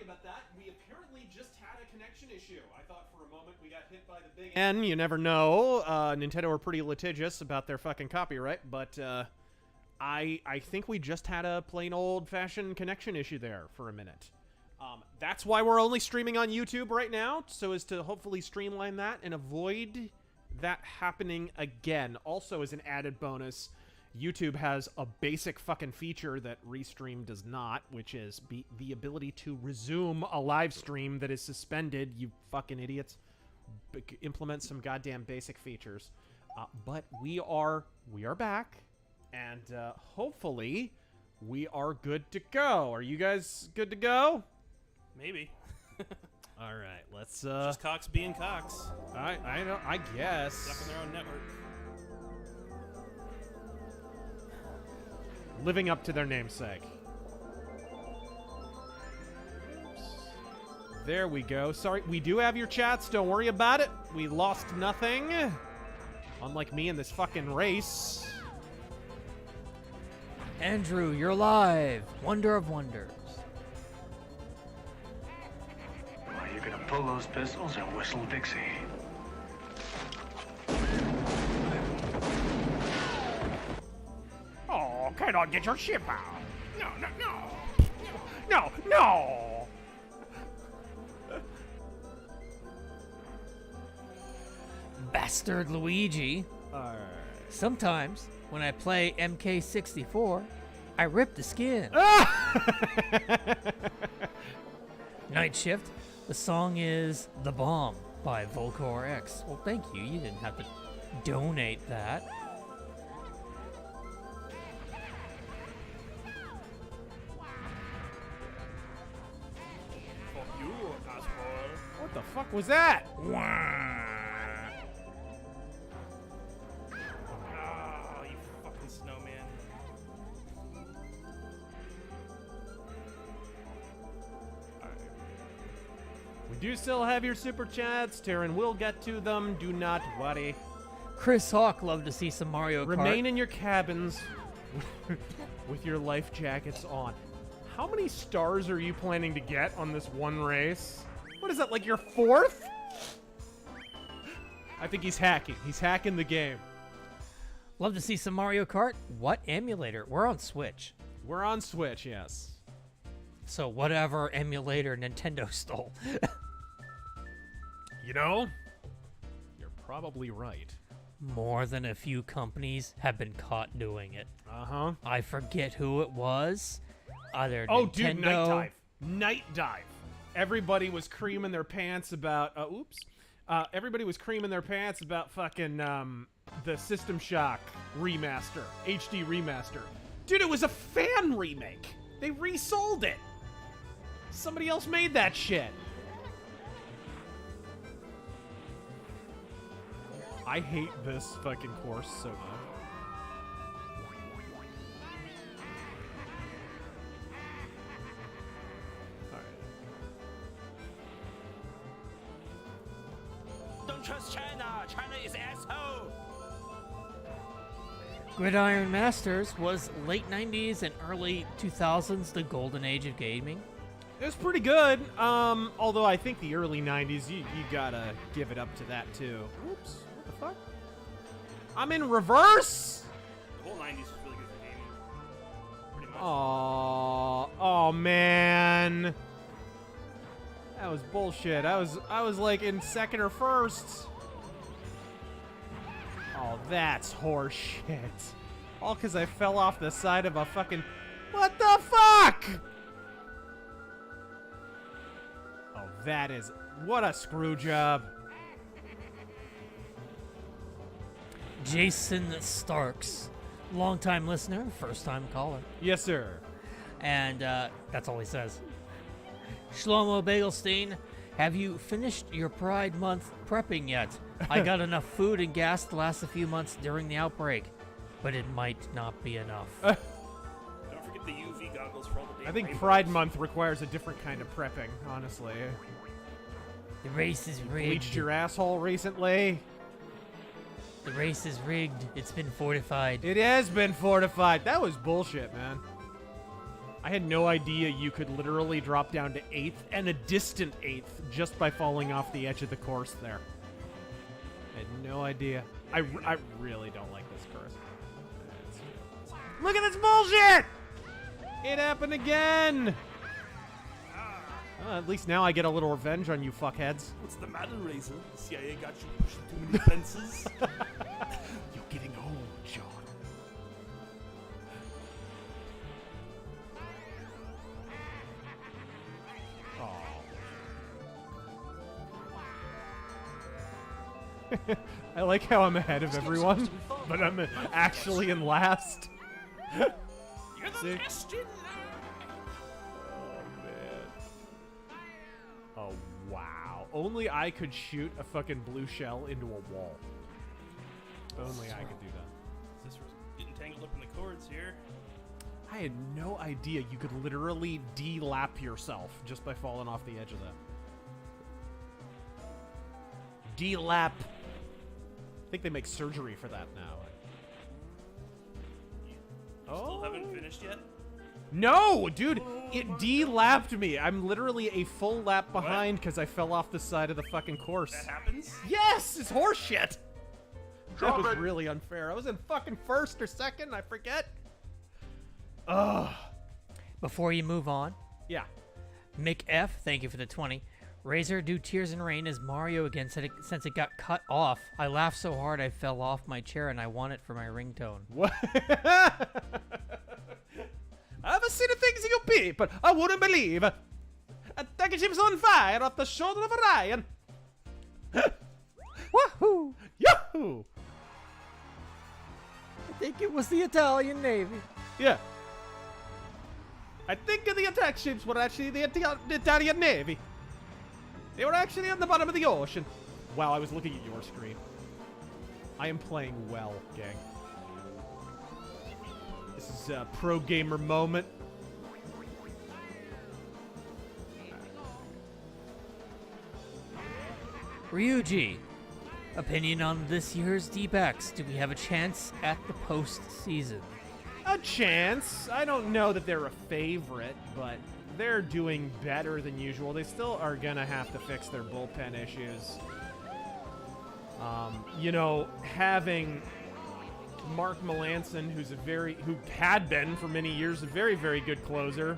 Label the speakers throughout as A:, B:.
A: about that. We apparently just had a connection issue. I thought for a moment we got hit by the big N. You never know. Nintendo are pretty litigious about their fucking copyright, but I think we just had a plain old-fashioned connection issue there for a minute. That's why we're only streaming on YouTube right now, so as to hopefully streamline that and avoid that happening again. Also, as an added bonus, YouTube has a basic fucking feature that Restream does not, which is the ability to resume a live stream that is suspended. You fucking idiots. Implement some goddamn basic features. But we are back, and hopefully we are good to go. Are you guys good to go?
B: Maybe.
A: All right, let's
B: just Cox being Cox.
A: I guess.
B: Stuck in their own network.
A: Living up to their namesake. There we go. Sorry, we do have your chats. Don't worry about it. We lost nothing. Unlike me in this fucking race.
C: Andrew, you're live. Wonder of wonders.
D: Well, you're gonna pull those pistols and whistle Dixie.
A: Oh, can I get your ship out? No, no, no. No, no.
C: Bastard Luigi. Sometimes, when I play MK64, I rip the skin. Night Shift. The song is The Bomb by Volcor X. Well, thank you. You didn't have to donate that.
B: Fuck you, asshole.
A: What the fuck was that?
B: Oh, you fucking snowman.
A: We do still have your super chats, Taryn. We'll get to them. Do not worry.
C: Chris Hawk loved to see some Mario Kart.
A: Remain in your cabins with your life jackets on. How many stars are you planning to get on this one race? What is that, like your fourth? I think he's hacking. He's hacking the game.
C: Love to see some Mario Kart? What emulator? We're on Switch.
A: We're on Switch, yes.
C: So whatever emulator Nintendo stole.
A: You know, you're probably right.
C: More than a few companies have been caught doing it.
A: Uh-huh.
C: I forget who it was. Either
A: Oh,
C: Nintendo...
A: dude, Night Dive. Night Dive. Everybody was creaming their pants about... everybody was creaming their pants about fucking, the System Shock remaster. HD remaster. Dude, it was a fan remake. They resold it. Somebody else made that shit. I hate this fucking course so much.
B: Don't trust China. China is asshole.
C: Gridiron Masters was late 90s and early 2000s, the golden age of gaming.
A: It was pretty good, although I think the early 90s, you gotta give it up to that, too. Oops, what the fuck? I'm in reverse?
B: The whole 90s was really good for gaming. Pretty much.
A: Oh man. That was bullshit. I was like in second or first. Oh, that's horseshit. All because I fell off the side of a fucking... What the fuck? Oh, that is... What a screw job.
C: Jason Starks, longtime listener, first-time caller.
A: Yes, sir.
C: And that's all he says. Shlomo Bagelstein, have you finished your Pride Month prepping yet? I got enough food and gas to last a few months during the outbreak, but it might not be enough.
B: Don't forget the UV goggles for all the damn
A: I think
B: rainbows.
A: Pride Month requires a different kind of prepping, honestly.
C: The race is rigged.
A: Bleached your asshole recently?
C: The race is rigged. It's been fortified.
A: It has been fortified. That was bullshit, man. I had no idea you could literally drop down to 8th and a distant 8th just by falling off the edge of the course there. I had no idea. I really don't like this course. Look at this bullshit! It happened again! At least now I get a little revenge on you fuckheads.
B: What's the matter, Razor? The CIA got you pushing too many fences?
A: You're getting old, John. Oh. I like how I'm ahead of everyone, but I'm actually in last.
B: You're the
A: See?
B: best in
A: Oh, man. Oh, wow. Only I could shoot a fucking blue shell into a wall. Only I could do that.
B: This was getting tangled up in the cords here.
A: I had no idea you could literally de-lap yourself just by falling off the edge of that. De-lap. I think they make surgery for that now.
B: You still haven't finished yet?
A: No, dude, it de-lapped me. I'm literally a full lap behind because I fell off the side of the fucking course.
B: That happens?
A: Yes, it's horseshit. That was really unfair. I was in fucking first or second, I forget. Ugh.
C: Before you move on,
A: Yeah.
C: Mick F, thank you for the 20. Razor, do Tears in Rain as Mario again since it got cut off. I laughed so hard I fell off my chair and I want it for my ringtone.
A: What? I haven't seen the things you be, but I wouldn't believe. A ticket ship's on fire off the shoulder of Orion.
C: Woohoo!
A: Yahoo!
C: I think it was the Italian Navy.
A: Yeah. I think the attack ships were actually the Italian Navy. They were actually on the bottom of the ocean. Wow, I was looking at your screen. I am playing well, gang. This is a pro gamer moment.
C: Ryuji, opinion on this year's D-backs. Do we have a chance at the postseason?
A: A chance. I don't know that they're a favorite, but they're doing better than usual. They still are gonna have to fix their bullpen issues. You know, having Mark Melanson, who had been for many years a very, very good closer,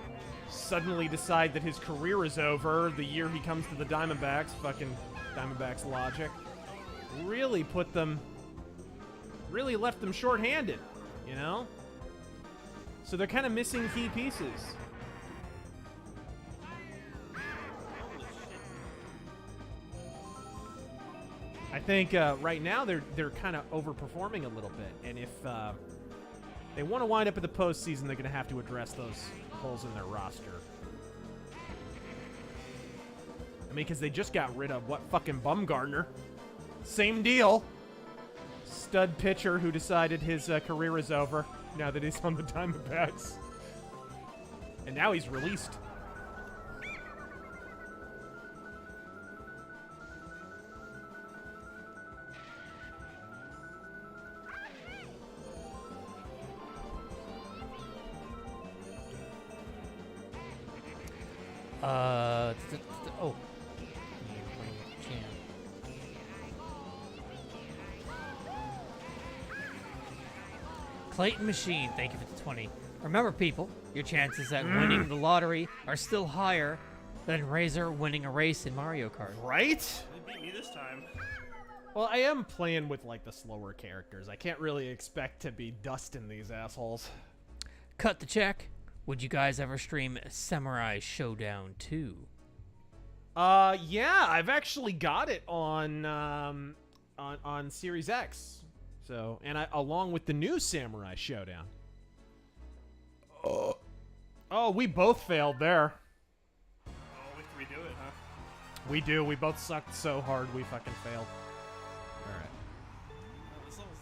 A: suddenly decide that his career is over the year he comes to the Diamondbacks. Fucking Diamondbacks logic. Really left them shorthanded, you know? So they're kind of missing key pieces. I think right now they're kind of overperforming a little bit, and if they want to wind up in the postseason, they're going to have to address those holes in their roster. I mean, because they just got rid of fucking Bumgarner. Same deal. Stud pitcher who decided his career is over now that he's on the Diamondbacks, and now he's released.
C: Oh. Clayton Machine, thank you for the 20. Remember, people, your chances at winning the lottery are still higher than Razor winning a race in Mario Kart.
A: Right?
B: They beat me this time.
A: Well, I am playing with, like, the slower characters. I can't really expect to be dusting these assholes.
C: Cut the check. Would you guys ever stream Samurai Showdown 2?
A: Yeah, I've actually got it on Series X. So, and along with the new Samurai Showdown. Oh, we both failed there.
B: Oh, we have to redo it, huh?
A: We do. We both sucked so hard we fucking failed. All right.
B: Oh, this level's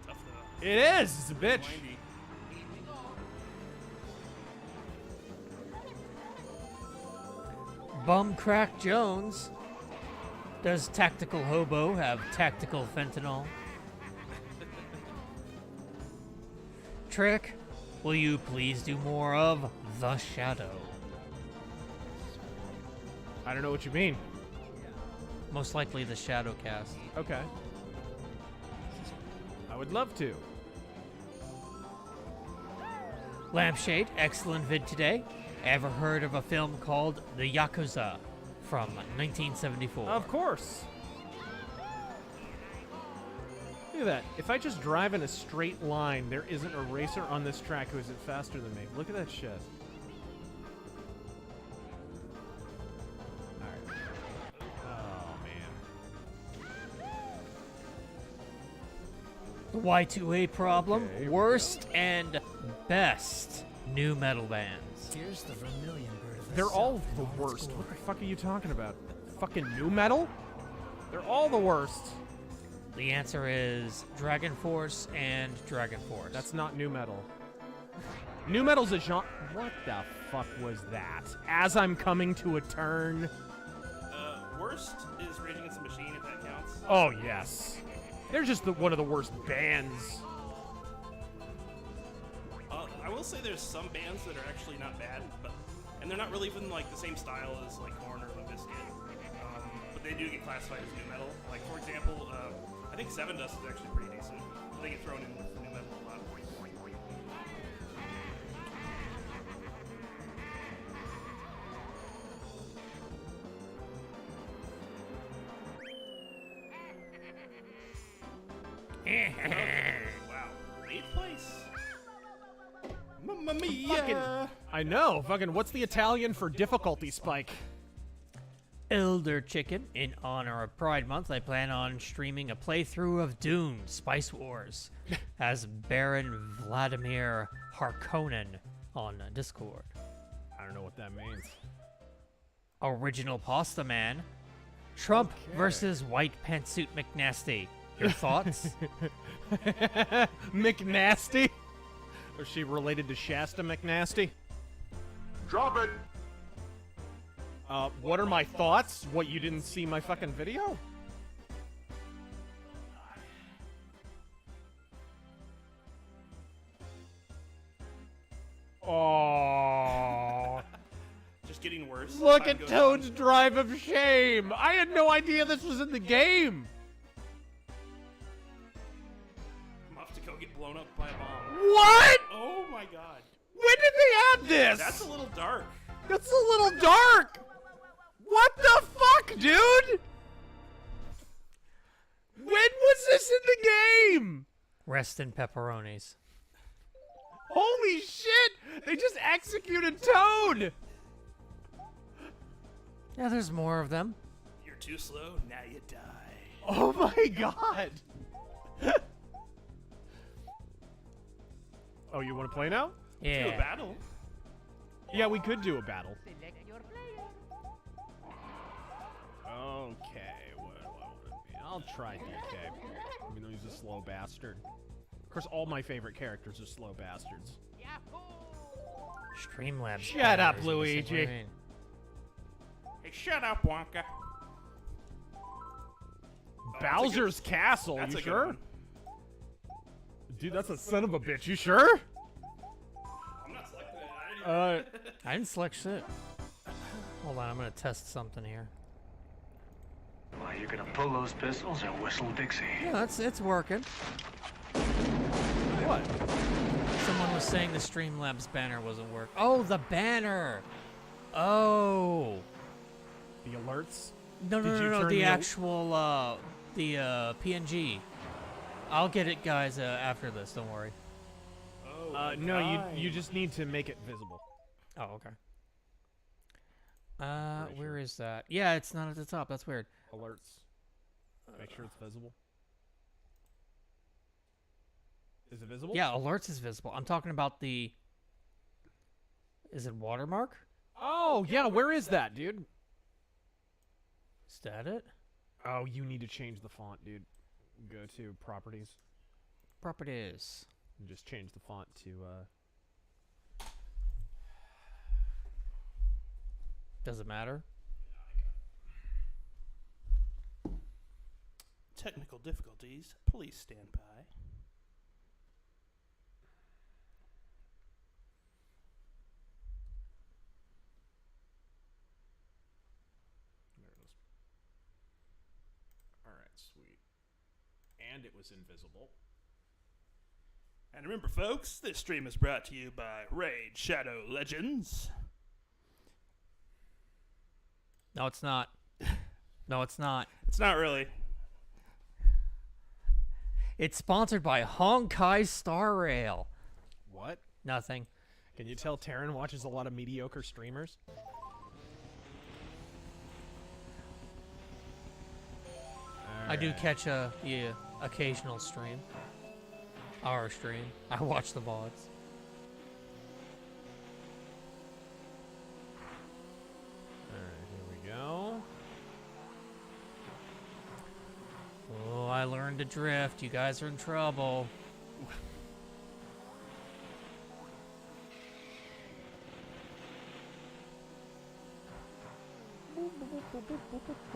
B: tough, though.
A: It is. It's a bitch.
B: Windy.
C: Bumcrack Jones. Does Tactical Hobo have tactical fentanyl? Trick, Will you please do more of The Shadow?
A: I don't know what you mean.
C: Most likely the Shadow cast.
A: Okay. I would love to.
C: Lampshade, excellent vid today. Ever heard of a film called The Yakuza from 1974?
A: Of course. Look at that. If I just drive in a straight line, there isn't a racer on this track who isn't faster than me. Look at that shit. Alright. Oh, man.
C: The Y2A problem,
A: Okay,
C: worst and best new metal bands.
E: Here's the vermilion bird of the
A: They're all
E: south
A: the
E: in all its
A: worst. What the
E: glory.
A: fuck are you talking about? Fucking new metal? They're all the worst.
C: The answer is Dragon Force and Dragon Force.
A: That's not new metal. New metal's a genre. What the fuck was that? As I'm coming to a turn.
B: Worst is Rage Against the Machine, if that counts.
A: Oh, yes. They're just one of the worst bands.
B: I will say there's some bands that are actually not bad, and they're not really even like the same style as like Korn or Limp Bizkit. But they do get classified as new metal. Like for example, I think Seven Dust is actually pretty decent. They get thrown in with new metal a lot. Wow, 8th place. Mamma mia!
A: I know. Fucking, what's the Italian for difficulty spike?
C: Elder Chicken. In honor of Pride Month, I plan on streaming a playthrough of Dune Spice Wars as Baron Vladimir Harkonnen on Discord.
A: I don't know what that means.
C: Original Pasta Man. Trump versus White Pantsuit McNasty. Your thoughts?
A: McNasty? Is she related to Shasta McNasty?
F: Drop it!
A: What are my thoughts? What, you didn't see my fucking video? Oh.
B: Just getting worse. as
A: Look
B: time
A: at
B: goes
A: Toad's
B: on.
A: drive of shame. I had no idea this was in the game.
B: I'm off to go get blown up by a bomb.
A: What?
B: Oh my god.
A: When did they add this?
B: That's a little dark.
A: That's a little dark. What the fuck, dude? When was this in the game?
C: Rest in pepperonis.
A: Holy shit! They just executed Toad!
C: Yeah, there's more of them.
B: You're too slow, now you die.
A: Oh my god! Oh, you want to play now?
B: Do a
C: Yeah.
B: battle.
A: Yeah, we could do a battle. Okay, what do I want to be? I'll try DK, even though he's a slow bastard. Of course, all my favorite characters are slow bastards.
C: Streamlabs.
A: Shut up,
C: banners, you
A: Luigi.
C: say, what do you mean?
B: Hey, shut up, Wonka.
A: Bowser's Castle,
B: That's
A: you
B: a good
A: sure?
B: one.
A: Dude, that's a son of a bitch, you sure?
B: I'm not selecting it. I didn't even...
C: I didn't select shit. Hold on, I'm gonna test something here.
D: Why, you're gonna pull those pistols and whistle Dixie.
C: Yeah, it's working.
A: What?
C: Someone was saying the Streamlabs banner wasn't working. Oh, the banner! Oh.
A: The alerts?
C: No,
A: Did
C: no,
A: you
C: no, no,
A: turn
C: the
A: the al-
C: actual, PNG. I'll get it, guys, after this, don't worry.
A: No, you just need to make it visible.
C: Oh, okay. Where is that? Yeah, it's not at the top, that's weird.
A: Alerts. Make sure it's visible. Is it visible?
C: Yeah, alerts is visible. I'm talking about the... Is it watermark?
A: Oh, yeah, where is that, dude?
C: Is that it?
A: Oh, you need to change the font, dude. Go to properties
C: Properties.
A: and just change the font to,
C: Does it matter?
B: Technical difficulties. Please stand by.
A: and it was invisible.
B: And remember, folks, this stream is brought to you by Raid Shadow Legends.
C: No, it's not. No, it's not.
B: It's not really.
C: It's sponsored by Honkai Star Rail.
A: What?
C: Nothing.
A: Can you tell Taryn watches a lot of mediocre streamers?
C: I do catch the occasional stream. Our stream. I watch the VODs.
A: Alright, here we go.
C: Oh, I learned to drift. You guys are in trouble.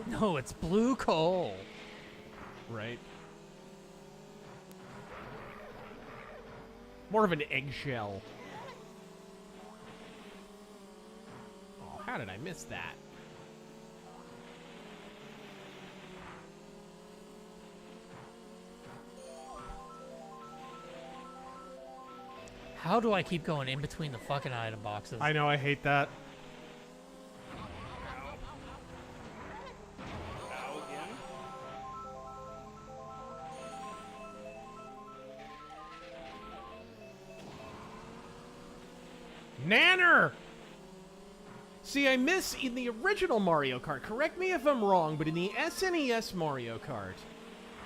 C: No, it's blue coal.
A: Right. More of an eggshell. Oh, how did I miss that?
C: How do I keep going in between the fucking item boxes?
A: I know, I hate that.
B: Ow again.
A: Nanner! See, I miss in the original Mario Kart. Correct me if I'm wrong, but in the SNES Mario Kart,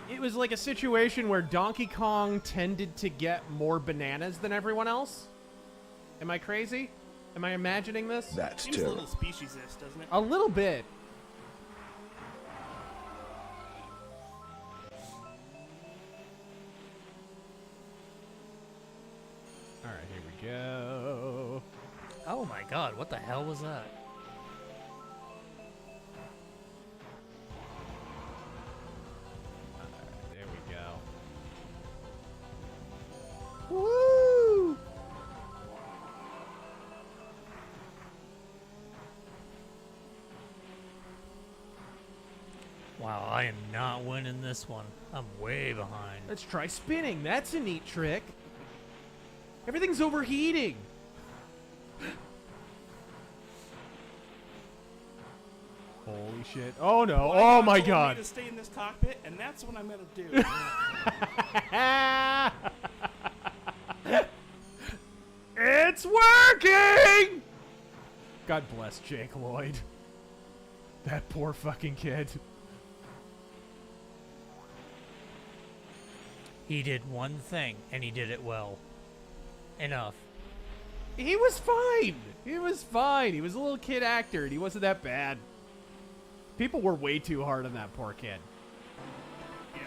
A: it was like a situation where Donkey Kong tended to get more bananas than everyone else. Am I crazy? Am I imagining this?
E: That's
B: Seems a
E: terrible.
B: little speciesist, doesn't it?
A: A little bit. Alright, here we go.
C: Oh my god, what the hell was that?
A: There we go. Woo!
C: Wow, I am not winning this one. I'm way behind.
A: Let's try spinning. That's a neat trick. Everything's overheating. Holy shit. Oh no.
B: Well,
A: Oh my
B: told me
A: god.
B: to stay in this cockpit, and that's what I'm gonna do.
A: It's working! God bless Jake Lloyd. That poor fucking kid.
C: He did one thing, and he did it well. Enough.
A: He was fine. He was fine. He was a little kid actor, and he wasn't that bad. People were way too hard on that poor kid.
B: Yeah,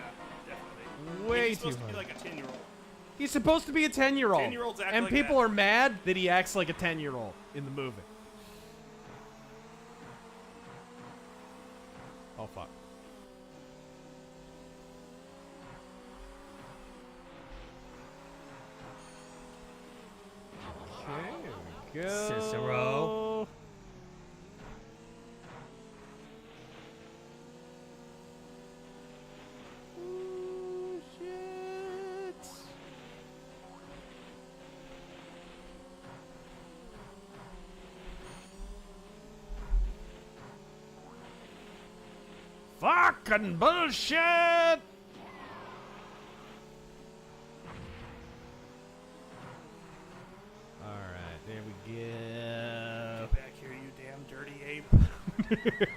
B: definitely.
A: Way
B: He's
A: too
B: supposed to be
A: hard.
B: like a 10-year-old.
A: He's supposed to be a 10-year-old.
B: 10-year-olds act
A: and
B: like
A: people
B: that.
A: are mad that he acts like a 10-year-old in the movie. Oh, fuck. Okay, here we go.
C: Cicero.
A: Oh, shit. Fucking bullshit! Alright, there we go.
B: Get back here, you damn dirty ape.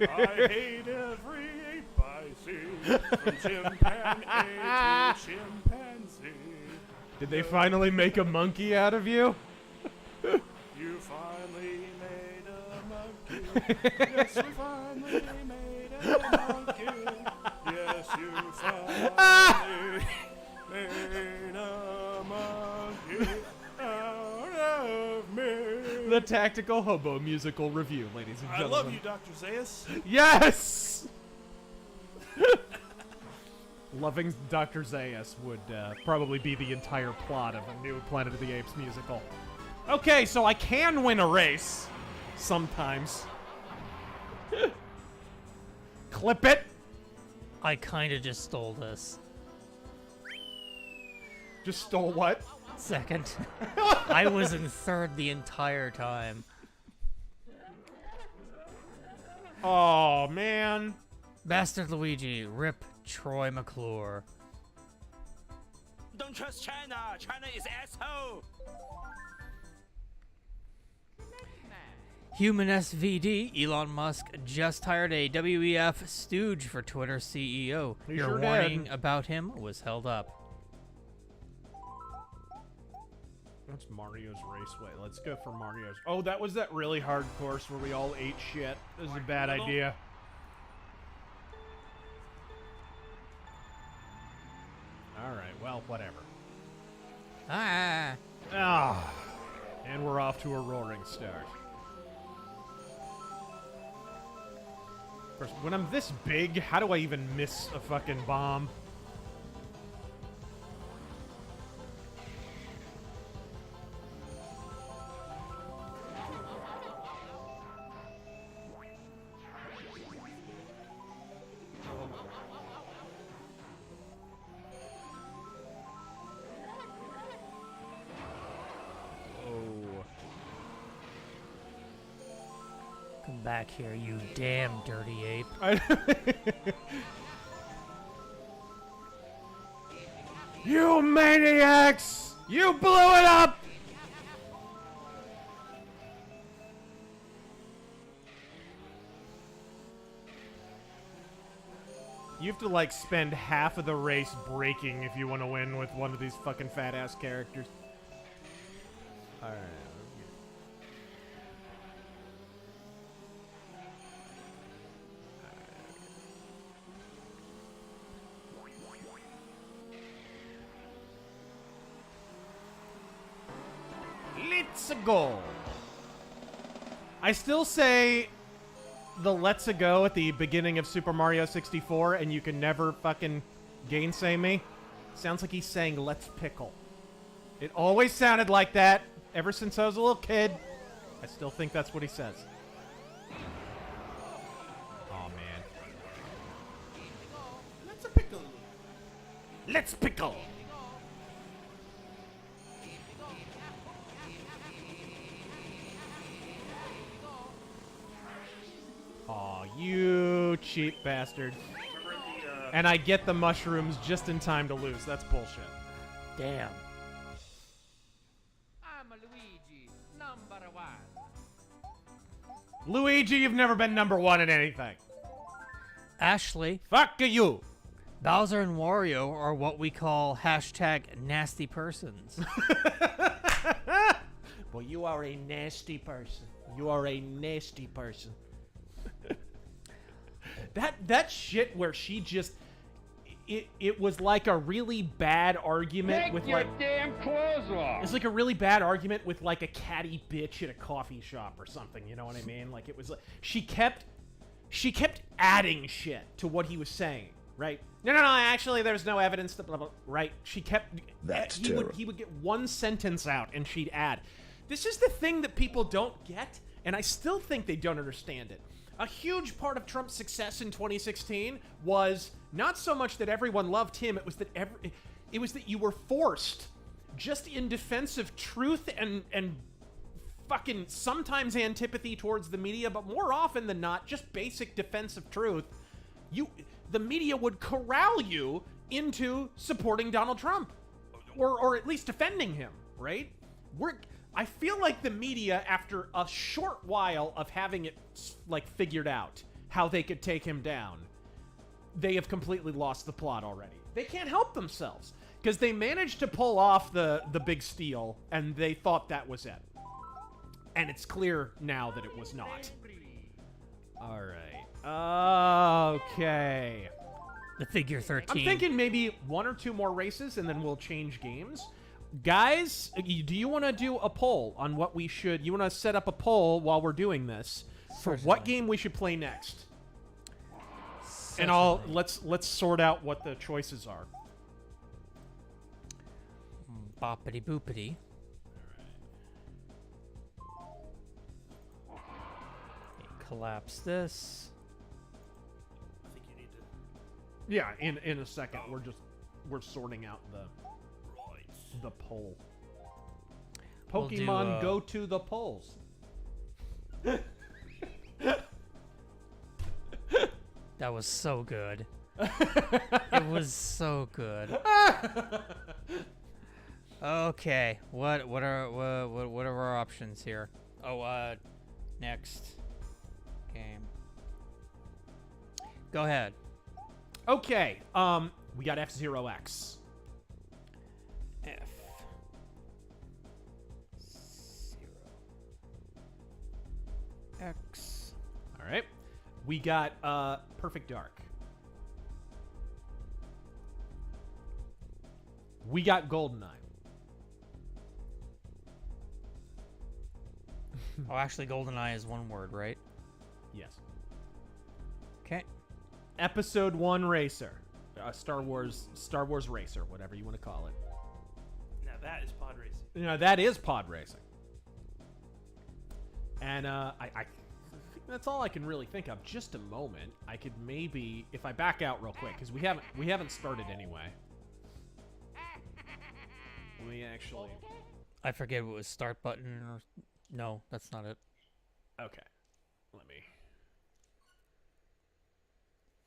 B: I hate every ape I see. From chimpanzee to chimpanzee.
A: Did they finally make a monkey out of you?
B: You finally made a monkey. Yes, we finally made a monkey. Yes, you finally made a monkey out of me.
A: The Tactical Hobo musical review, ladies and
B: I
A: gentlemen.
B: love you, Dr. Zaius.
A: Yes! Loving Dr. Zaius would probably be the entire plot of a new Planet of the Apes musical. Okay, so I can win a race. Sometimes. Clip it.
C: I kinda just stole this.
A: Just stole what?
C: Second. I was in third the entire time.
A: Oh, man.
C: Bastard Luigi, rip Troy McClure.
E: Don't trust China. China is asshole.
C: Human SVD, Elon Musk just hired a WEF stooge for Twitter CEO.
A: He
C: Your
A: sure did.
C: warning about him was held up.
A: That's Mario's Raceway. Let's go for Mario's. Oh, that was that really hard course where we all ate shit. This is a bad idea. Alright, well, whatever.
C: Ah.
A: Ah. And we're off to a roaring start. Of course, when I'm this big, how do I even miss a fucking bomb?
C: Come back here, you damn dirty ape.
A: You maniacs! You blew it up! You have to, like, spend half of the race braking if you want to win with one of these fucking fat-ass characters. Alright. Let's go. I still say the let's go at the beginning of Super Mario 64 and you can never fucking gainsay me. Sounds like he's saying let's pickle. It always sounded like that ever since I was a little kid. I still think that's what he says. Oh man.
B: That's a pickle.
A: Let's pickle. Aw, you cheap bastard.
B: Remember the,
A: And I get the mushrooms just in time to lose. That's bullshit.
C: Damn.
G: I'm a Luigi, number one.
A: Luigi, you've never been number one in anything.
C: Ashley,
A: Fuck you.
C: Bowser and Wario are what we call hashtag nasty persons.
A: Well, you are a nasty person. You are a nasty person. that shit where she just it was like a really bad argument with like
F: damn clothes off.
A: it's like a really bad argument with like a catty bitch at a coffee shop or something, you know what I mean? Like it was like she kept adding shit to what he was saying, right? No, actually there's no evidence that blah blah, right? She kept he would get one sentence out and she'd add. This is the thing that people don't get, and I still think they don't understand it. A huge part of Trump's success in 2016 was not so much that everyone loved him, it was that you were forced, just in defense of truth and fucking sometimes antipathy towards the media, but more often than not, just basic defense of truth. The media would corral you into supporting Donald Trump, or at least defending him, right? I feel like the media, after a short while of having it like figured out how they could take him down, they have completely lost the plot already. They can't help themselves because they managed to pull off the big steal, and they thought that was it. And it's clear now that it was not. All right. Okay.
C: The figure 13.
A: I'm thinking maybe one or two more races, and then we'll change games. Guys, do you want to do a poll on what we should... You want to set up a poll while we're doing this for what game we should play next? And let's sort out what the choices are.
C: Boppity boopity. Collapse this.
B: I think you need to.
A: Yeah, in a second. We're sorting out the...
B: Right.
A: the pole.
C: We'll do,
A: Pokemon go to the polls.
C: That was so good. It was so good. Okay, what are our options here? Oh, next game. Go ahead.
A: Okay, we got F-Zero X.
C: F. X.
A: All right. We got Perfect Dark. We got GoldenEye.
C: Oh, actually, GoldenEye is one word, right?
A: Yes.
C: Okay.
A: Episode 1 Racer. Star Wars Racer, whatever you want to call it.
B: Now that is pod racing.
A: You know, that is pod racing. And I think that's all I can really think of. Just a moment. I could maybe, if I back out real quick, because we haven't started anyway. Let me actually.
C: I forget what was start button or no, that's not it.
A: Okay. Let me.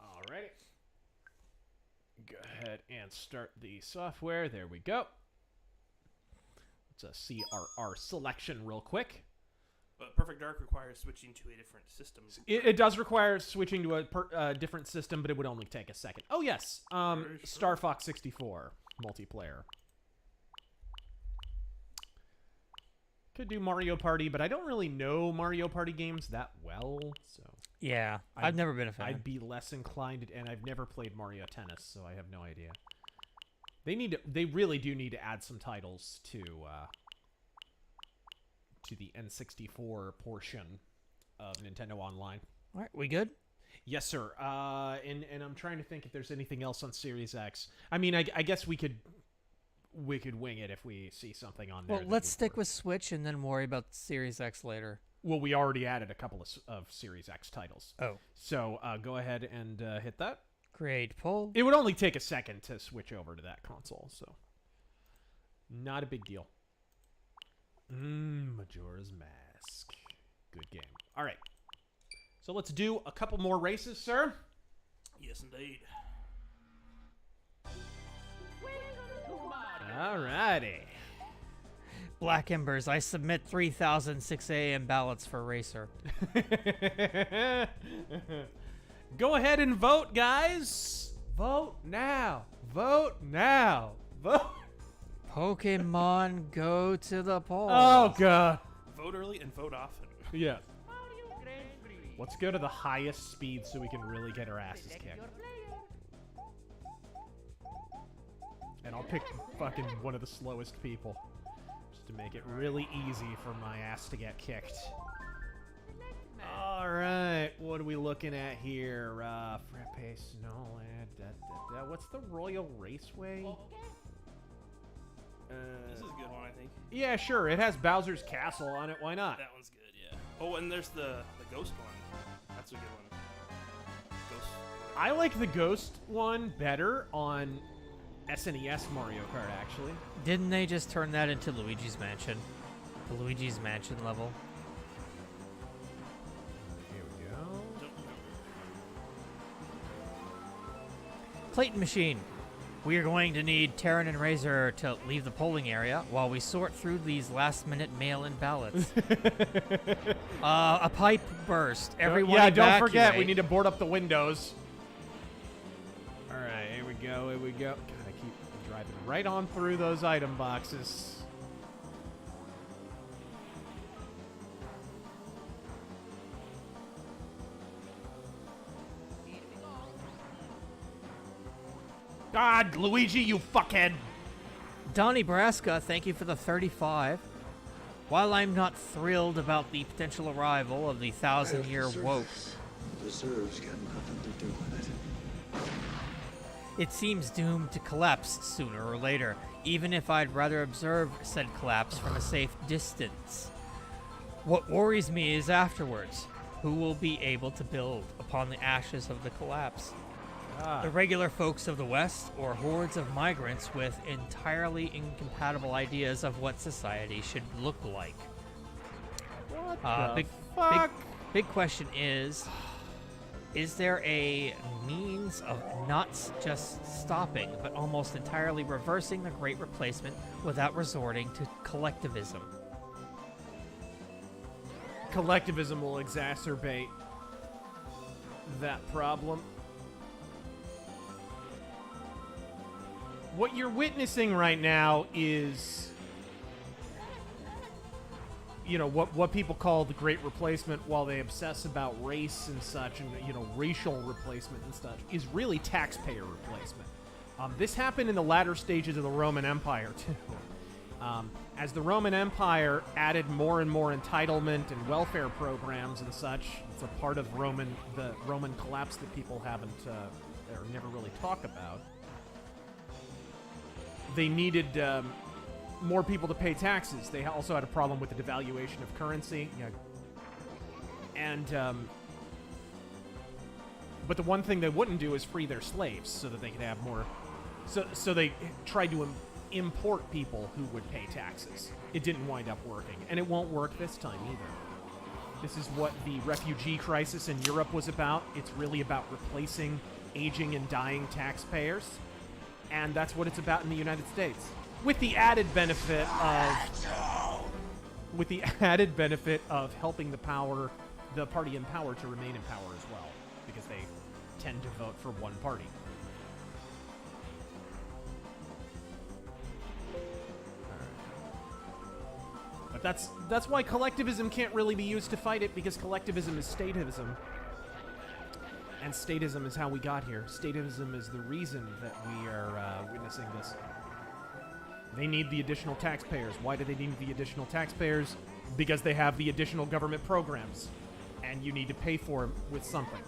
A: Alrighty. Go ahead and start the software. There we go. Let's see our selection real quick.
B: But Perfect Dark requires switching to a different system.
A: It does require switching to a different system, but it would only take a second. Oh, yes. Star Fox 64 multiplayer. Could do Mario Party, but I don't really know Mario Party games that well, so...
C: Yeah, I've never been a fan.
A: I'd be less inclined, and I've never played Mario Tennis, so I have no idea. They really do need to add some titles to the N64 portion of Nintendo Online.
C: All right, we good?
A: Yes, sir. And I'm trying to think if there's anything else on Series X. I mean, I guess we could wing it if we see something on there.
C: Well, let's stick with Switch and then worry about Series X later.
A: Well, we already added a couple of Series X titles.
C: Oh.
A: So go ahead and hit that.
C: Create poll.
A: It would only take a second to switch over to that console, so not a big deal. Majora's Mask. Good game. All right. So let's do a couple more races, sir.
B: Yes, indeed.
A: All righty.
C: Black Embers, I submit 3,000 6 a.m. ballots for Racer.
A: Go ahead and vote, guys. Vote now. Vote now. Vote.
C: Pokemon go to the polls.
A: Oh, God.
B: Vote early and vote often.
A: Yeah. Let's go to the highest speed so we can really get our asses kicked. And I'll pick fucking one of the slowest people. Just to make it really easy for my ass to get kicked. Alright, what are we looking at here? Frappe Snowland. What's the Royal Raceway?
B: This is a good one, I think.
A: Yeah, sure. It has Bowser's Castle on it. Why not?
B: That one's good, yeah. Oh, and there's the Ghost one. That's a good one. Ghost.
A: I like the Ghost one better on SNES Mario Kart, actually.
C: Didn't they just turn that into Luigi's Mansion? The Luigi's Mansion level?
A: Here we go.
C: Clayton Machine. We are going to need Terran and Razor to leave the polling area while we sort through these last-minute mail-in ballots. A pipe burst. Everyone
A: yeah, don't
C: evacuate.
A: forget, we need to board up the windows. All right, here we go, here we go. God, I keep driving right on through those item boxes. God, Luigi, you fuckhead.
C: Donnie Braska, thank you for the 35. While I'm not thrilled about the potential arrival of the 1,000-year woke,
H: Reserves got nothing to do with it.
C: it seems doomed to collapse sooner or later, even if I'd rather observe said collapse from a safe distance. What worries me is afterwards, who will be able to build upon the ashes of the collapse? the regular folks of the West or hordes of migrants with entirely incompatible ideas of what society should look like.
A: What the
C: Big
A: fuck?
C: big question is there a means of not just stopping, but almost entirely reversing the Great Replacement without resorting to collectivism?
A: Collectivism will exacerbate that problem. What you're witnessing right now is, you know, what people call the Great Replacement, while they obsess about race and such, and, you know, racial replacement and such, is really taxpayer replacement. This happened in the latter stages of the Roman Empire, too. As the Roman Empire added more and more entitlement and welfare programs and such, it's a part of the Roman collapse that people haven't, or never really talk about. They needed more people to pay taxes. They also had a problem with the devaluation of currency. You know, and but the one thing they wouldn't do is free their slaves so that they could have more. So they tried to import people who would pay taxes. It didn't wind up working, and it won't work this time either. This is what the refugee crisis in Europe was about. It's really about replacing aging and dying taxpayers, and that's what it's about in the United States. With the added benefit of helping the party in power to remain in power as well, because they tend to vote for one party. But that's why collectivism can't really be used to fight it, because collectivism is statism. And statism is how we got here. Statism is the reason that we are witnessing this. They need the additional taxpayers. Why do they need the additional taxpayers? Because they have the additional government programs, and you need to pay for them with something.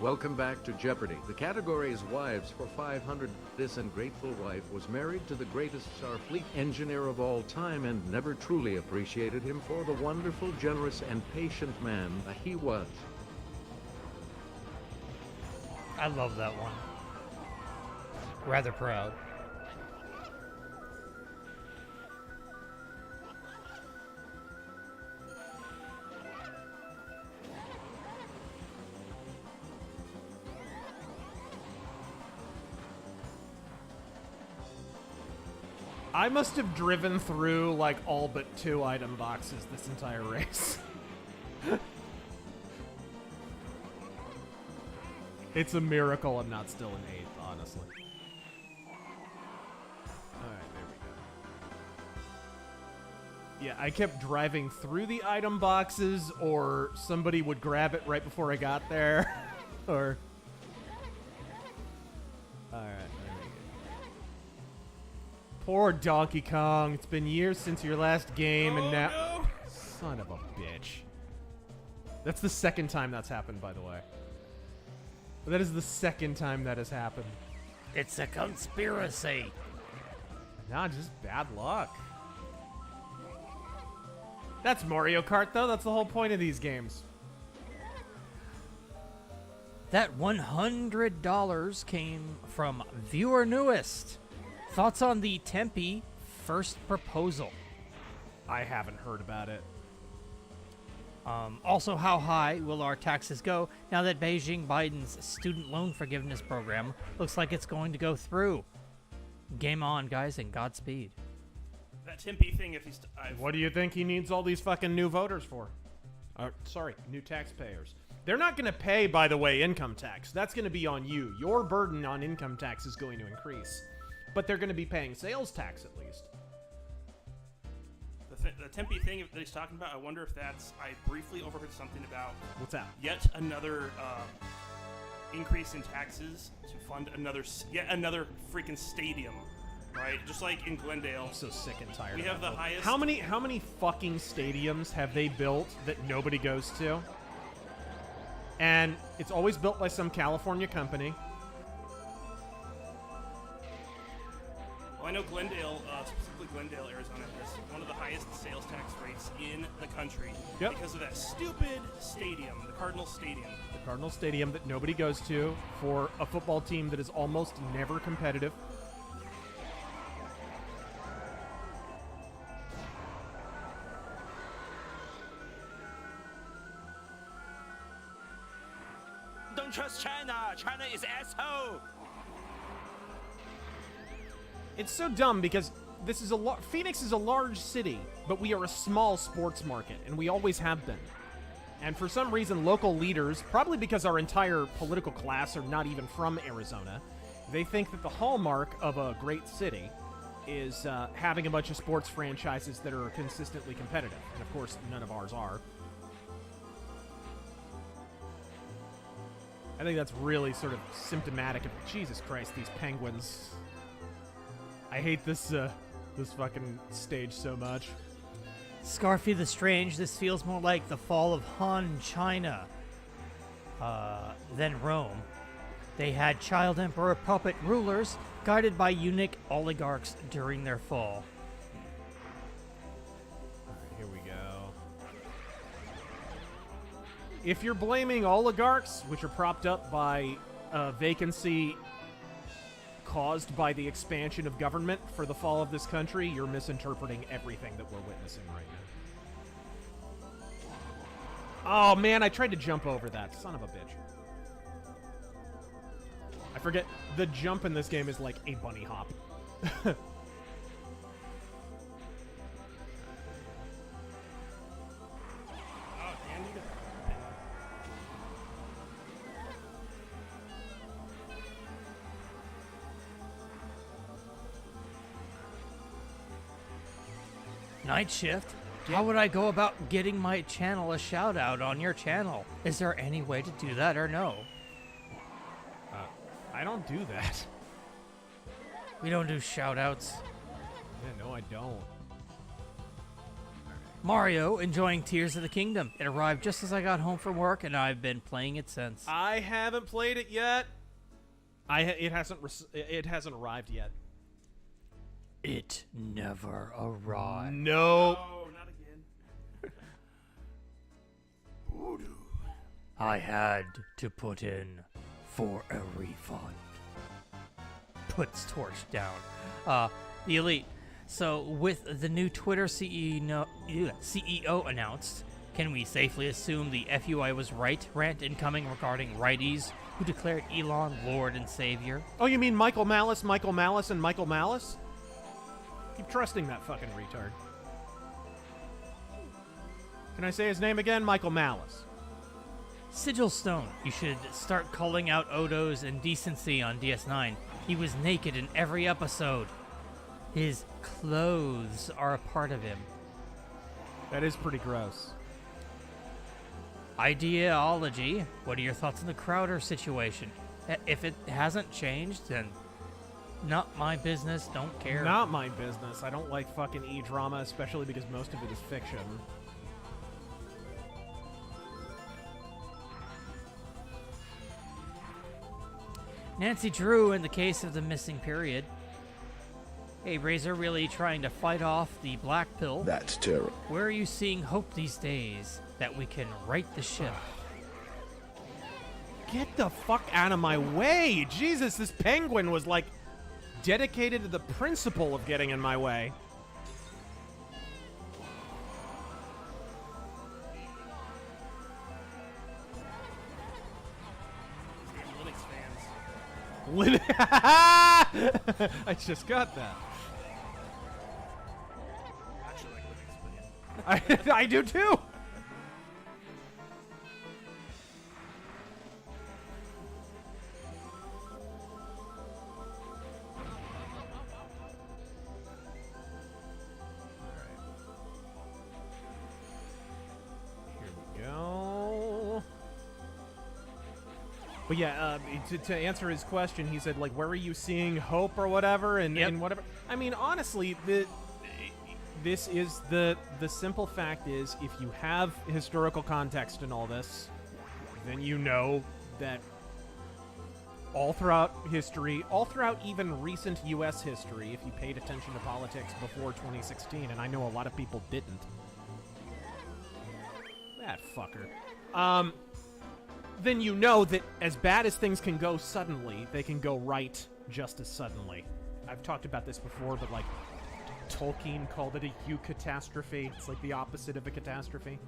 I: Welcome back to Jeopardy! The category is wives for 500. This ungrateful wife was married to the greatest Starfleet engineer of all time and never truly appreciated him for the wonderful, generous, and patient man that he was.
C: I love that one. Rather proud.
A: I must have driven through, like, all but 2 item boxes this entire race. It's a miracle I'm not still in 8th, honestly. Alright, there we go. Yeah, I kept driving through the item boxes, or somebody would grab it right before I got there. Or... Alright. Poor Donkey Kong. It's been years since your last game, and now... No. Son of a bitch. That's the second time that's happened, by the way. That is the second time that has happened.
C: It's a conspiracy.
A: Nah, just bad luck. That's Mario Kart, though. That's the whole point of these games.
C: That $100 came from Viewer Newest. Thoughts on the Tempe first proposal?
A: I haven't heard about it.
C: Also, how high will our taxes go now that Beijing Biden's student loan forgiveness program looks like it's going to go through? Game on, guys, and Godspeed.
B: That Tempe thing, if he's...
A: What do you think he needs all these fucking new voters for? Sorry, new taxpayers. They're not going to pay, by the way, income tax. That's going to be on you. Your burden on income tax is going to increase. But they're going to be paying sales tax, at least.
B: The Tempe thing that he's talking about, I wonder if that's... I briefly overheard something about...
A: What's that?
B: Yet another increase in taxes to fund yet another freaking stadium, right? Just like in Glendale.
A: I'm so sick and tired.
B: We have the highest...
A: How many fucking stadiums have they built that nobody goes to? And it's always built by some California company.
B: Well, I know Glendale, specifically Glendale, Arizona, has one of the highest sales tax rates in the country
A: Yep.
B: because of that stupid stadium, the Cardinal Stadium.
A: The Cardinal Stadium that nobody goes to for a football team that is almost never competitive.
E: Don't trust China. China is asshole.
A: It's so dumb because this is Phoenix is a large city, but we are a small sports market, and we always have been. And for some reason, local leaders, probably because our entire political class are not even from Arizona, they think that the hallmark of a great city is having a bunch of sports franchises that are consistently competitive. And of course, none of ours are. I think that's really sort of symptomatic of, Jesus Christ, these penguins. I hate this this fucking stage so much.
C: Scarfy the Strange, this feels more like the fall of Han China than Rome. They had child emperor puppet rulers guided by eunuch oligarchs during their fall.
A: Alright, here we go. If you're blaming oligarchs, which are propped up by vacancy caused by the expansion of government for the fall of this country, you're misinterpreting everything that we're witnessing right now. Oh man, I tried to jump over that. Son of a bitch. I forget, the jump in this game is like a bunny hop.
B: Oh, damn you.
C: Night Shift? How would I go about getting my channel a shout out on your channel? Is there any way to do that or no?
A: I don't do that.
C: We don't do shout outs.
A: Yeah, no, I don't.
C: Mario enjoying Tears of the Kingdom. It arrived just as I got home from work and I've been playing it since.
A: I haven't played it yet. It hasn't arrived yet.
C: It never arrived.
A: No.
B: Oh, not again.
C: I had to put in for a refund. Puts torch down. The Elite. So, with the new Twitter CEO announced, can we safely assume the FUI was right rant incoming regarding righties who declared Elon Lord and Savior?
A: Oh, you mean Michael Malice, and Michael Malice? Keep trusting that fucking retard. Can I say his name again? Michael Malice.
C: Sigil Stone, you should start calling out Odo's indecency on DS9. He was naked in every episode. His clothes are a part of him.
A: That is pretty gross.
C: Ideology, what are your thoughts on the Crowder situation? If it hasn't changed, then not my business, don't care.
A: Not my business. I don't like fucking E-drama, especially because most of it is fiction.
C: Nancy Drew in the case of the missing period. Hey, Razor, really trying to fight off the black pill?
H: That's terrible.
C: Where are you seeing hope these days that we can right the ship?
A: Get the fuck out of my way! Jesus, this penguin was like dedicated to the principle of getting in my way.
B: Linux fans.
A: I just got that.
B: Actually, like Linux, but yeah.
A: I do too. Here we go. But yeah, to answer his question, he said, like, where are you seeing hope or whatever, and,
C: Yep.
A: and whatever. I mean, honestly, this is the simple fact is, if you have historical context in all this, then you know that all throughout history, all throughout even recent U.S. history, if you paid attention to politics before 2016, and I know a lot of people didn't. That fucker. Then you know that as bad as things can go suddenly, they can go right just as suddenly. I've talked about this before, but like Tolkien called it a eucatastrophe. It's like the opposite of a catastrophe.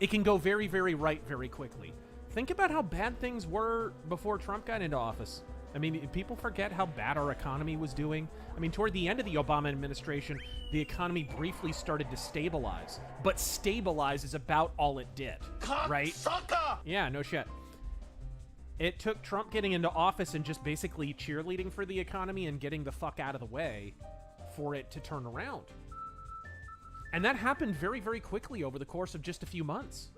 A: It can go very, very right very quickly. Think about how bad things were before Trump got into office. I mean, people forget how bad our economy was doing. I mean, toward the end of the Obama administration, the economy briefly started to stabilize. But stabilize is about all it did, right?
E: Sucker!
A: Yeah, no shit. It took Trump getting into office and just basically cheerleading for the economy and getting the fuck out of the way for it to turn around. And that happened very, very quickly over the course of just a few months.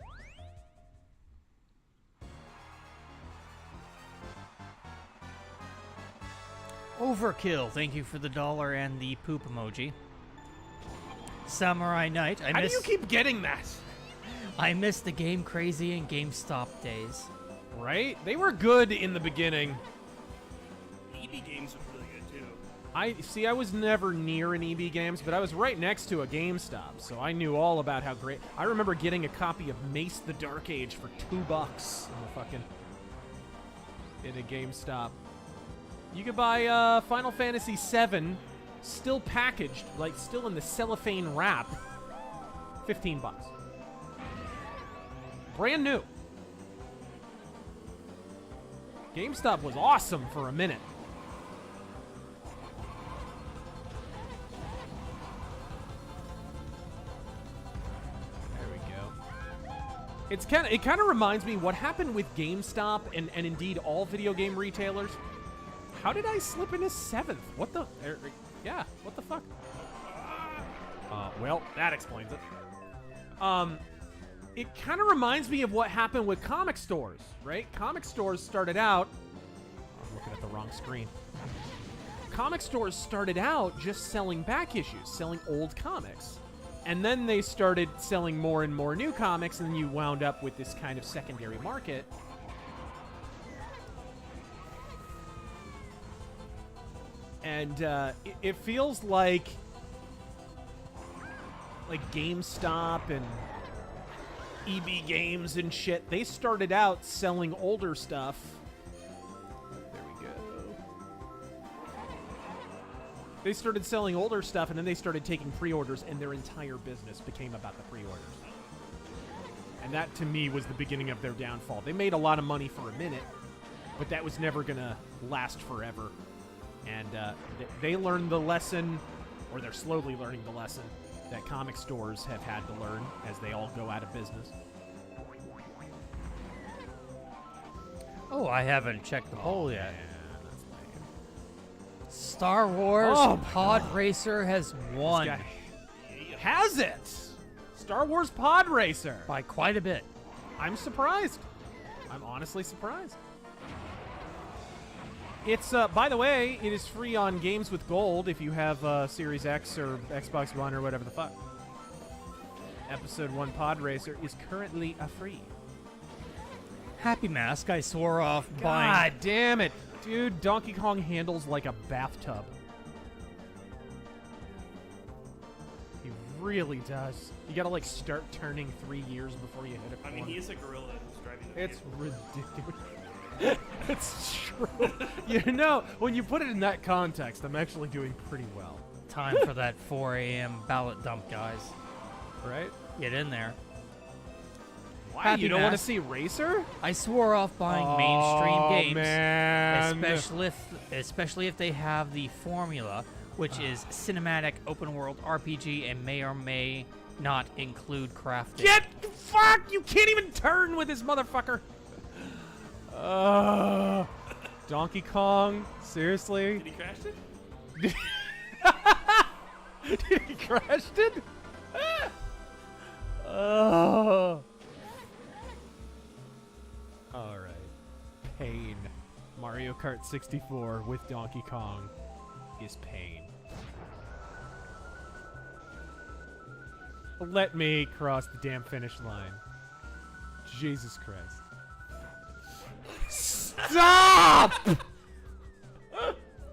C: Overkill, thank you for the $1 and the poop emoji. Samurai Knight,
A: How do you keep getting that?
C: I miss the Game Crazy and GameStop days.
A: Right? They were good in the beginning.
B: EB games were really good too.
A: I was never near an EB Games, but I was right next to a GameStop, so I knew all about how great. I remember getting a copy of Mace the Dark Age for $2 in a GameStop. You could buy Final Fantasy VII, still packaged, like still in the cellophane wrap, $15. Brand new. GameStop was awesome for a minute. There we go. It kind of reminds me what happened with GameStop and indeed all video game retailers. How did I slip into 7th? What the? Yeah, what the fuck? Well, that explains it. It kind of reminds me of what happened with comic stores, right? Comic stores started out... I'm looking at the wrong screen. Comic stores started out just selling back issues, selling old comics. And then they started selling more and more new comics, and then you wound up with this kind of secondary market. And it feels like GameStop and EB Games and shit, they started out selling older stuff. There we go. They started selling older stuff, and then they started taking pre-orders, and their entire business became about the pre-orders. And that, to me, was the beginning of their downfall. They made a lot of money for a minute, but that was never going to last forever. And they learned the lesson, or they're slowly learning the lesson, that comic stores have had to learn as they all go out of business.
C: Oh, I haven't checked the poll yet.
A: Yeah, that's lame.
C: Star Wars Pod Racer has won.
A: Has it? Star Wars Pod Racer.
C: By quite a bit.
A: I'm surprised. I'm honestly surprised. It's, by the way, it is free on Games with Gold if you have Series X or Xbox One or whatever the fuck. Episode 1 Pod Racer is currently free.
C: Happy Mask, I swore off
A: God
C: buying...
A: damn it. Dude, Donkey Kong handles like a bathtub. He really does. You gotta, like, start turning 3 years before you hit a corner.
B: I mean, he is a gorilla who's driving the
A: It's
B: vehicle.
A: ridiculous. It's true. You know, when you put it in that context, I'm actually doing pretty well.
C: Time for that 4 a.m. ballot dump, guys.
A: Right?
C: Get in there.
A: Why?
C: Happy
A: You don't want to
C: Mask.
A: see Racer?
C: I swore off buying mainstream games.
A: Man.
C: Especially if they have the formula, which is cinematic open world RPG and may or may not include crafting.
A: Fuck! You can't even turn with this motherfucker! Donkey Kong? Seriously?
B: Did he crash it?
A: Did he crash it? Alright. Pain. Mario Kart 64 with Donkey Kong is pain. Let me cross the damn finish line. Jesus Christ. Stop!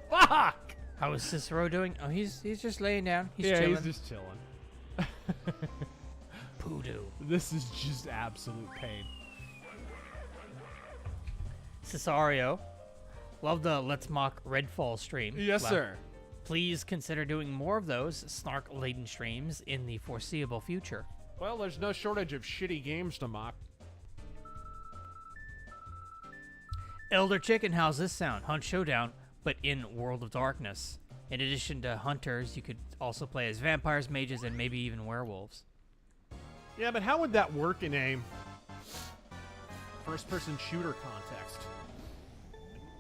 A: Fuck!
C: How is Cicero doing? Oh, he's just laying down. He's
A: Yeah,
C: chilling.
A: he's just chilling.
C: Poodoo.
A: This is just absolute pain.
C: Cesario. Love the Let's Mock Redfall stream.
A: Yes, sir.
C: Please consider doing more of those snark-laden streams in the foreseeable future.
A: Well, there's no shortage of shitty games to mock.
C: Elder Chicken, how's this sound? Hunt Showdown, but in World of Darkness. In addition to hunters, you could also play as vampires, mages, and maybe even werewolves.
A: Yeah, but how would that work in a first-person shooter context?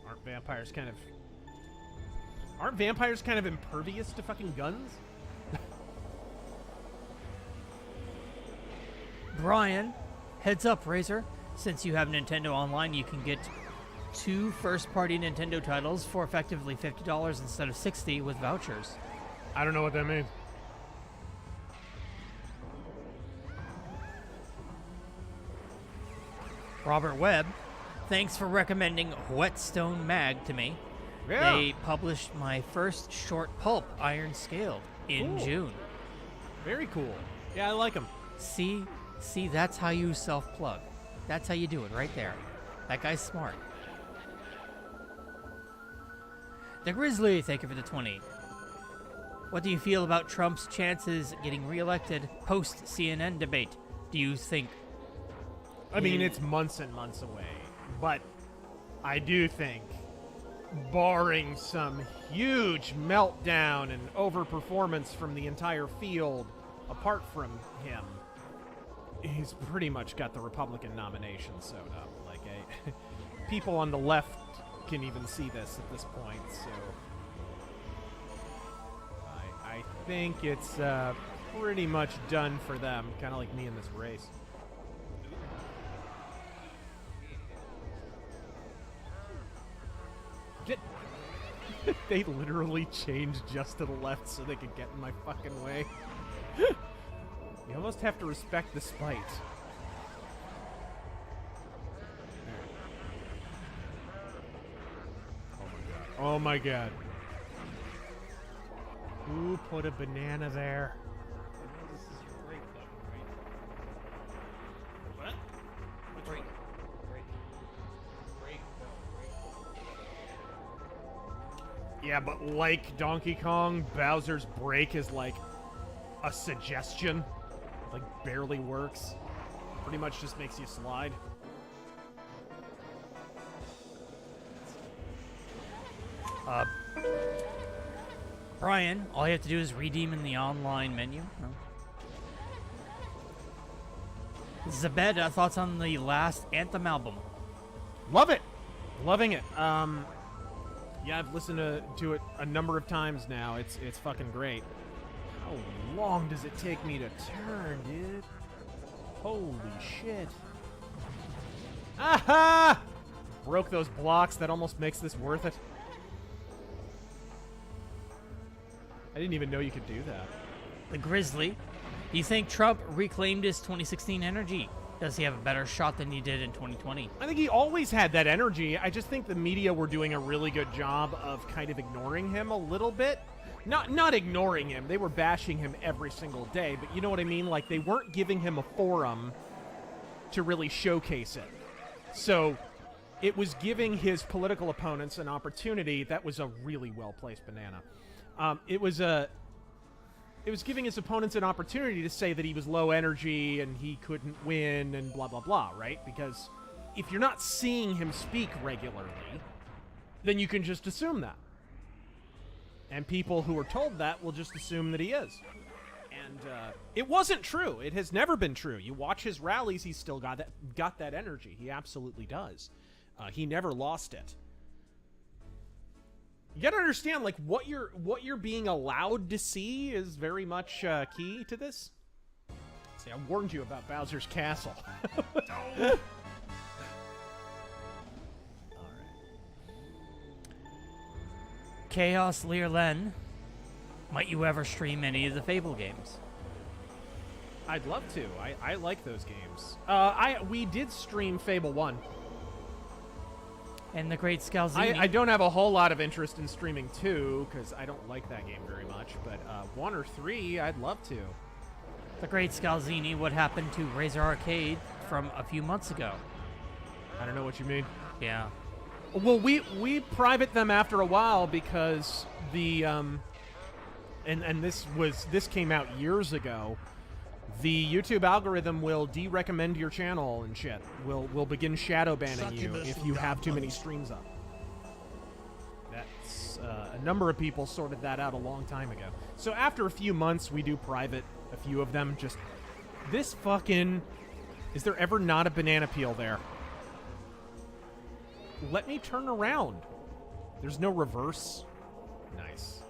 A: Aren't vampires kind of impervious to fucking guns?
C: Brian, heads up, Razor. Since you have Nintendo Online, you can get 2 first-party Nintendo titles for effectively $50 instead of $60 with vouchers.
A: I don't know what that means.
C: Robert Webb, thanks for recommending Whetstone Mag to me.
A: Yeah.
C: They published my first short pulp, Iron Scaled, in
A: Cool.
C: June.
A: Very cool. Yeah, I like them.
C: See, that's how you self-plug. That's how you do it, right there. That guy's smart. The Grizzly, thank you for the 20. What do you feel about Trump's chances getting reelected post-CNN debate? Do you think...
A: I mean, it's months and months away, but I do think, barring some huge meltdown and overperformance from the entire field, apart from him, he's pretty much got the Republican nomination sewed up. Like, people on the left can even see this at this point, so I think it's pretty much done for them, kind of like me in this race. They literally changed just to the left so they could get in my fucking way. You almost have to respect the spite. Oh my god. Who put a banana there?
B: What? Which one?
A: Yeah, but like Donkey Kong, Bowser's break is like a suggestion. Like, barely works. Pretty much just makes you slide.
C: Brian, all you have to do is redeem in the online menu. No. Zabed, thoughts on the last Anthem album?
A: Love it! Loving it. Yeah, I've listened to it a number of times now. It's fucking great. How long does it take me to turn, dude? Holy shit. Aha! Broke those blocks. That almost makes this worth it. I didn't even know you could do that.
C: The Grizzly, do you think Trump reclaimed his 2016 energy? Does he have a better shot than he did in 2020?
A: I think he always had that energy. I just think the media were doing a really good job of kind of ignoring him a little bit. Not ignoring him. They were bashing him every single day, but you know what I mean? Like, they weren't giving him a forum to really showcase it. So it was giving his political opponents an opportunity. That was a really well-placed banana. It was giving his opponents an opportunity to say that he was low energy and he couldn't win and blah, blah, blah, right? Because if you're not seeing him speak regularly, then you can just assume that. And people who are told that will just assume that he is. And it wasn't true. It has never been true. You watch his rallies, he's still got that energy. He absolutely does. He never lost it. You gotta understand, like, what you're being allowed to see is very much key to this. See, I warned you about Bowser's Castle. Alright.
C: Chaos Learlen, might you ever stream any of the Fable games?
A: I'd love to. I like those games. We did stream Fable 1.
C: And the great Scalzini.
A: I don't have a whole lot of interest in streaming 2 because I don't like that game very much. But 1 or 3, I'd love to.
C: The great Scalzini, what happened to Razor Arcade from a few months ago?
A: I don't know what you mean.
C: Yeah.
A: Well, we private them after a while because the and this came out years ago. The YouTube algorithm will de-recommend your channel and shit. Will begin shadow banning you if you have too many streams up. That's a number of people sorted that out a long time ago. So after a few months, we do private a few of them. Just this fucking. Is there ever not a banana peel there? Let me turn around. There's no reverse. Nice.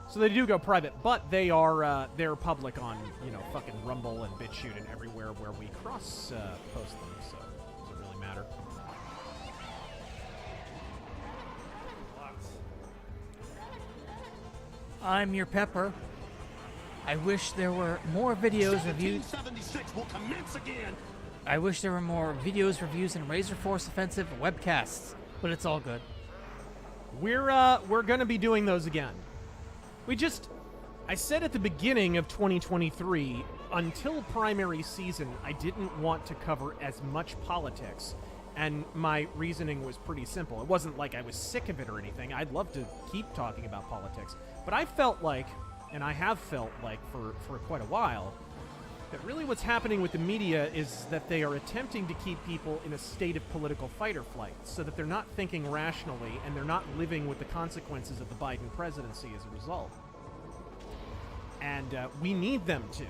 A: So they do go private, but they are they're public on, you know, fucking Rumble and BitChute and everywhere where we cross post them. So it doesn't really matter.
C: I'm your Pepper. I wish there were more videos reviews.
F: 1776 will commence again.
C: I wish there were more videos, reviews, and Razor Force Offensive webcasts, but it's all good.
A: We're gonna be doing those again. I said at the beginning of 2023, until primary season, I didn't want to cover as much politics. And my reasoning was pretty simple. It wasn't like I was sick of it or anything. I'd love to keep talking about politics. But I felt like, and I have felt like for quite a while, that really what's happening with the media is that they are attempting to keep people in a state of political fight or flight so that they're not thinking rationally and they're not living with the consequences of the Biden presidency as a result. And we need them to.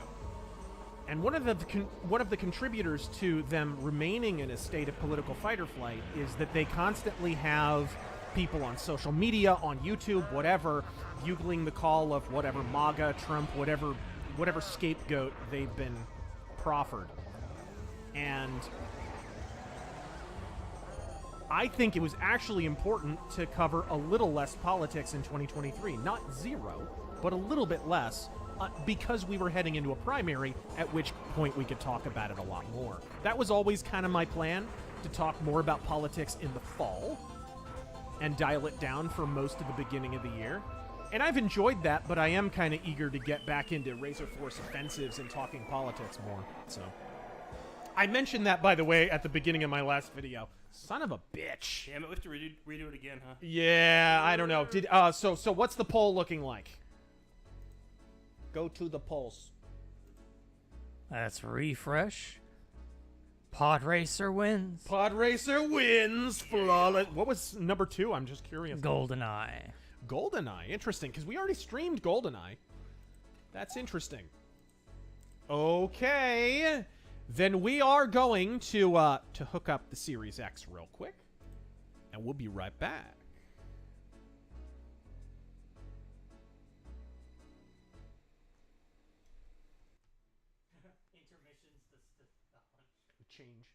A: And one of the contributors to them remaining in a state of political fight or flight is that they constantly have people on social media, on YouTube, whatever, bugling the call of whatever MAGA, Trump, whatever scapegoat they've been proffered. And I think it was actually important to cover a little less politics in 2023. Not zero, but a little bit less, because we were heading into a primary, at which point we could talk about it a lot more. That was always kind of my plan, to talk more about politics in the fall and dial it down for most of the beginning of the year. And I've enjoyed that, but I am kind of eager to get back into Razor Force offensives and talking politics more. So I mentioned that, by the way, at the beginning of my last video. Son of a bitch.
B: Damn it, we have to redo it again, huh?
A: Yeah, I don't know. So what's the poll looking like? Go to the polls.
C: Let's refresh. Pod Racer wins.
A: Pod Racer wins. Flawless. What was number 2? I'm just curious.
C: GoldenEye.
A: GoldenEye. Interesting, because we already streamed GoldenEye. That's interesting. Okay. Then we are going to hook up the Series X real quick. And we'll be right back. Change it.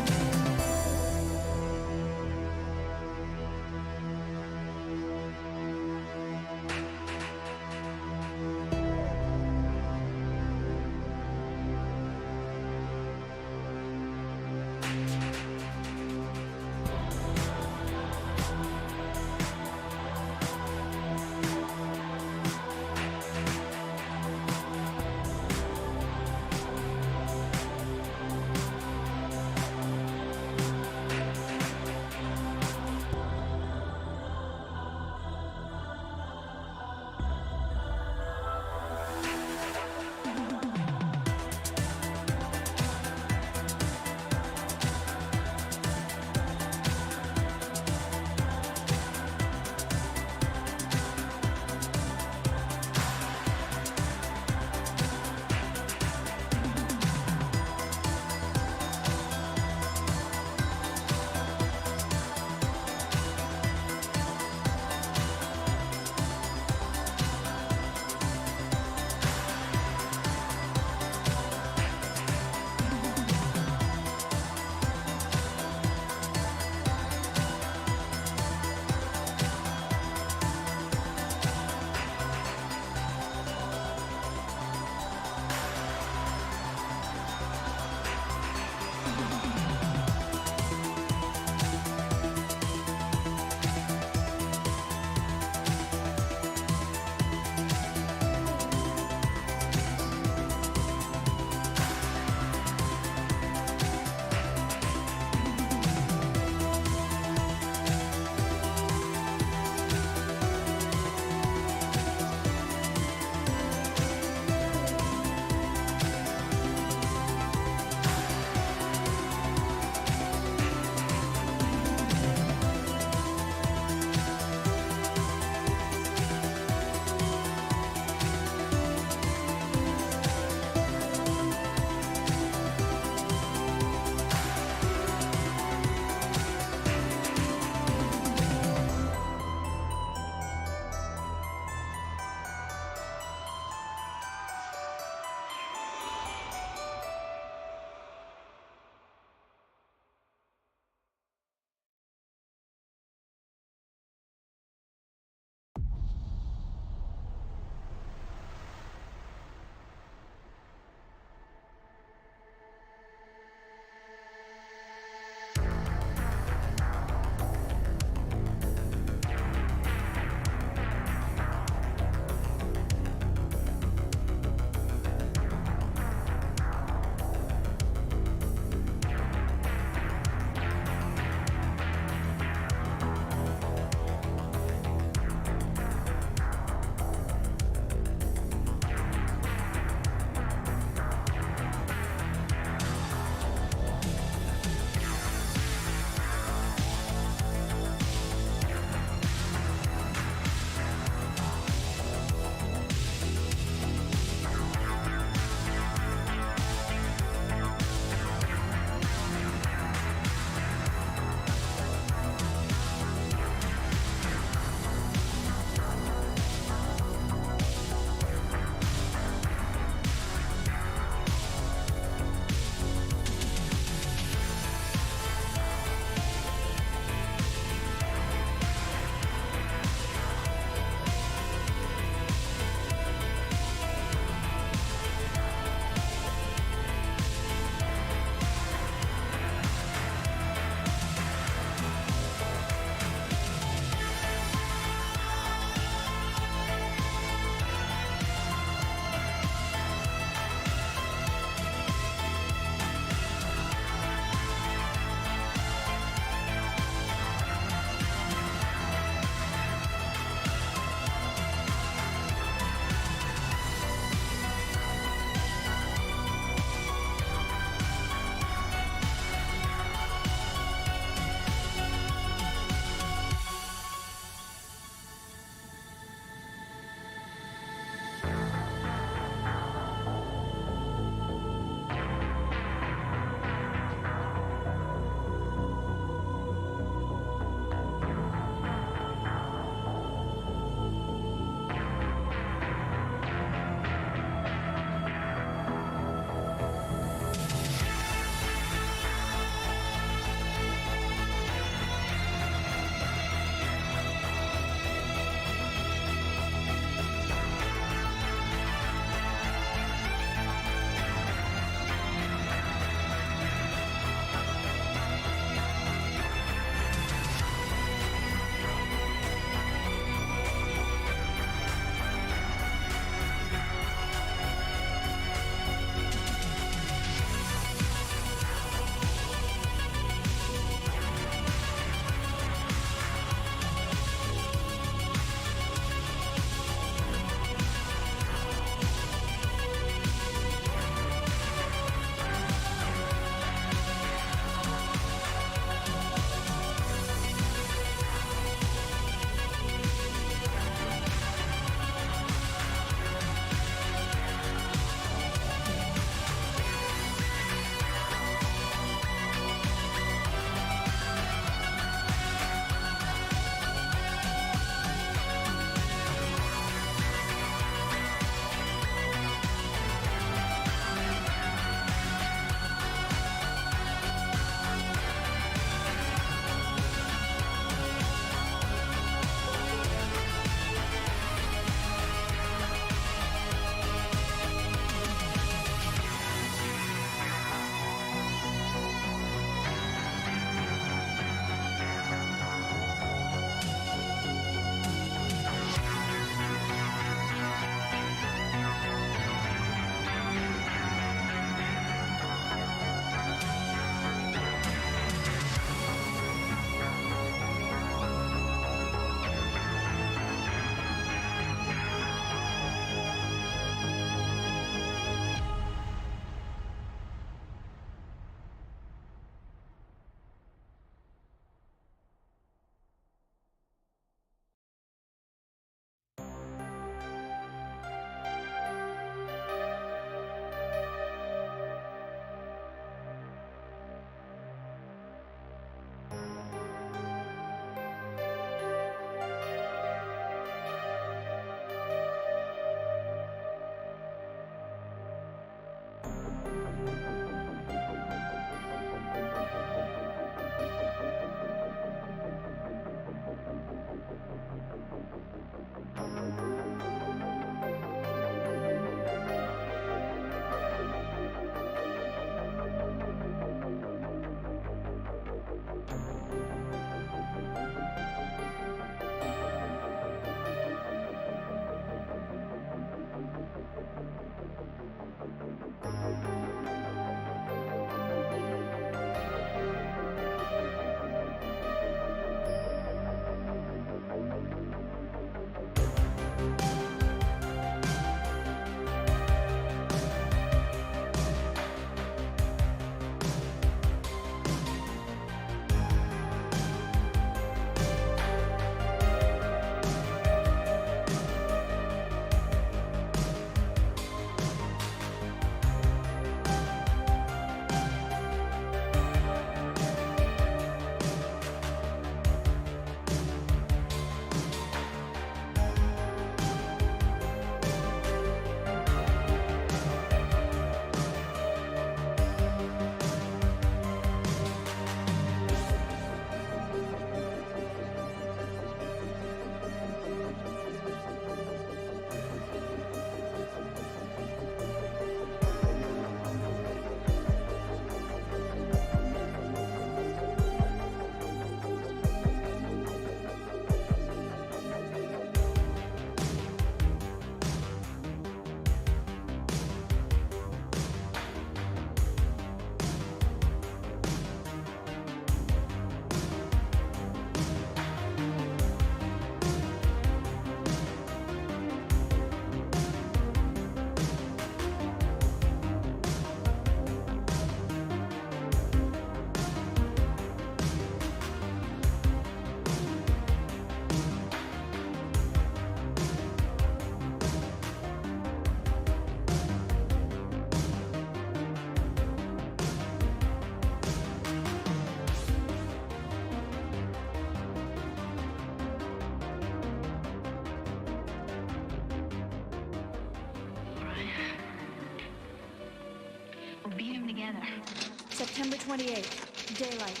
J: September 28th, daylight.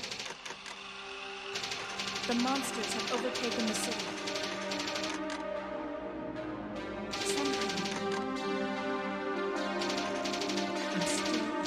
J: The monsters have overtaken the city. Somehow, I'm still alive.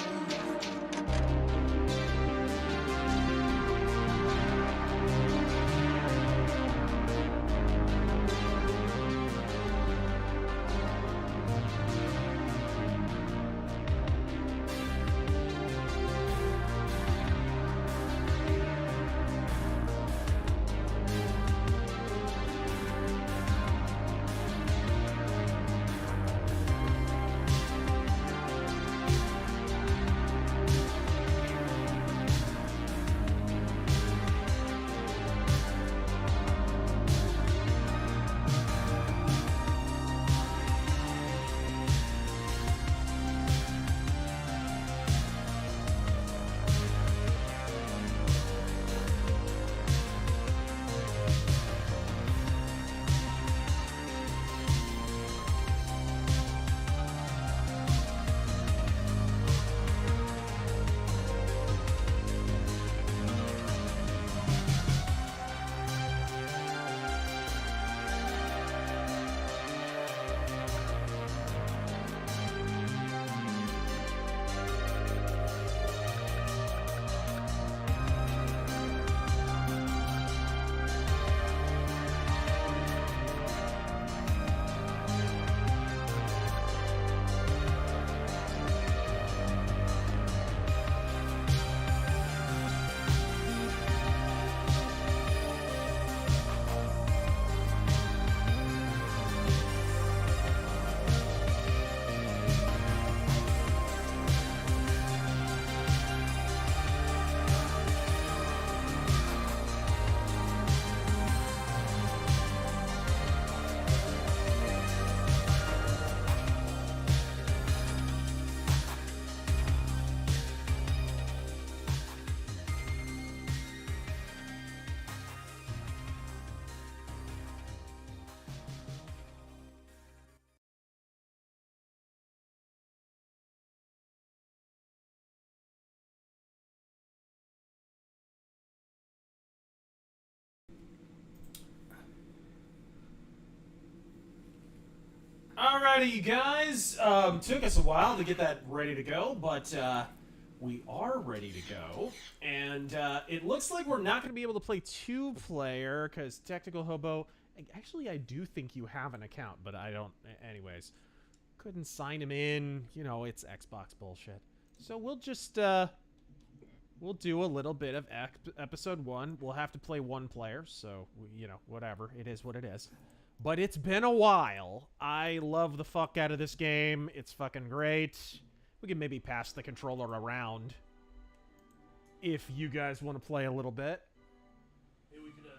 A: Alrighty, you guys. Took us a while to get that ready to go, but we are ready to go. And it looks like we're not going to be able to play two-player, because Tactical Hobo... Actually, I do think you have an account, but I don't... Anyways. Couldn't sign him in. You know, it's Xbox bullshit. So we'll just... we'll do a little bit of episode 1. We'll have to play one player, so, you know, whatever. It is what it is. But it's been a while. I love the fuck out of this game. It's fucking great. We can maybe pass the controller around if you guys want to play a little bit.
B: Maybe we could,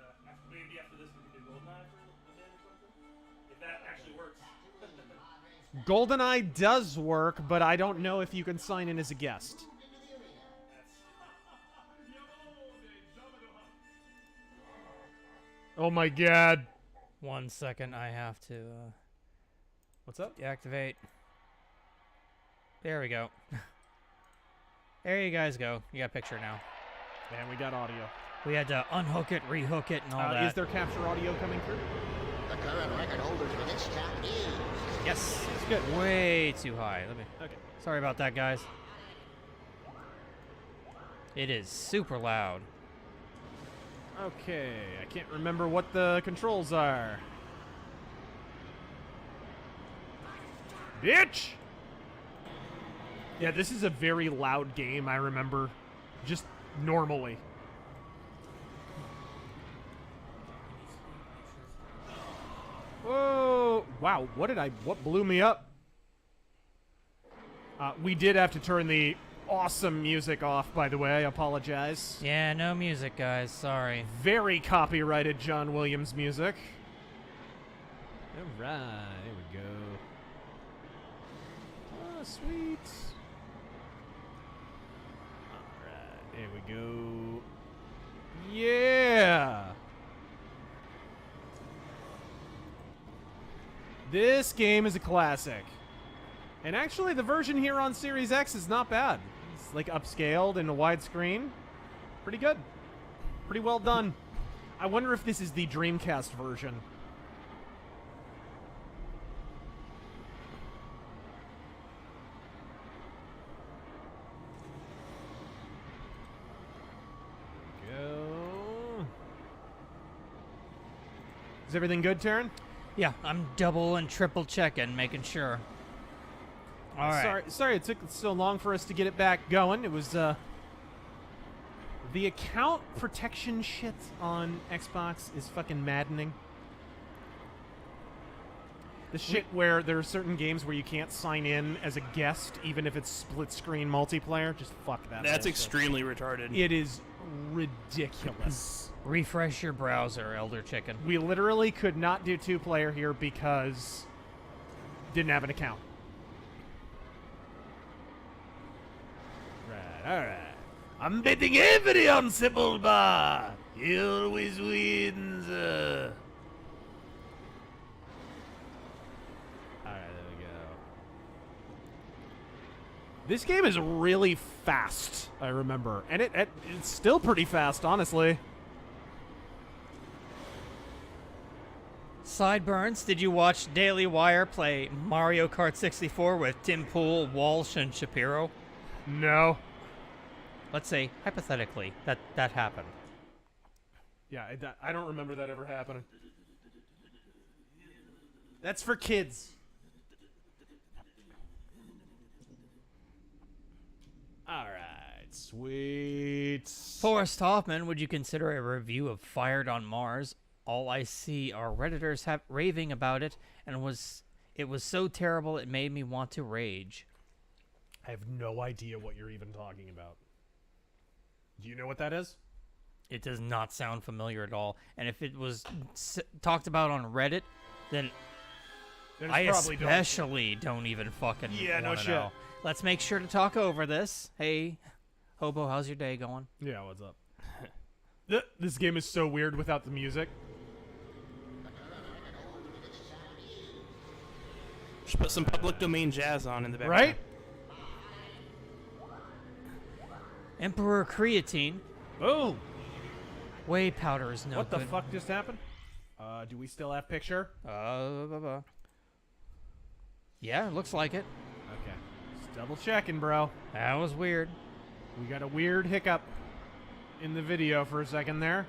B: maybe after this we could do GoldenEye for a bit or something? If that actually works.
A: GoldenEye does work, but I don't know if you can sign in as a guest. Oh my god.
C: 1 second, I have to,
A: What's up?
C: deactivate. There we go. There you guys go. You got a picture now.
A: And we got audio.
C: We had to unhook it, rehook it, and all that.
A: Is there capture audio coming through?
K: The current record holders for this chat is...
C: Yes, it's good. Way too high. Let me.
A: Okay.
C: Sorry about that, guys. It is super loud.
A: Okay, I can't remember what the controls are. Bitch! Yeah, this is a very loud game, I remember. Just normally. Whoa! Wow, what blew me up? We did have to turn the awesome music off, by the way. I apologize.
C: Yeah, no music, guys. Sorry.
A: Very copyrighted John Williams music. All right, here we go. Oh, sweet. All right, here we go. Yeah. This game is a classic. And actually, the version here on Series X is not bad. It's like upscaled in a widescreen. Pretty good. Pretty well done. I wonder if this is the Dreamcast version. Go. Is everything good, Taryn?
C: Yeah, I'm double and triple checking, making sure. All right.
A: Sorry it took so long for us to get it back going. It was, the account protection shit on Xbox is fucking maddening. The shit where there are certain games where you can't sign in as a guest, even if it's split-screen multiplayer. Just fuck that.
B: That's extremely retarded.
A: It is ridiculous.
C: Refresh your browser, Elder Chicken.
A: We literally could not do two-player here because didn't have an account. Right, all right. I'm betting every on Sybil Bar. He always wins. All right, there we go. This game is really fast, I remember. And it's still pretty fast, honestly.
C: Sideburns, did you watch Daily Wire play Mario Kart 64 with Tim Pool, Walsh, and Shapiro?
A: No.
C: Let's say, hypothetically, that happened.
A: Yeah, I don't remember that ever happening. That's for kids. All right, sweet.
C: Forrest Hoffman, would you consider a review of Fired on Mars? All I see are Redditors raving about it, and it was so terrible it made me want to rage.
A: I have no idea what you're even talking about. Do you know what that is?
C: It does not sound familiar at all. And if it was talked about on Reddit, then I especially don't even fucking
A: no shit.
C: know. Let's make sure to talk over this. Hey, Hobo, how's your day going?
A: Yeah, what's up? This game is so weird without the music.
B: Should put some public domain jazz on in the background.
A: Right?
C: Emperor Creatine.
A: Oh!
C: Whey powder is no
A: What
C: good.
A: the fuck just happened? Do we still have picture?
C: Yeah, it looks like it.
A: Okay. Just double checking, bro.
C: That was weird.
A: We got a weird hiccup in the video for a second there.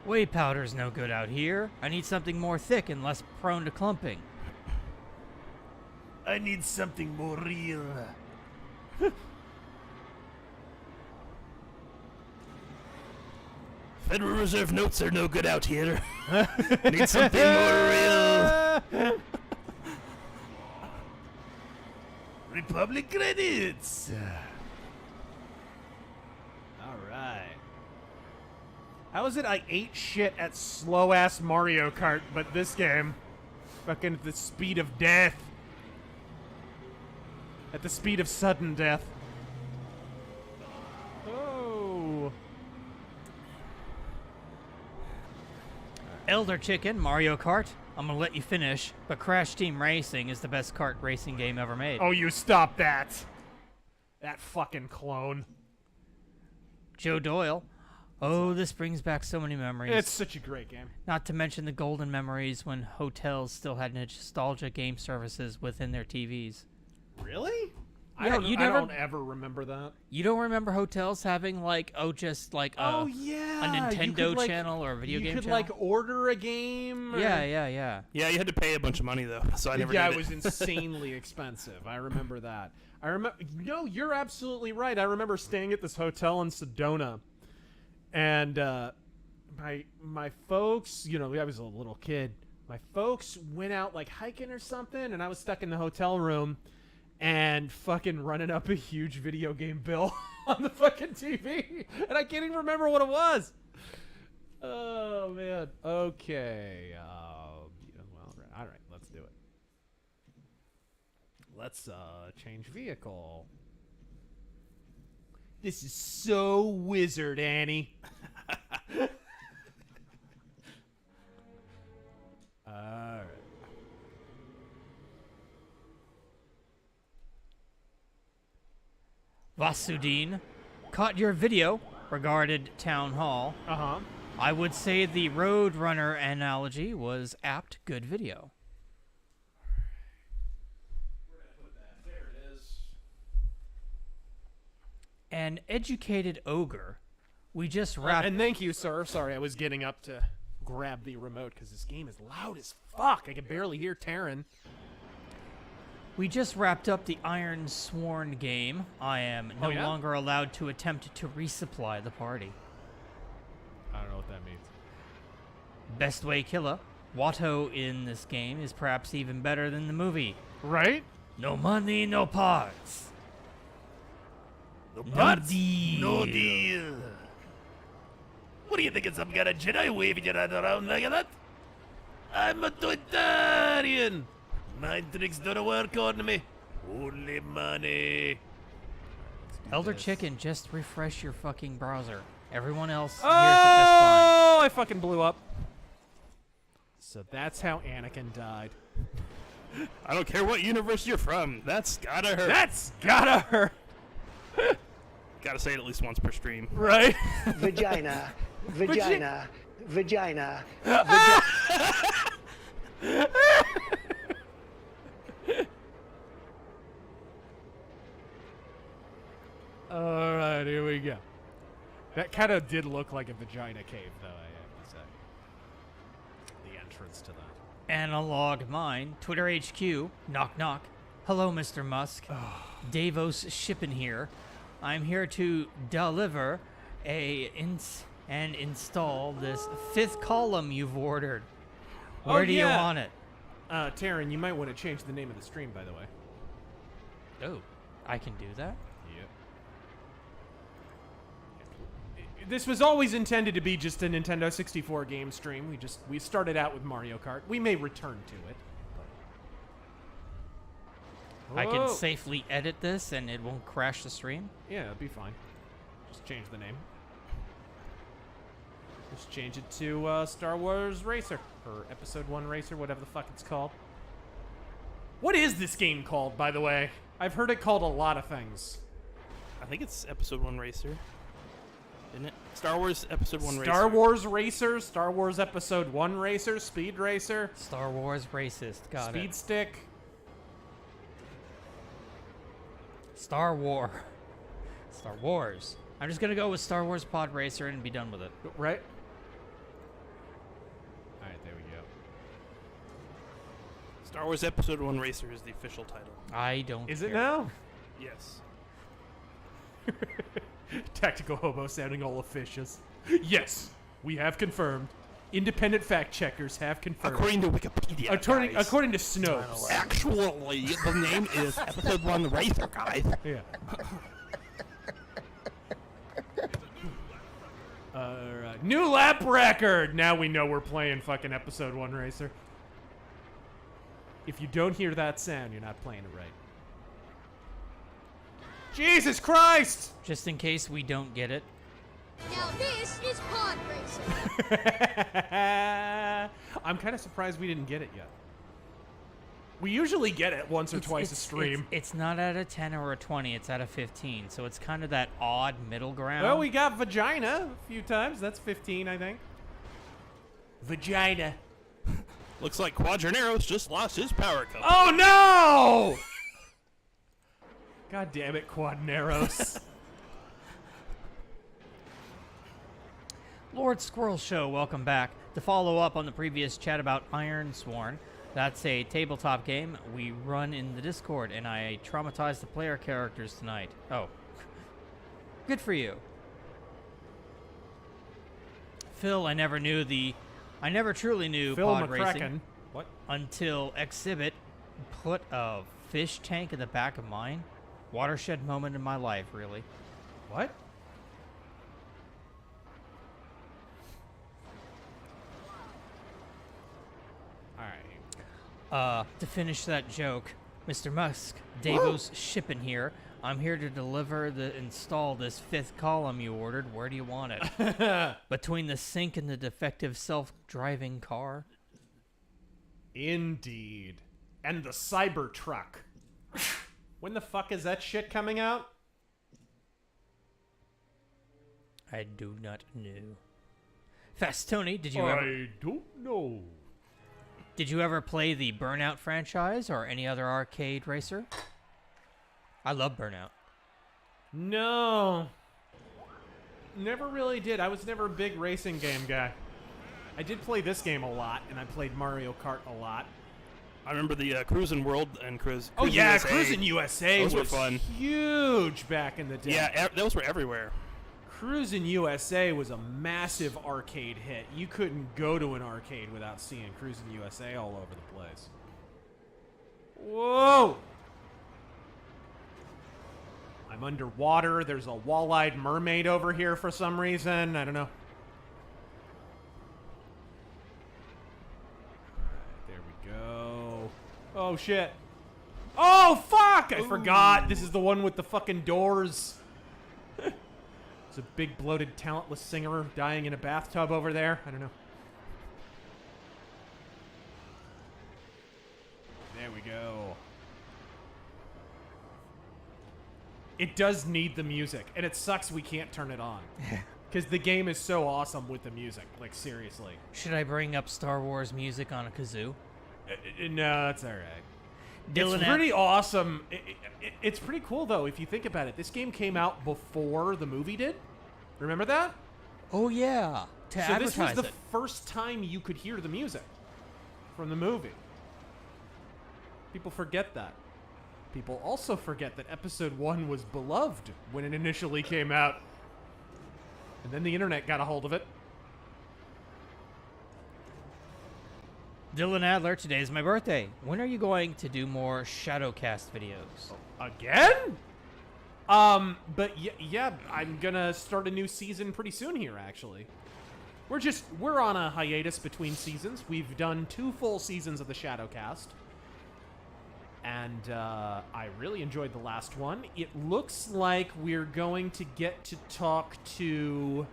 C: Whey powder's no good out here. I need something more thick and less prone to clumping.
A: I need something more real.
B: Federal Reserve notes are no good out here. Need something more real.
A: Republic credits. All right. How is it I ate shit at slow-ass Mario Kart, but this game, fucking at the speed of death. At the speed of sudden death. Oh.
C: Elder Chicken, Mario Kart. I'm gonna let you finish, but Crash Team Racing is the best kart racing game ever made.
A: Oh, you stop that. That fucking clone.
C: Joe Doyle. Oh, this brings back so many memories.
A: It's such a great game.
C: Not to mention the golden memories when hotels still had nostalgia game services within their TVs.
A: Really?
C: Yeah,
A: I don't ever remember that.
C: You don't remember hotels having just a Nintendo channel or a video game channel?
A: You could order a game.
C: Yeah.
B: Yeah, you had to pay a bunch of money though, so I never did
A: it was insanely expensive. I remember that. No, you're absolutely right. I remember staying at this hotel in Sedona, and my folks, I was a little kid. My folks went out hiking or something, and I was stuck in the hotel room. And fucking running up a huge video game bill on the fucking TV. And I can't even remember what it was. Oh, man. Okay. All right. Let's do it. Let's change vehicle. This is so wizard, Annie. All right.
C: Vasudin, caught your video regarded Town Hall.
A: Uh-huh.
C: I would say the Roadrunner analogy was apt. Good video.
A: There it is.
C: An educated ogre. We just wrapped...
A: And thank you, sir. Sorry, I was getting up to grab the remote because this game is loud as fuck. I can barely hear Taryn.
C: We just wrapped up the Iron Sworn game. I am no longer allowed to attempt to resupply the party.
A: I don't know what that means.
C: Best Way Killer. Watto in this game is perhaps even better than the movie.
A: Right?
C: No money, no parts.
E: No deal. No deal. What do you think? It's some kind of Jedi waving your hand around like that? I'm a Toytarian. Mind tricks don't work on me. Only money.
C: Elder Chicken, just refresh your fucking browser. Everyone else
A: Oh,
C: hears it just fine.
A: I fucking blew up. So that's how Anakin died.
B: I don't care what universe you're from. That's gotta hurt.
A: That's gotta hurt.
B: Gotta say it at least once per stream.
A: Right?
L: Vagina. Vagina. Vagina.
A: All right, here we go. That kind of did look like a vagina cave, though, I have to say. The entrance to that.
C: Analog Mine, Twitter HQ, knock knock. Hello, Mr. Musk. Davos Shippin here. I'm here to deliver and install this 5th column you've ordered. Where do you want it?
A: Taryn, you might want to change the name of the stream, by the way.
C: Oh, I can do that?
A: Yep. This was always intended to be just a Nintendo 64 game stream. We started out with Mario Kart. We may return to it.
C: I can safely edit this and it won't crash the stream?
A: Yeah, it'll be fine. Just change the name. Just change it to Star Wars Racer. Or Episode 1 Racer, whatever the fuck it's called. What is this game called, by the way? I've heard it called a lot of things.
B: I think it's Episode 1 Racer. Isn't it? Star Wars Episode 1 Racer.
A: Star Wars Racer, Star Wars Episode 1 Racer, Speed Racer.
C: Star Wars Racist, got
A: Speed
C: it.
A: Stick.
C: Star Wars. I'm just gonna go with Star Wars Pod Racer and be done with it.
A: Right? Alright, there we go.
B: Star Wars Episode 1 Racer is the official title.
C: I don't
A: Is
C: care.
A: it now?
B: Yes.
A: Tactical Hobo sounding all officious. Yes, we have confirmed. Independent fact checkers have confirmed.
B: According to Wikipedia,
A: according to Snopes.
B: Actually, the name is Episode 1 Racer, guys.
A: Yeah. Alright. New lap record! Now we know we're playing fucking Episode 1 Racer. If you don't hear that sound, you're not playing it right. Jesus Christ!
C: Just in case we don't get it.
M: Now this is pod racing.
A: I'm kind of surprised we didn't get it yet. We usually get it once or twice a stream.
C: It's not at a 10 or a 20, it's at a 15, so it's kind of that odd middle ground.
A: Well, we got vagina a few times. That's 15, I think. Vagina.
B: Looks like Quadraneros just lost his power couple.
A: Oh no! God damn it, Quadneros.
C: Lord Squirrel Show, welcome back. To follow up on the previous chat about Iron Sworn, that's a tabletop game we run in the Discord, and I traumatized the player characters tonight. Oh. Good for you. Phil, I never truly knew
A: Phil
C: pod
A: McCracken.
C: racing.
A: What?
C: Until Exhibit put a fish tank in the back of mine. Watershed moment in my life, really.
A: What?
C: Alright. To finish that joke, Mr. Musk, Davos Shippin here. I'm here to install this 5th column you ordered. Where do you want it? Between the sink and the defective self-driving car?
A: Indeed. And the Cybertruck. When the fuck is that shit coming out?
C: I do not know. Fast Tony, did you ever...
A: I don't know.
C: Did you ever play the Burnout franchise or any other arcade racer? I love Burnout.
A: No. Never really did. I was never a big racing game guy. I did play this game a lot, and I played Mario Kart a lot.
B: I remember the Cruisin' World and Cruisin' USA.
A: Cruisin' USA
B: Those
A: was
B: were fun.
A: huge back in the day.
B: Yeah, those were everywhere.
A: Cruisin' USA was a massive arcade hit. You couldn't go to an arcade without seeing Cruisin' USA all over the place. Whoa! I'm underwater. There's a wall-eyed mermaid over here for some reason. I don't know. There we go. Oh, shit. Oh, fuck! I forgot. This is the one with the fucking doors. There's a big, bloated, talentless singer dying in a bathtub over there. I don't know. There we go. It does need the music, and it sucks we can't turn it on. Because the game is so awesome with the music. Like, seriously.
C: Should I bring up Star Wars music on a kazoo?
A: No, that's all right.
C: Dylan,
A: It's pretty awesome. It's pretty cool, though, if you think about it. This game came out before the movie did. Remember that?
C: Oh, yeah. To
A: So this was
C: advertise
A: the
C: it.
A: first time you could hear the music from the movie. People forget that. People also forget that Episode 1 was beloved when it initially came out. And then the internet got a hold of it.
C: Dylan Adler, today is my birthday. When are you going to do more Shadowcast videos?
A: Again? But yeah, I'm gonna start a new season pretty soon here, actually. We're on a hiatus between seasons. We've done 2 full seasons of the Shadowcast. And I really enjoyed the last one. It looks like we're going to get to talk to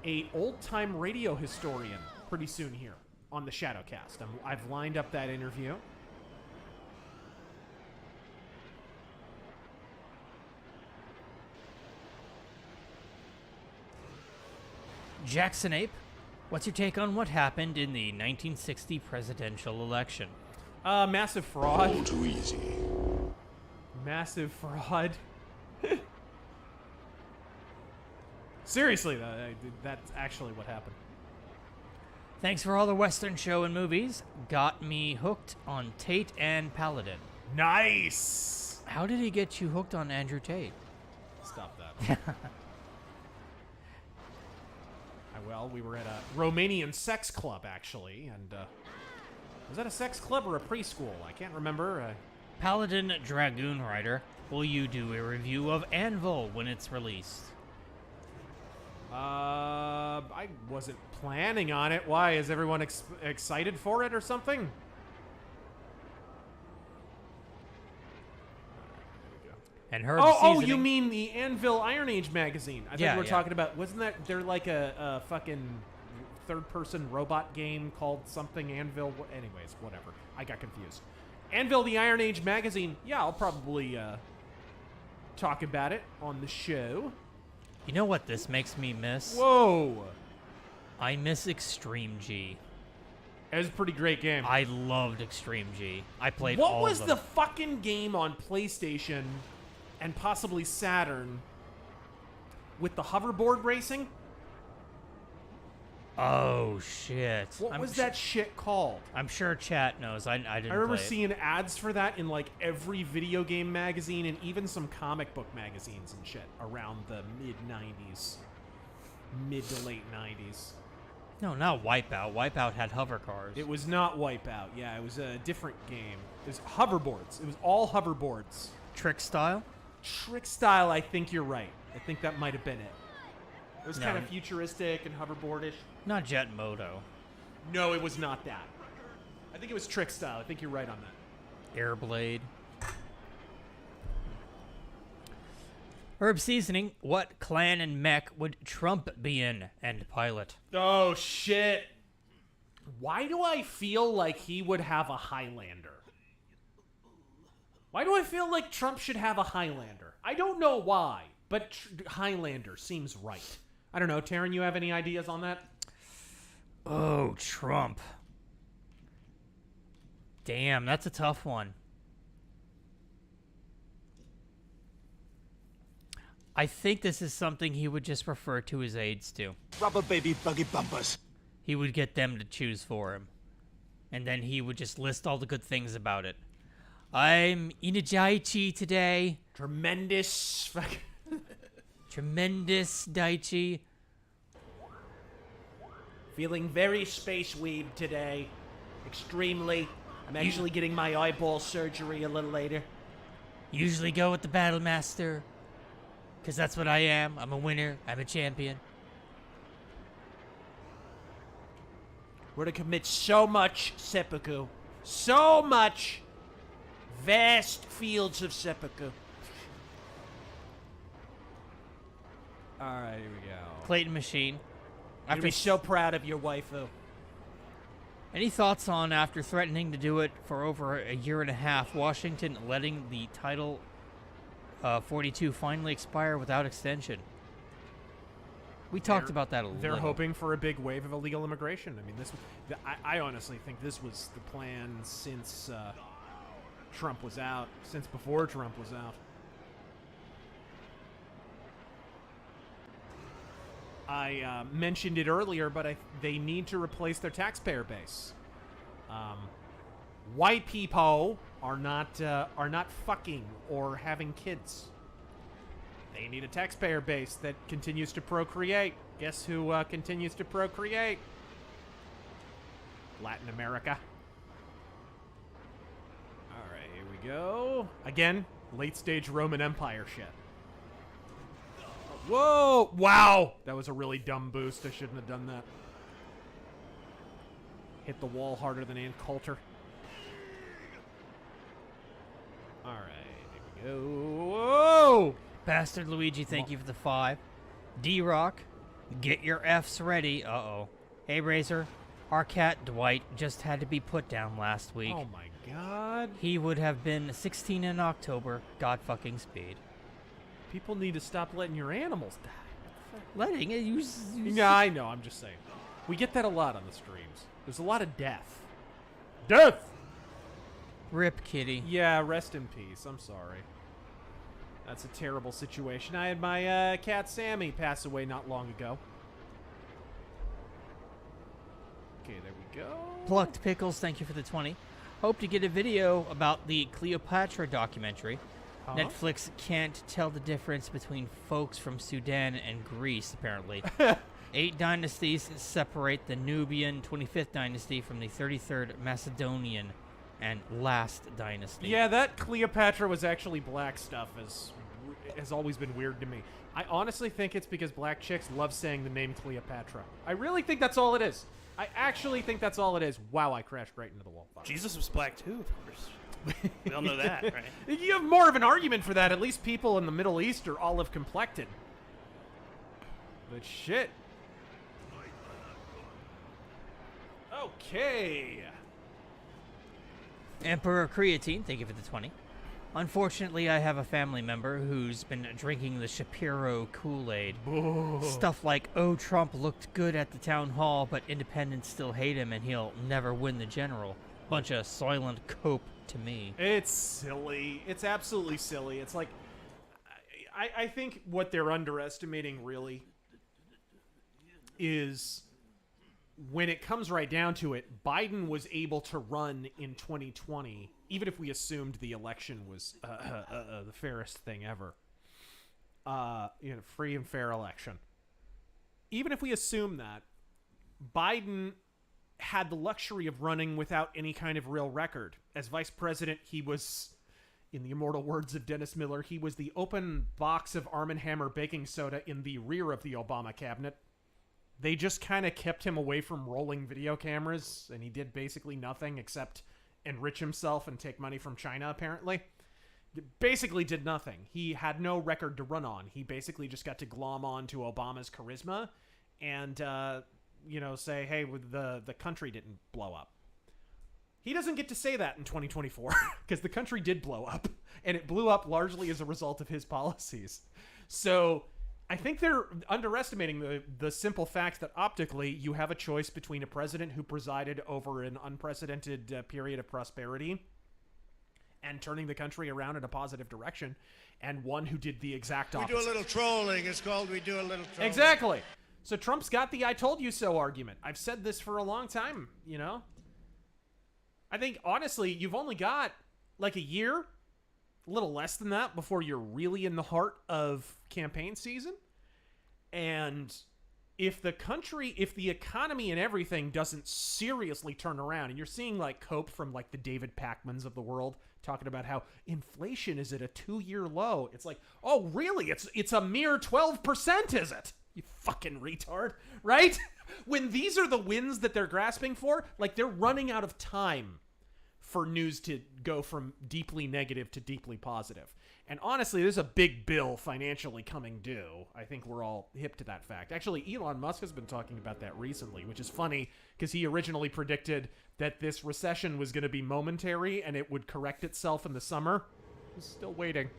A: a old-time radio historian pretty soon here on the Shadowcast. I've lined up that interview.
C: Jackson Ape, what's your take on what happened in the 1960 presidential election?
A: Massive fraud.
F: All too easy.
A: Massive fraud. Seriously, though, that's actually what happened.
C: Thanks for all the Western show and movies. Got me hooked on Tate and Paladin.
A: Nice!
C: How did he get you hooked on Andrew Tate?
A: Stop that. Well, we were at a Romanian sex club, actually, and, was that a sex club or a preschool? I can't remember.
C: Paladin Dragoon Rider, will you do a review of Anvil when it's released?
A: I wasn't planning on it. Why? Is everyone excited for it or something?
C: And Herb
A: Oh, you mean the Anvil Iron Age magazine? I think we were
C: yeah.
A: talking about. Wasn't that they're like a fucking third-person robot game called something Anvil? Anyways, whatever. I got confused. Anvil the Iron Age magazine. Yeah, I'll probably talk about it on the show.
C: You know what this makes me miss?
A: Whoa!
C: I miss Extreme G.
A: It was a pretty great game.
C: I loved Extreme G. I played
A: What
C: all
A: was
C: of
A: the
C: them.
A: fucking game on PlayStation and possibly Saturn with the hoverboard racing?
C: Oh, shit.
A: What was that shit called?
C: I'm sure chat knows. I didn't
A: I remember
C: play it.
A: seeing ads for that in like every video game magazine and even some comic book magazines and shit around the mid-90s. Mid to late 90s.
C: No, not Wipeout. Wipeout had hover cars.
A: It was not Wipeout. Yeah, it was a different game. It was hoverboards. It was all hoverboards.
C: Trick Style?
A: Trick Style, I think you're right. I think that might have been it. It was
C: No.
A: kind of futuristic and hoverboardish.
C: Not Jet Moto.
A: No, it was not that. I think it was Trick Style. I think you're right on that.
C: Airblade. Herb Seasoning, what clan and mech would Trump be in and pilot?
A: Oh, shit. Why do I feel like he would have a Highlander? Why do I feel like Trump should have a Highlander? I don't know why, but Highlander seems right. I don't know. Taryn, you have any ideas on that?
C: Oh, Trump. Damn, that's a tough one. I think this is something he would just refer to his aides to.
F: Rubber baby buggy bumpers.
C: He would get them to choose for him. And then he would just list all the good things about it. I'm Inajaichi today.
A: Tremendous.
C: Tremendous Daichi.
A: Feeling very space weeb today. Extremely. I'm actually getting my eyeball surgery a little later.
C: Usually go with the Battle Master. Because that's what I am. I'm a winner. I'm a champion.
A: We're to commit so much seppuku. So much. Vast fields of seppuku. Alright, here we go.
C: Clayton Machine.
A: I'd be so proud of your waifu.
C: Any thoughts on, after threatening to do it for over a year and a half, Washington letting the Title 42 finally expire without extension? We talked about that a little.
A: They're hoping for a big wave of illegal immigration. I mean, I honestly think this was the plan since Trump was out, since before Trump was out. I mentioned it earlier, but they need to replace their taxpayer base. White people are not fucking or having kids. They need a taxpayer base that continues to procreate. Guess who continues to procreate? Latin America. All right, here we go. Again, late-stage Roman Empire shit. Whoa! Wow! That was a really dumb boost. I shouldn't have done that. Hit the wall harder than Ann Coulter. Alright, here we go. Whoa!
C: Bastard Luigi, thank you for the 5. D-Rock, get your Fs ready. Uh-oh. Hey, Razor, our cat, Dwight, just had to be put down last week.
A: Oh my god.
C: He would have been 16 in October. God fucking speed.
A: People need to stop letting your animals die.
C: Letting it?
A: Yeah, I know. I'm just saying. We get that a lot on the streams. There's a lot of death. Death!
C: Rip, kitty.
A: Yeah, rest in peace. I'm sorry. That's a terrible situation. I had my cat Sammy pass away not long ago. Okay, there we go.
C: Plucked Pickles, thank you for the 20. Hope to get a video about the Cleopatra documentary.
A: Huh?
C: Netflix can't tell the difference between folks from Sudan and Greece, apparently. 8 dynasties separate the Nubian 25th dynasty from the 33rd Macedonian and last dynasty.
A: Yeah, that Cleopatra was actually black stuff has always been weird to me. I honestly think it's because black chicks love saying the name Cleopatra. I really think that's all it is. I actually think that's all it is. Wow, I crashed right into the wall.
B: Jesus was black too, of course. We all know that, right?
A: You have more of an argument for that. At least people in the Middle East are olive complected. But shit. Okay.
C: Emperor Creatine, thank you for the 20. Unfortunately, I have a family member who's been drinking the Shapiro Kool-Aid. Stuff like, oh, Trump looked good at the town hall, but independents still hate him and he'll never win the general. Bunch of Soylent Cope to me.
A: It's silly. It's absolutely silly. It's like, I think what they're underestimating really is when it comes right down to it, Biden was able to run in 2020, even if we assumed the election was the fairest thing ever. Free and fair election. Even if we assume that, Biden had the luxury of running without any kind of real record. As vice president, he was, in the immortal words of Dennis Miller, he was the open box of Arm & Hammer baking soda in the rear of the Obama cabinet. They just kind of kept him away from rolling video cameras, and he did basically nothing except enrich himself and take money from China, apparently. Basically did nothing. He had no record to run on. He basically just got to glom on to Obama's charisma and, say, hey, the country didn't blow up. He doesn't get to say that in 2024, because the country did blow up, and it blew up largely as a result of his policies. So I think they're underestimating the simple fact that optically you have a choice between a president who presided over an unprecedented period of prosperity and turning the country around in a positive direction, and one who did the exact opposite.
F: We do a little trolling. It's called we do a little trolling.
A: Exactly. So Trump's got the I told you so argument. I've said this for a long time, you know? I think, honestly, you've only got like a year, a little less than that, before you're really in the heart of campaign season. And if the economy and everything doesn't seriously turn around, and you're seeing like Cope from like the David Pacmans of the world talking about how inflation is at a 2-year low. It's like, oh, really? It's a mere 12%, is it? You fucking retard, right? When these are the wins that they're grasping for, like they're running out of time for news to go from deeply negative to deeply positive. And honestly, there's a big bill financially coming due. I think we're all hip to that fact. Actually, Elon Musk has been talking about that recently, which is funny because he originally predicted that this recession was going to be momentary and it would correct itself in the summer. He's still waiting.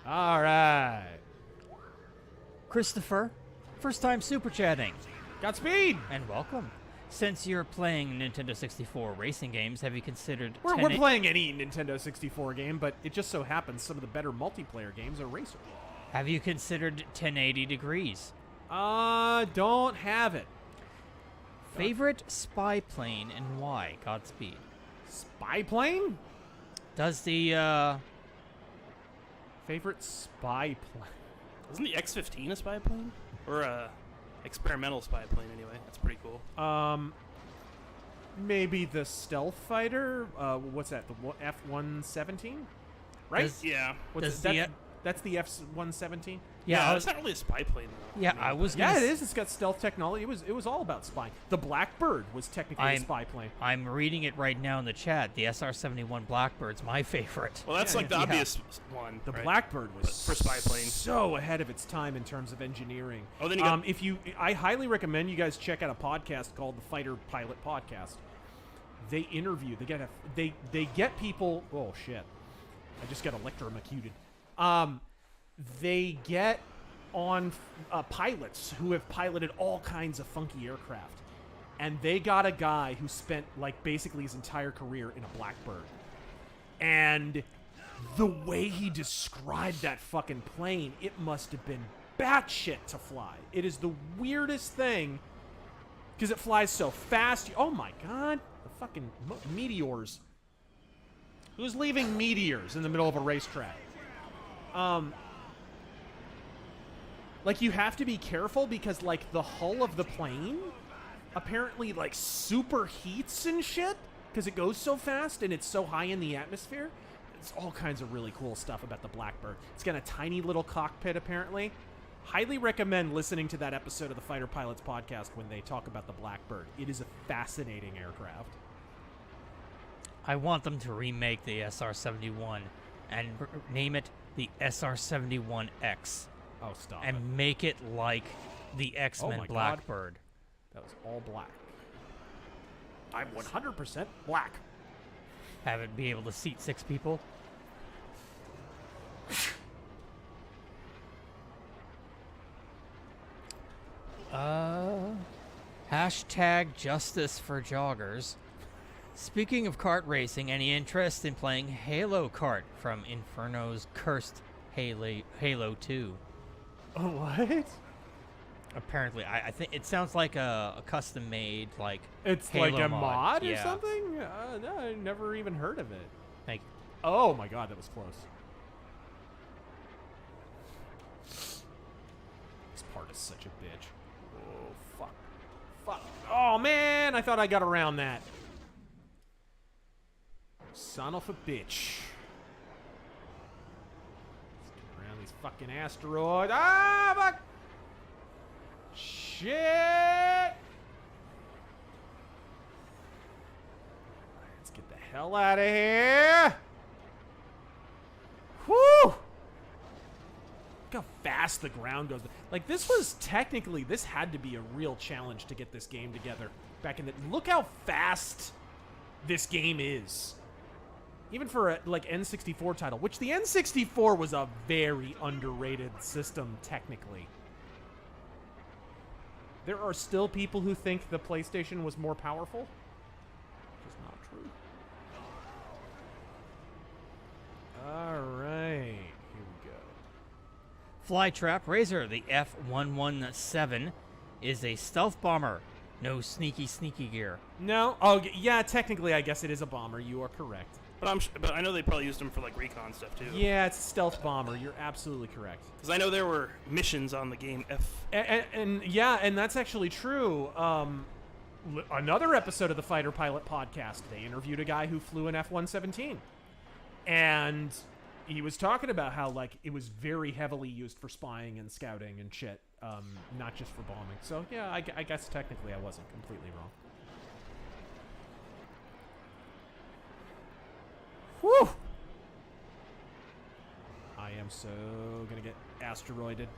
A: All right.
C: Christopher, first time super chatting.
A: Godspeed!
C: And welcome. Since you're playing Nintendo 64 racing games, have you considered...
A: We're playing any Nintendo 64 game, but it just so happens some of the better multiplayer games are racers.
C: Have you considered 1080 degrees?
A: Don't have it.
C: Favorite spy plane and why? Godspeed.
A: Spy plane?
C: Does the,
A: Favorite spy plane?
B: Isn't the X-15 a spy plane? Or a experimental spy plane, anyway? That's pretty cool.
A: Maybe the stealth fighter? What's that? The F-117? Right?
B: Yeah.
A: That's the F-117?
B: Yeah, it's not really a spy plane, though.
C: Yeah, I was gonna...
A: Yeah, it is. It's got stealth technology. It was all about spying. The Blackbird was technically a spy plane.
C: I'm reading it right now in the chat. The SR-71 Blackbird's my favorite.
B: Well, that's the obvious one.
A: The
B: right?
A: Blackbird was
B: for spy plane.
A: So ahead of its time in terms of engineering.
B: Oh, then you got...
A: I highly recommend you guys check out a podcast called the Fighter Pilot Podcast. They interview. They get people. Oh shit! I just got electrocuted. They get on pilots who have piloted all kinds of funky aircraft. And they got a guy who spent, like, basically his entire career in a Blackbird. And the way he described that fucking plane, it must have been batshit to fly. It is the weirdest thing, because it flies so fast. Oh my god, the fucking meteors. Who's leaving meteors in the middle of a racetrack? Like, you have to be careful because, like, the hull of the plane apparently, like, superheats and shit because it goes so fast and it's so high in the atmosphere. It's all kinds of really cool stuff about the Blackbird. It's got a tiny little cockpit, apparently. Highly recommend listening to that episode of the Fighter Pilots podcast when they talk about the Blackbird. It is a fascinating aircraft.
C: I want them to remake the SR-71 and name it the SR-71X.
A: Oh, stop
C: and
A: it.
C: make it like the X-Men Blackbird.
A: That was all black. I'm 100% black.
C: Have it be able to seat 6 people. Hashtag justice for joggers. Speaking of kart racing, any interest in playing Halo Kart from Inferno's cursed Halo 2?
A: Oh, what?
C: Apparently, I think it sounds like a custom-made, like,
A: it's
C: Halo
A: like a mod or
C: yeah.
A: something? No, I never even heard of it.
C: Thank you.
A: Oh my god, that was close. This part is such a bitch. Oh, fuck. Fuck. Oh, man, I thought I got around that. Son of a bitch. Let's get around these fucking asteroids. Ah, fuck! Shit! Let's get the hell out of here! Whew! Look how fast the ground goes. Like, this had to be a real challenge to get this game together back in the... Look how fast this game is. even for a like N64 title, which the N64 was a very underrated system technically. There are still people who think the PlayStation was more powerful. Which is not true. All right, here we go.
C: Flytrap Razor, the F-117, is a stealth bomber. No sneaky gear.
A: No. Oh, yeah. Technically, I guess it is a bomber. You are correct.
B: But I know they probably used them for like recon stuff too.
A: Yeah, it's a stealth bomber. You're absolutely correct.
B: Because I know there were missions on the game F.
A: And yeah, and that's actually true. Another episode of the Fighter Pilot podcast, they interviewed a guy who flew an F-117, and he was talking about how like it was very heavily used for spying and scouting and shit, not just for bombing. So yeah, I guess technically I wasn't completely wrong. Whew! I am so gonna get asteroided.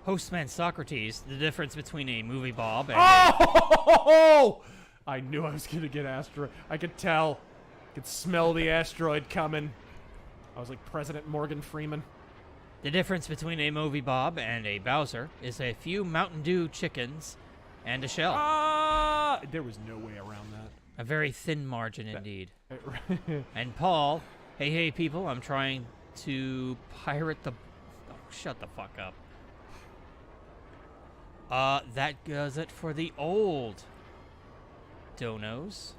C: Hostman Socrates, the difference between a movie bob and
A: Oh! I knew I was gonna get asteroid. I could tell. I could smell the asteroid coming. I was like President Morgan Freeman.
C: The difference between a movie bob and a Bowser is a few Mountain Dew chickens and a shell.
A: There was no way around that.
C: A very thin margin indeed. And Paul, hey people, I'm trying to pirate the... Oh, shut the fuck up. That does it for the old donos.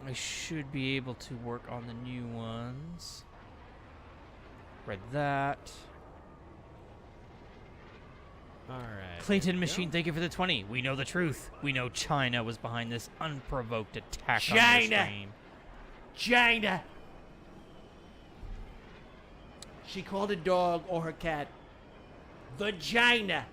C: I should be able to work on the new ones. Read that.
A: Alright.
C: Clayton Machine, thank you for the 20. We know the truth. We know China was behind this unprovoked attack on the stream.
A: China! She called a dog or her cat vagina.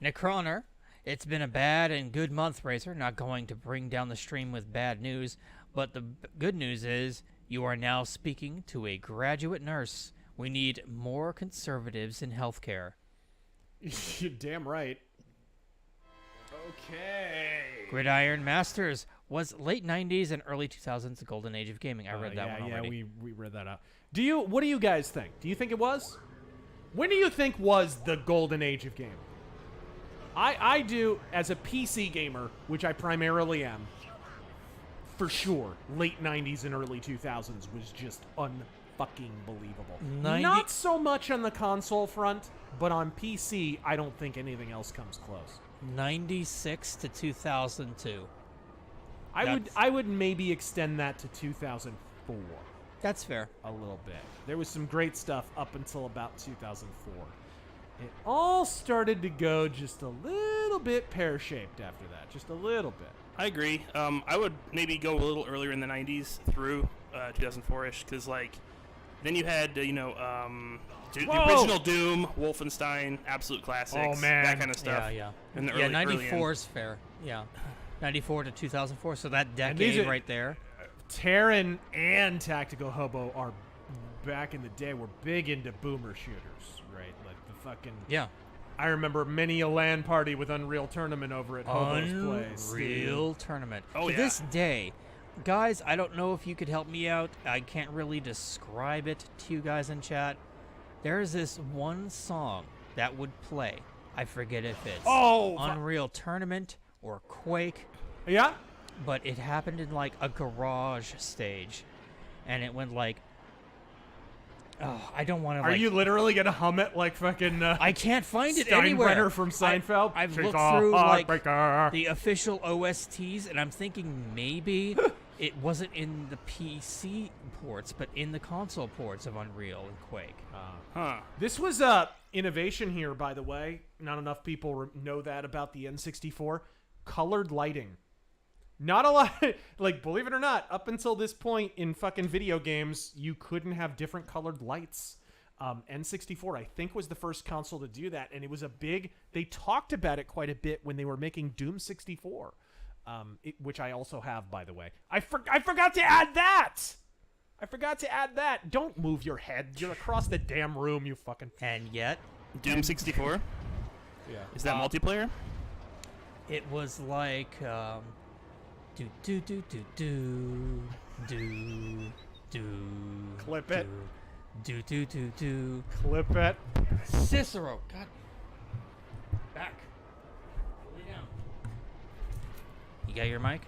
C: Necroner, it's been a bad and good month, Razor. Not going to bring down the stream with bad news, but the good news is you are now speaking to a graduate nurse. We need more conservatives in healthcare.
A: You're damn right. Okay.
C: Gridiron Masters was late 90s and early 2000s, the golden age of gaming. I read that one already.
A: Yeah, we read that out. What do you guys think? Do you think it was? When do you think was the golden age of gaming? I do, as a PC gamer, which I primarily am, for sure, late 90s and early 2000s was just unfucking believable. Not so much on the console front, but on PC, I don't think anything else comes close.
C: 96 to 2002.
A: I would maybe extend that to 2004.
C: That's fair.
A: A little bit. There was some great stuff up until about 2004. It all started to go just a little bit pear-shaped after that. Just a little bit.
B: I agree. I would maybe go a little earlier in the 90s through 2004-ish, because, like, then you had, the original Doom, Wolfenstein, absolute classics.
A: Oh, man.
B: That kind of stuff.
C: Yeah.
B: In the
C: 94 is fair. Yeah. 94 to 2004, so that decade right there.
A: Terran and Tactical Hobo are, back in the day, were big into boomer shooters, right? Like the fucking...
C: Yeah.
A: I remember many a LAN party with Unreal Tournament over at Hobo's place.
C: Unreal Tournament.
B: Oh,
C: to this day, guys, I don't know if you could help me out. I can't really describe it to you guys in chat. There's this one song that would play. I forget if it's Unreal Tournament or Quake.
A: Yeah?
C: But it happened in, like, a garage stage. And it went like... Oh, I don't want to.
A: Are you literally gonna hum it like fucking?
C: I can't find it
A: Steinbrenner
C: anywhere.
A: from Seinfeld.
C: I've looked through like the official OSTs, and I'm thinking maybe it wasn't in the PC ports, but in the console ports of Unreal and Quake.
A: This was innovation here, by the way. Not enough people know that about the N64. Colored lighting. Not a lot, like, believe it or not, up until this point in fucking video games, you couldn't have different colored lights. N64, I think, was the first console to do that, and it was they talked about it quite a bit when they were making Doom 64, which I also have, by the way. I forgot to add that! Don't move your head. You're across the damn room, you fucking...
C: And yet...
B: Doom 64?
A: Yeah.
B: Is that multiplayer?
C: It was like... Do do do do do do do.
A: Clip it.
C: Do do do do.
A: Clip it.
C: Cicero, God. Back. Lay down. You got your mic?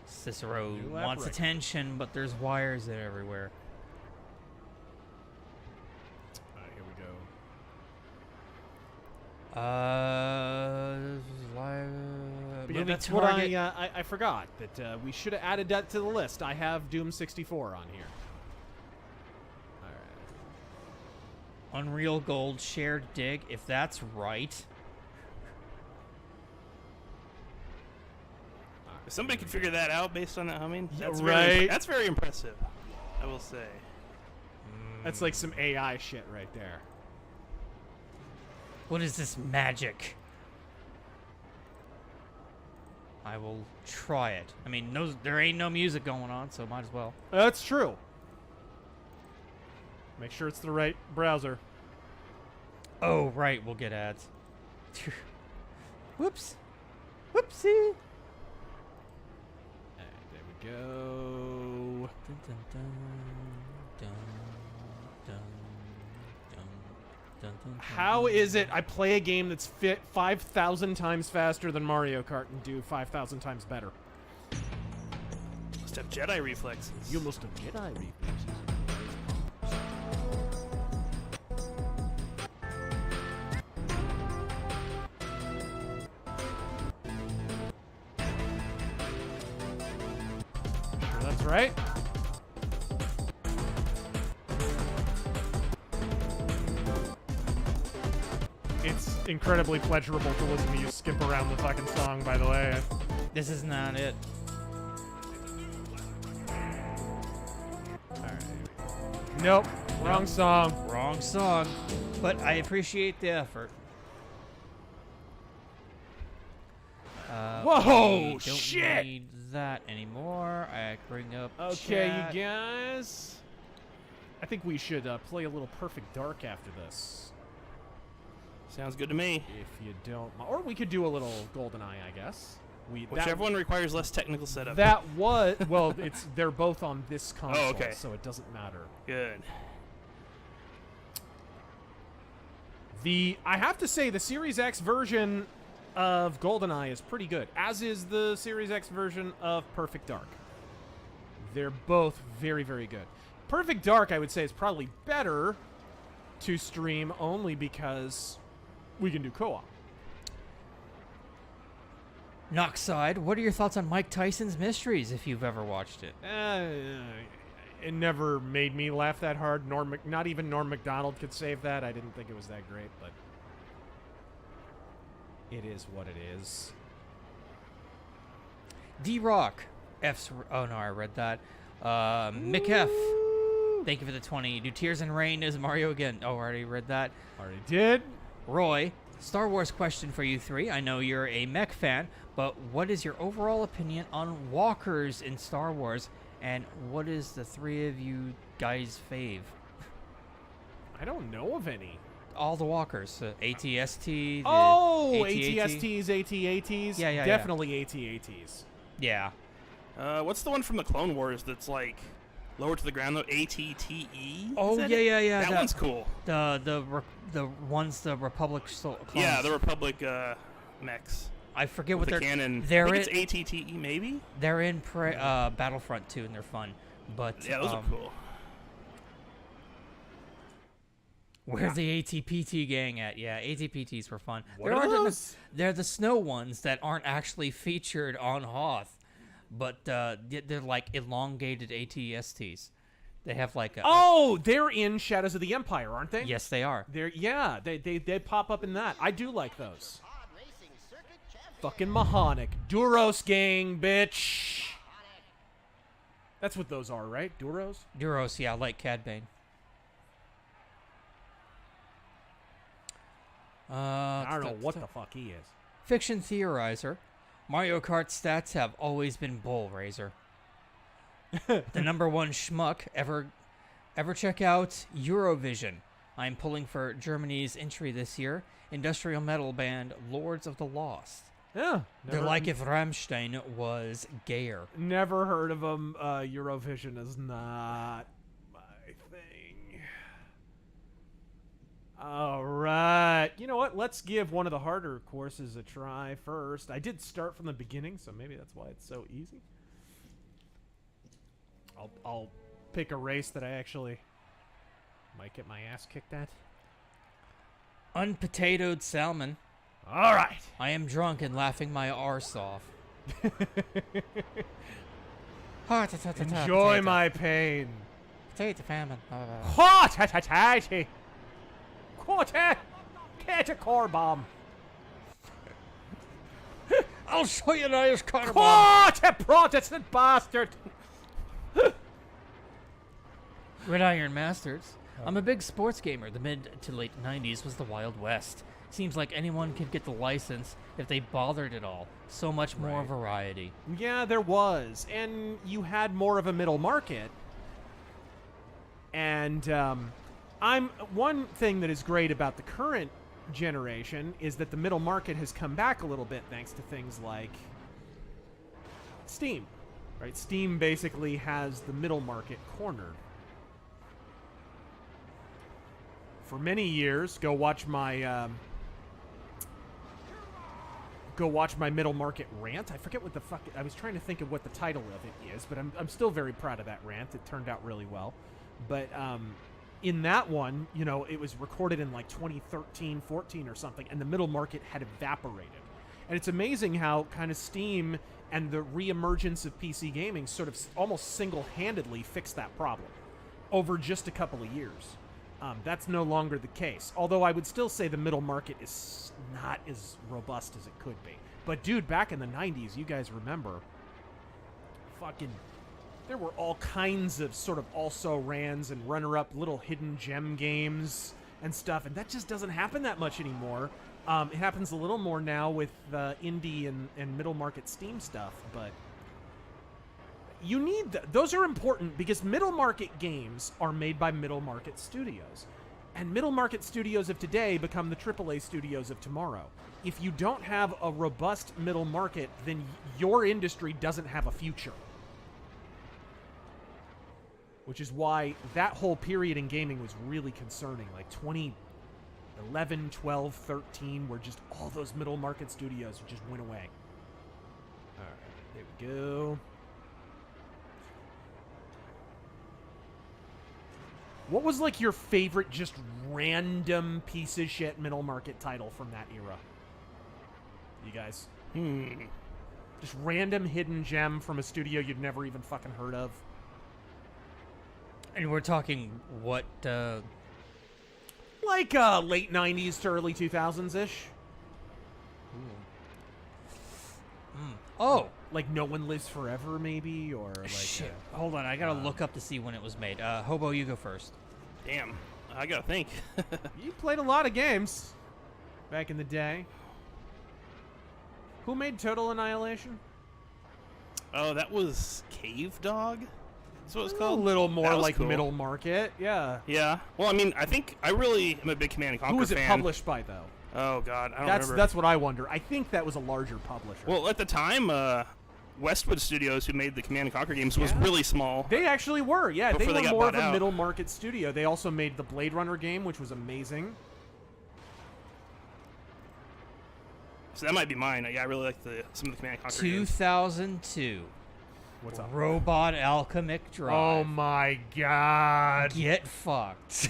C: Cicero
A: New lap
C: wants
A: record.
C: attention, but there's wires there everywhere.
A: Alright, here we go. But yeah,
C: movie
A: that's
C: target.
A: what I forgot that we should have added that to the list. I have Doom 64 on here. All right.
C: Unreal Gold shared dig, if that's right.
B: If somebody could figure that out based on that humming, that's
A: right.
B: that's very impressive, I will say.
A: That's like some AI shit right there.
C: What is this magic? I will try it. I mean, there ain't no music going on, so might as well.
A: That's true. Make sure it's the right browser.
C: Oh, right, we'll get ads. Whoops. Whoopsie.
A: There we go.
C: Dun, dun, dun, dun, dun, dun, dun, dun,
A: How is it I play a game that's fit 5,000 times faster than Mario Kart and do 5,000 times better?
B: Must have Jedi reflexes.
A: You must have Jedi reflexes. Sure that's right. It's incredibly pleasurable to listen to you skip around the fucking song, by the way.
C: This is not it.
A: Nope. Wrong song.
C: Wrong song. But I appreciate the effort.
A: Whoa,
C: we don't
A: shit!
C: need that anymore. I bring up
A: Okay,
C: chat.
A: you guys. I think we should play a little Perfect Dark after this.
B: Sounds good to me.
A: If you don't, or we could do a little GoldenEye, I guess.
B: Whichever one requires less technical setup.
A: That was well. They're both on this console,
B: okay.
A: so it doesn't matter.
B: Good.
A: I have to say the Series X version of GoldenEye is pretty good, as is the Series X version of Perfect Dark. They're both very, very good. Perfect Dark, I would say, is probably better to stream only because we can do co-op.
C: Knockside, what are your thoughts on Mike Tyson's Mysteries, if you've ever watched it?
A: It never made me laugh that hard. Not even Norm Macdonald could save that. I didn't think it was that great, but it is what it is.
C: D-Rock. Oh, no, I read that. Mick F. Thank you for the 20. Do Tears and Rain is Mario again? Oh, already read that.
A: Already did.
C: Roy, Star Wars question for you three. I know you're a mech fan, but what is your overall opinion on walkers in Star Wars, and what is the three of you guys' fave?
A: I don't know of any.
C: All the walkers. AT-ST.
A: Oh,
C: AT-AT.
A: AT-STs, AT-ATs.
C: Yeah.
A: Definitely AT-ATs.
C: Yeah.
B: What's the one from the Clone Wars that's like lower to the ground though? ATTE?
C: Oh, yeah.
B: That one's cool.
C: The ones the Republic clones.
B: Yeah, the Republic mechs.
C: I forget
B: with
C: what
B: the
C: they're.
B: cannon.
C: They're
B: I think it's ATTE maybe.
C: They're in Battlefront 2 and they're fun, but
B: yeah, those are cool.
C: Where's the ATPT gang at? Yeah, ATPTs were fun.
A: What are those?
C: They're the snow ones that aren't actually featured on Hoth, but they're like elongated ATSTs. They have like a...
A: they're in Shadows of the Empire, aren't they?
C: Yes, they are.
A: They pop up in that. I do like those. Fucking Mahonic. Duros gang, bitch. That's what those are, right? Duros?
C: Duros, yeah, like Cad Bane.
A: I don't know what the fuck he is.
C: Fiction Theorizer. Mario Kart stats have always been bull, Razor. The #1 schmuck ever check out Eurovision. I'm pulling for Germany's entry this year. Industrial metal band Lords of the Lost.
A: Yeah.
C: They're like if Rammstein was gayer.
A: Never heard of them. Eurovision is not my thing. All right. You know what? Let's give one of the harder courses a try first. I did start from the beginning, so maybe that's why it's so easy. I'll pick a race that I actually might get my ass kicked at.
C: Unpotatoed salmon.
A: All right.
C: I am drunk and laughing my arse off.
A: Enjoy my pain.
C: Potato famine.
A: Catch a car bomb.
C: I'll show you an Irish car bomb.
A: What a Protestant bastard.
C: Gridiron Masters. I'm a big sports gamer. The mid to late 90s was the Wild West. Seems like anyone could get the license if they bothered at all. So much more variety.
A: Yeah, there was. And you had more of a middle market. And one thing that is great about the current generation is that the middle market has come back a little bit thanks to things like Steam. Right? Steam basically has the middle market cornered. For many years, go watch my middle market rant. I forget what the fuck. I was trying to think of what the title of it is, but I'm still very proud of that rant. It turned out really well. But in that one, you know, it was recorded in like 2013, 14 or something, and the middle market had evaporated. And it's amazing how kind of Steam and the reemergence of PC gaming sort of almost single-handedly fixed that problem over just a couple of years. That's no longer the case. Although I would still say the middle market is not as robust as it could be. But dude, back in the 90s, you guys remember, there were all kinds of sort of also-rans and runner-up little hidden gem games and stuff, and that just doesn't happen that much anymore. It happens a little more now with indie and middle market Steam stuff, but you need those are important because middle market games are made by middle market studios. And middle market studios of today become the AAA studios of tomorrow. If you don't have a robust middle market, then your industry doesn't have a future. Which is why that whole period in gaming was really concerning. Like 2011, 12, 13, where just all those middle market studios just went away. All right, there we go. What was like your favorite just random piece of shit middle market title from that era? You guys? Just random hidden gem from a studio you'd never even fucking heard of.
C: And we're talking what,
A: like late 90s to early 2000s-ish.
C: Oh!
A: Like No One Lives Forever, maybe? Or like...
C: Shit. Hold on, I gotta look up to see when it was made. Hobo, you go first.
B: Damn. I gotta think.
A: You played a lot of games back in the day. Who made Total Annihilation?
B: Oh, that was Cave Dog? That's what it's called?
A: A little more like
B: cool.
A: middle market, yeah.
B: Yeah. Well, I mean, I really am a big Command & Conquer fan.
A: Who was it published by, though?
B: Oh, God, I don't remember.
A: That's what I wonder. I think that was a larger publisher.
B: Well, at the time, Westwood Studios, who made the Command & Conquer games, was really small.
A: They actually were, yeah.
B: Before
A: They
B: they
A: were
B: got
A: more of
B: bought
A: a
B: out.
A: middle market studio. They also made the Blade Runner game, which was amazing.
B: So that might be mine. Yeah, I really like some of the Command & Conquer games.
C: 2002.
A: What's up?
C: Robot Alchemic Drive.
A: Oh my god.
C: Get fucked.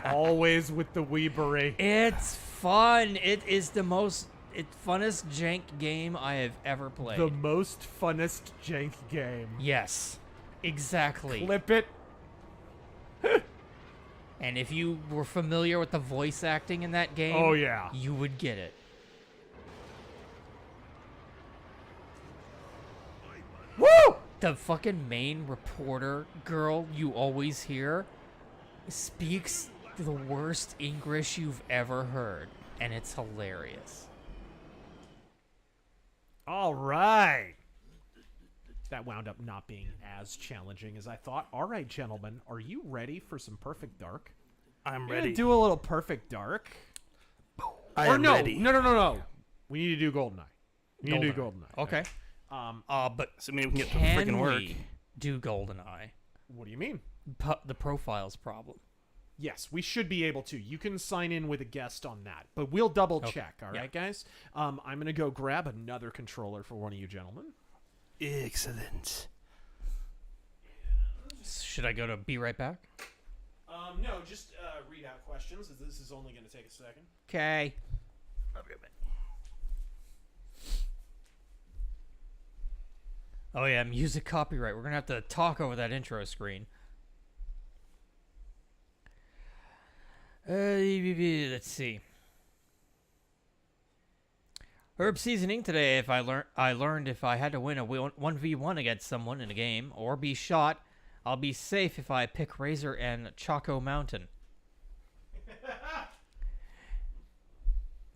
A: Always with the Weebery.
C: It's fun. It is the most funnest jank game I have ever played.
A: The most funnest jank game.
C: Yes. Exactly.
A: Clip it.
C: And if you were familiar with the voice acting in that game,
A: oh yeah,
C: you would get it.
A: Woo!
C: The fucking main reporter girl you always hear speaks the worst English you've ever heard, and it's hilarious.
A: All right. That wound up not being as challenging as I thought. All right, gentlemen, are you ready for some Perfect Dark?
B: I'm
A: You're
B: ready.
A: gonna do a little Perfect Dark.
B: I am
A: no,
B: ready.
A: No. We need to do GoldenEye. You can do GoldenEye.
C: Okay. But
B: So maybe we can get to
C: can
B: freaking work.
C: we do GoldenEye?
A: What do you mean?
C: The profiles problem.
A: Yes, we should be able to. You can sign in with a guest on that, but we'll double check. All right, guys. I'm gonna go grab another controller for one of you gentlemen.
B: Excellent.
C: Should I go to be right back?
A: No, just read out questions. This is only gonna take a second.
C: Okay. Oh yeah, music copyright. We're gonna have to talk over that intro screen. Let's see. Herb seasoning today. If I learned if I had to win a 1v1 against someone in a game or be shot, I'll be safe if I pick Razor and Choco Mountain.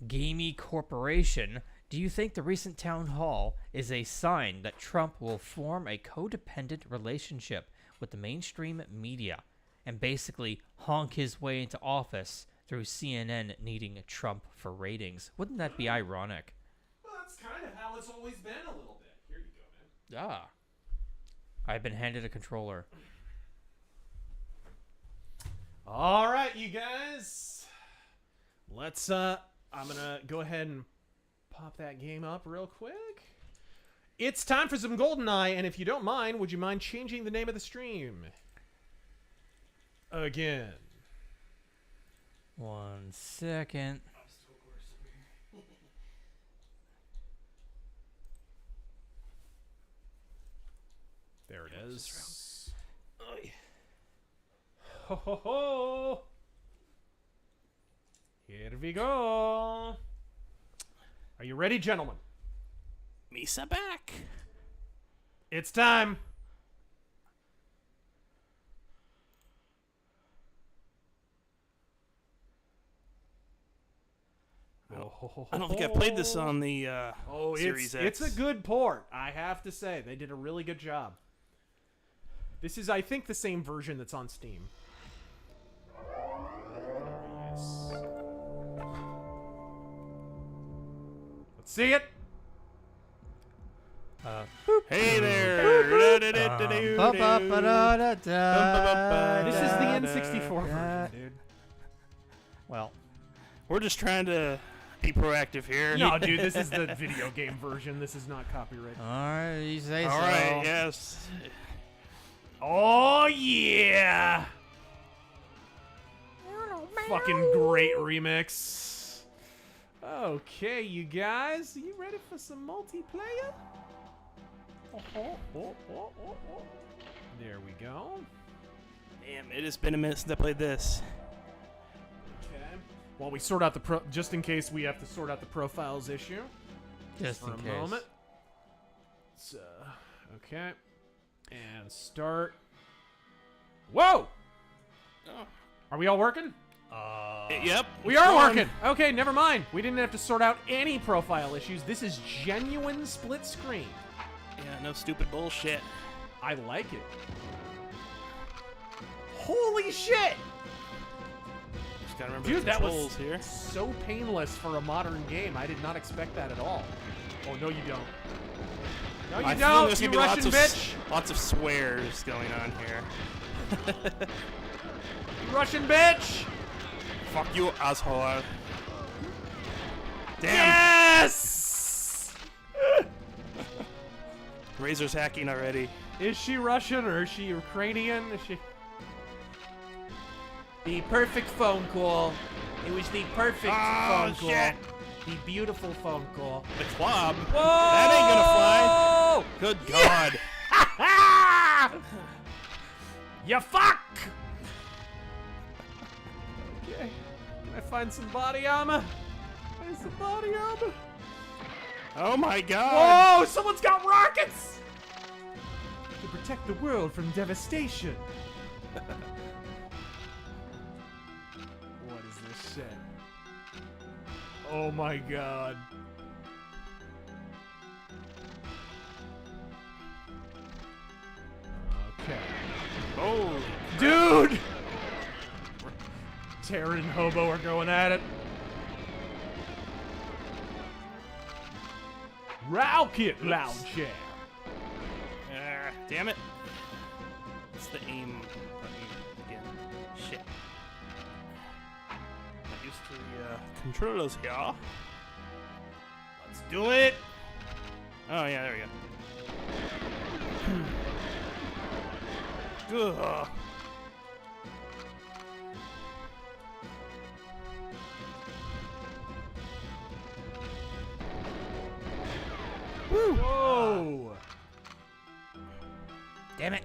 C: Gamey Corporation. Do you think the recent town hall is a sign that Trump will form a codependent relationship with the mainstream media and basically honk his way into office through CNN needing Trump for ratings? Wouldn't that be ironic?
A: Well, that's kind of how it's always been a little bit. Here you go, man.
C: Ah. I've been handed a controller.
A: All right, you guys. Let's I'm gonna go ahead and pop that game up real quick. It's time for some GoldenEye, and if you don't mind, would you mind changing the name of the stream? Again.
C: 1 second.
A: There it is. Ho ho ho! Here we go. Are you ready, gentlemen?
B: Misa back.
A: It's time.
B: I don't think I've played this on the Series
A: it's
B: X.
A: a good port, I have to say. They did a really good job. This is, I think, the same version that's on Steam. Yes. Let's see it.
B: Hey there!
A: This is the N64 version, dude.
C: Well,
B: we're just trying to be proactive here.
A: No, dude, this is the video game version. This is not copyrighted.
C: Alright, you say so.
B: Alright, yes.
A: Oh, yeah! Fucking great remix. Okay, you guys. Are you ready for some multiplayer? There we go.
B: Damn, it has been a minute since I played this.
A: Okay. While we sort out the just in case we have to sort out the profiles issue.
C: Just
A: for
C: in
A: a
C: case.
A: moment. So, okay. And start. Whoa!
B: Oh.
A: Are we all working?
B: Yep.
A: We are working. Okay, never mind. We didn't have to sort out any profile issues. This is genuine split screen.
B: Yeah, no stupid bullshit.
A: I like it. Holy shit!
B: Just gotta remember
A: Dude,
B: the
A: that was
B: controls here.
A: so painless for a modern game. I did not expect that at all. Oh, no, you don't. No, you
B: I feel
A: don't,
B: there's
A: you
B: gonna be
A: Russian bitch!
B: Lots of swears going on here.
A: You Russian bitch!
B: Fuck you, asshole. Damn!
A: Yes!
B: Razor's hacking already.
A: Is she Russian or is she Ukrainian? Is she... The perfect phone call. It was the perfect phone call.
B: Shit.
A: The beautiful phone call.
B: The club?
A: Whoa!
B: That ain't gonna fly. Good God.
A: You fuck! Okay. Can I find some body armor? Find some body armor?
B: Oh my God.
A: Whoa! Someone's got rockets! To protect the world from devastation. What is this shit? Oh my God. Okay.
B: Oh,
A: dude! Terran and Hobo are going at it. Rocket launcher.
B: Damn it. What's the aim button again? Shit. Not used to the controllers here.
A: Let's do it.
B: Oh, yeah, there we go. Ugh.
A: Woo. Whoa.
C: Damn it.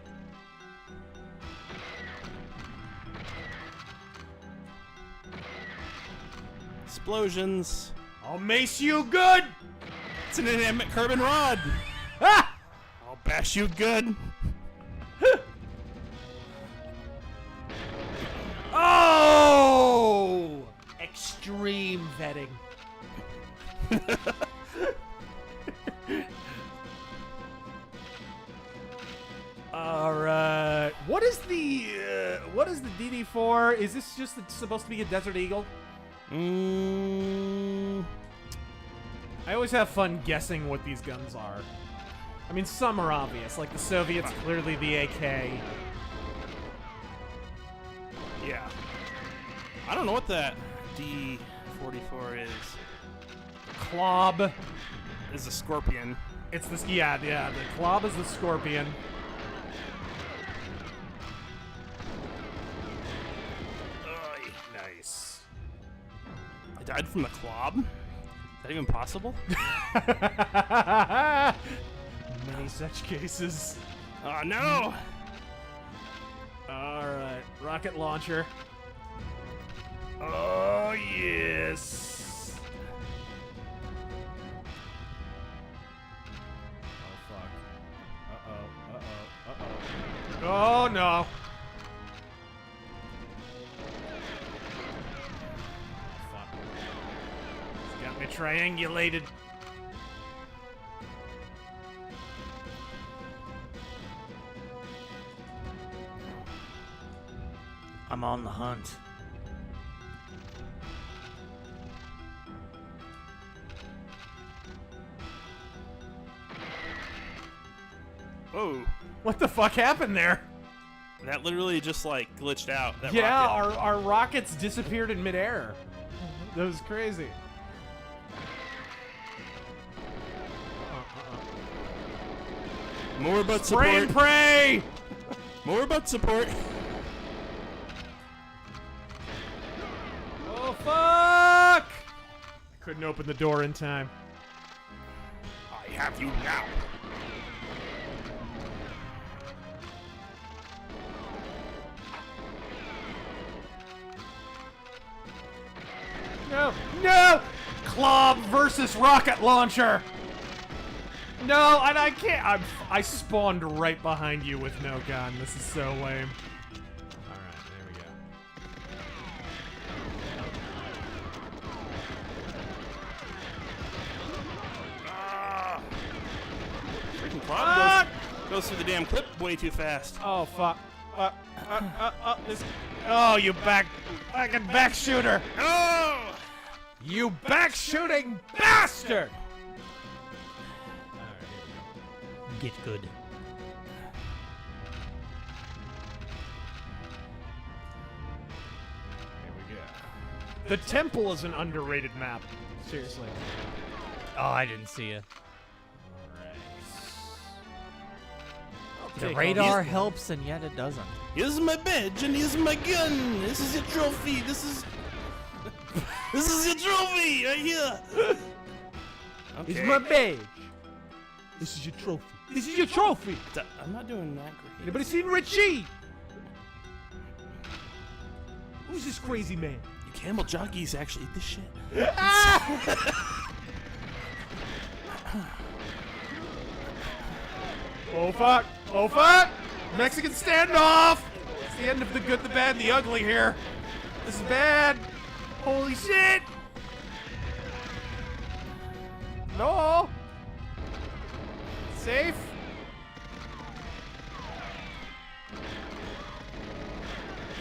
B: Explosions.
A: I'll mace you good.
B: It's an inanimate carbon rod.
A: Ah!
B: I'll bash you good.
A: Oh! Extreme vetting. All right. What is the DD4? Is this just supposed to be a Desert Eagle? I always have fun guessing what these guns are. I mean, some are obvious, like the Soviets, clearly the AK.
B: Yeah. I don't know what that D44 is.
A: Klob
B: is a Scorpion.
A: It's this, yeah. The Klob is the Scorpion. Nice.
B: I died from the Klob? Is that even possible?
A: Many such cases.
B: Oh no!
A: Alright, rocket launcher.
B: Oh yes!
A: Oh fuck. Oh no! Fuck. It's got me triangulated.
C: I'm on the hunt.
B: Whoa.
A: What the fuck happened there?
B: That literally just like glitched out. That
A: yeah,
B: rocket.
A: our rockets disappeared in midair. That was crazy.
B: More butt
A: Spray
B: support.
A: and pray!
B: More butt support.
A: Oh fuck! I couldn't open the door in time.
B: I have you now.
A: No! No! Klob versus rocket launcher! No, and I can't. I spawned right behind you with no gun. This is so lame. Alright, there we go.
B: Freaking Klob goes through the damn clip way too fast.
A: Oh, fuck. Oh, you fucking back shooter!
B: Oh!
A: You back shooting bastard!
C: Get good.
A: Here we go. The temple is an underrated map. Seriously.
C: Oh, I didn't see it. The
A: Take
C: radar
A: all these-
C: helps, and yet it doesn't.
B: Here's my badge and here's my gun. This is your trophy. This is your trophy right here.
A: It's my badge. This is your trophy. This is your trophy.
B: I'm not doing that great.
A: Anybody seen Richie? Who's this crazy man?
B: You Camel jockeys actually eat this shit.
A: Oh fuck! Oh fuck! Mexican standoff! It's the end of the good, the bad, and the ugly here. This is bad. Holy shit! No! Safe?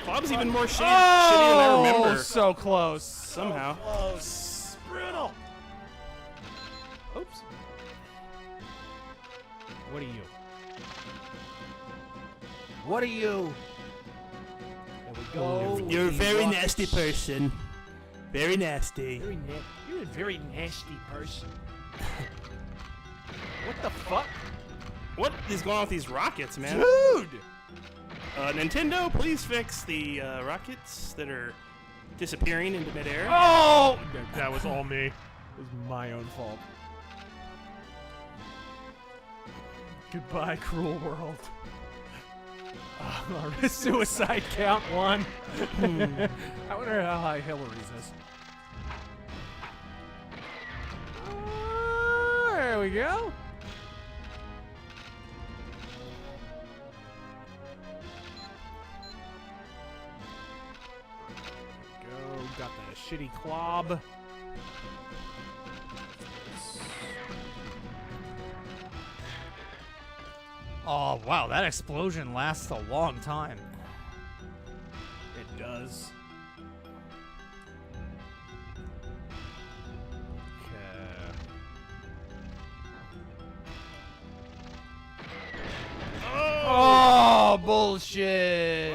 B: Klob's even more shitty than I remember.
A: So close.
B: Somehow.
A: So close. Brutal. Oops. What are you? What are you? There we go.
B: You're a
A: with the
B: very
A: rockets.
B: nasty person. Very nasty.
A: You're a very nasty person. What the fuck?
B: What is going on with these rockets, man?
A: Dude!
B: Nintendo, please fix the rockets that are disappearing into midair.
A: Oh! That was all me. It was my own fault. Goodbye, cruel world. Suicide count 1. I wonder how high Hillary's is. There we go. Got the shitty clob.
C: Oh, wow, that explosion lasts a long time.
A: It does. Okay. Oh, bullshit!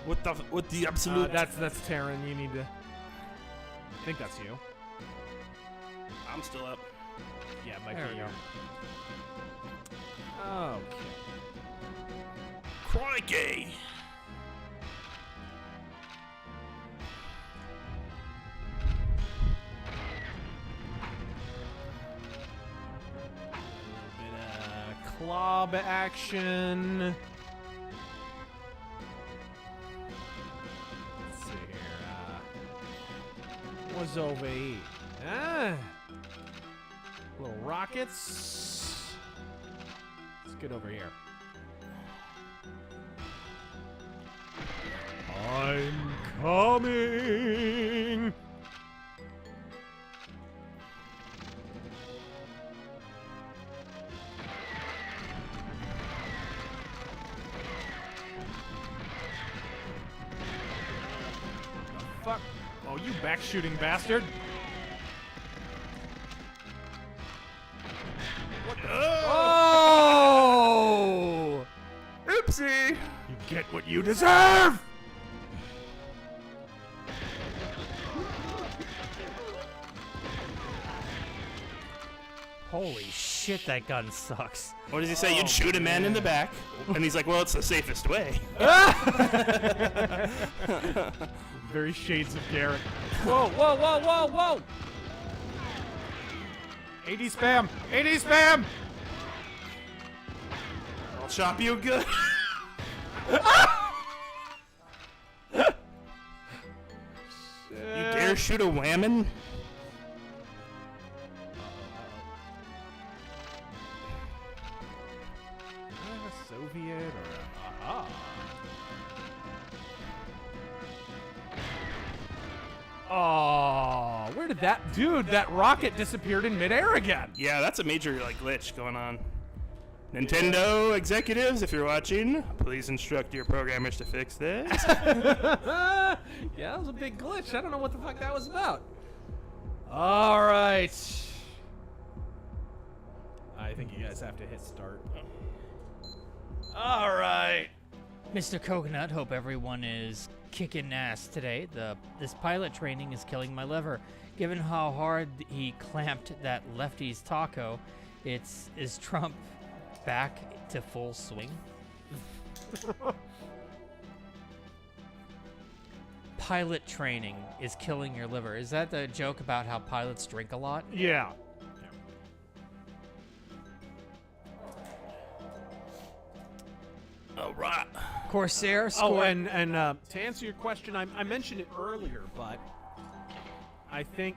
B: What the absolute?
A: That's Taryn. You need to. I think that's you.
B: I'm still up.
A: Yeah, it might
C: There
A: be
C: we
A: you.
C: go.
A: Okay.
B: Crikey!
A: Clob action. Let's see here. What's over here? Little rockets. Let's get over here. I'm coming. Fuck. Oh, you back shooting bastard. What the? Oh!
B: Oopsie!
A: You get what you deserve!
C: Holy shit, that gun sucks.
B: What does he say? You'd shoot a man in the back, and he's like, "Well, it's the safest way."
A: Very shades of Garrett. Whoa, whoa, whoa, whoa, whoa! 80 spam! 80 spam!
B: I'll chop you good. You dare shoot a whammon?
A: Soviet or aha. Oh, where did that dude? That rocket disappeared in midair again.
B: Yeah, that's a major glitch going on. Nintendo executives, if you're watching, please instruct your programmers to fix this.
A: Yeah, that was a big glitch. I don't know what the fuck that was about. All right. I think you guys have to hit start. All right.
C: Mr. Coconut, hope everyone is kicking ass today. This pilot training is killing my liver. Given how hard he clamped that lefty's taco, is Trump back to full swing? Pilot training is killing your liver. Is that the joke about how pilots drink a lot?
A: Yeah.
B: All right.
C: Corsair
A: Oh,
C: scored.
A: and to answer your question, I mentioned it earlier, but I think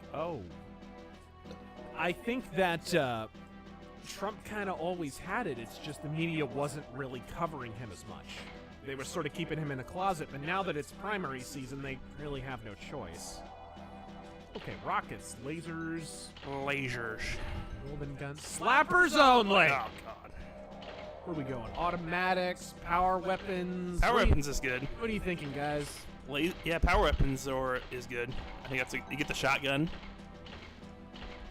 A: that Trump kind of always had it. It's just the media wasn't really covering him as much. They were sort of keeping him in a closet, but now that it's primary season, they really have no choice. Okay, rockets, lasers, golden guns, slappers only.
B: Oh god.
A: Where are we going? Automatics, power weapons.
B: Power weapons is good.
A: What are you thinking, guys?
B: Yeah, power weapons is good. I think you get the shotgun.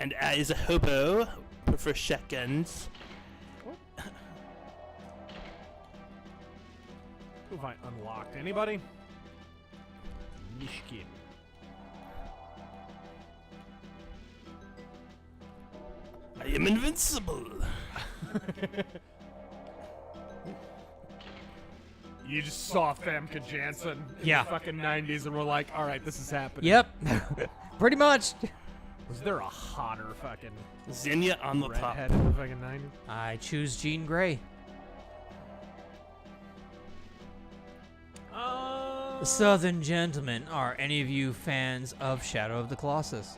B: And I, as a hobo, prefer shotguns.
A: Who have I unlocked? Anybody? Mishkin.
B: I am invincible.
A: You just saw Famke Janssen in
C: Yeah.
A: the fucking 90s and we're like, all right, this is happening.
C: Yep. Pretty much.
A: Was there a hotter fucking
B: Zinnia on the top.
A: redhead in the fucking 90s?
C: I choose Jean Grey. Southern gentlemen, are any of you fans of Shadow of the Colossus?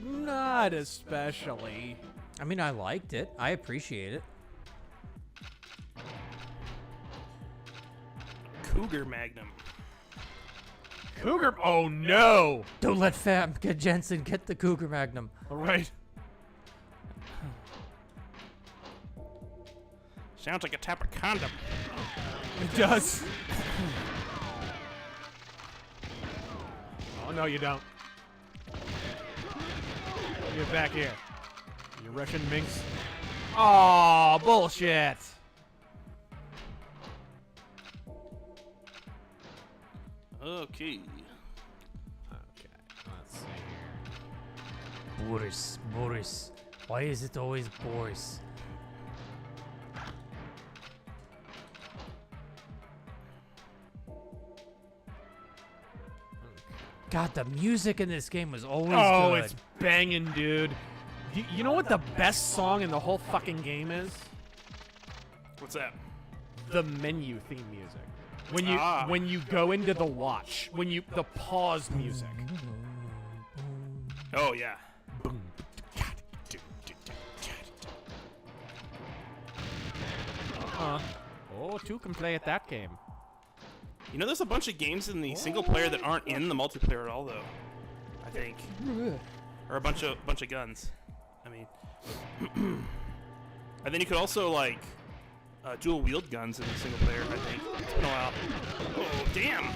A: Not especially.
C: I mean, I liked it. I appreciate it.
B: Cougar Magnum.
A: Cougar? Oh no!
C: Don't let Famke Jensen get the Cougar Magnum.
A: All right.
B: Sounds like a type of condom.
A: It does. Oh no, you don't. Get back here. You Russian minx. Oh, bullshit.
B: Okay.
A: Okay, let's see here.
C: Boris. Why is it always Boris? God, the music in this game was always good.
A: It's banging, dude. You know what the best song in the whole fucking game is?
B: What's that?
A: The menu theme music. When you go into the watch, the pause music.
B: Oh yeah.
A: Oh, two can play at that game.
B: You know, there's a bunch of games in the single player that aren't in the multiplayer at all, though. I think, or a bunch of guns. I mean, and then you could also like dual wield guns in the single player. I think it's been a while. Oh damn!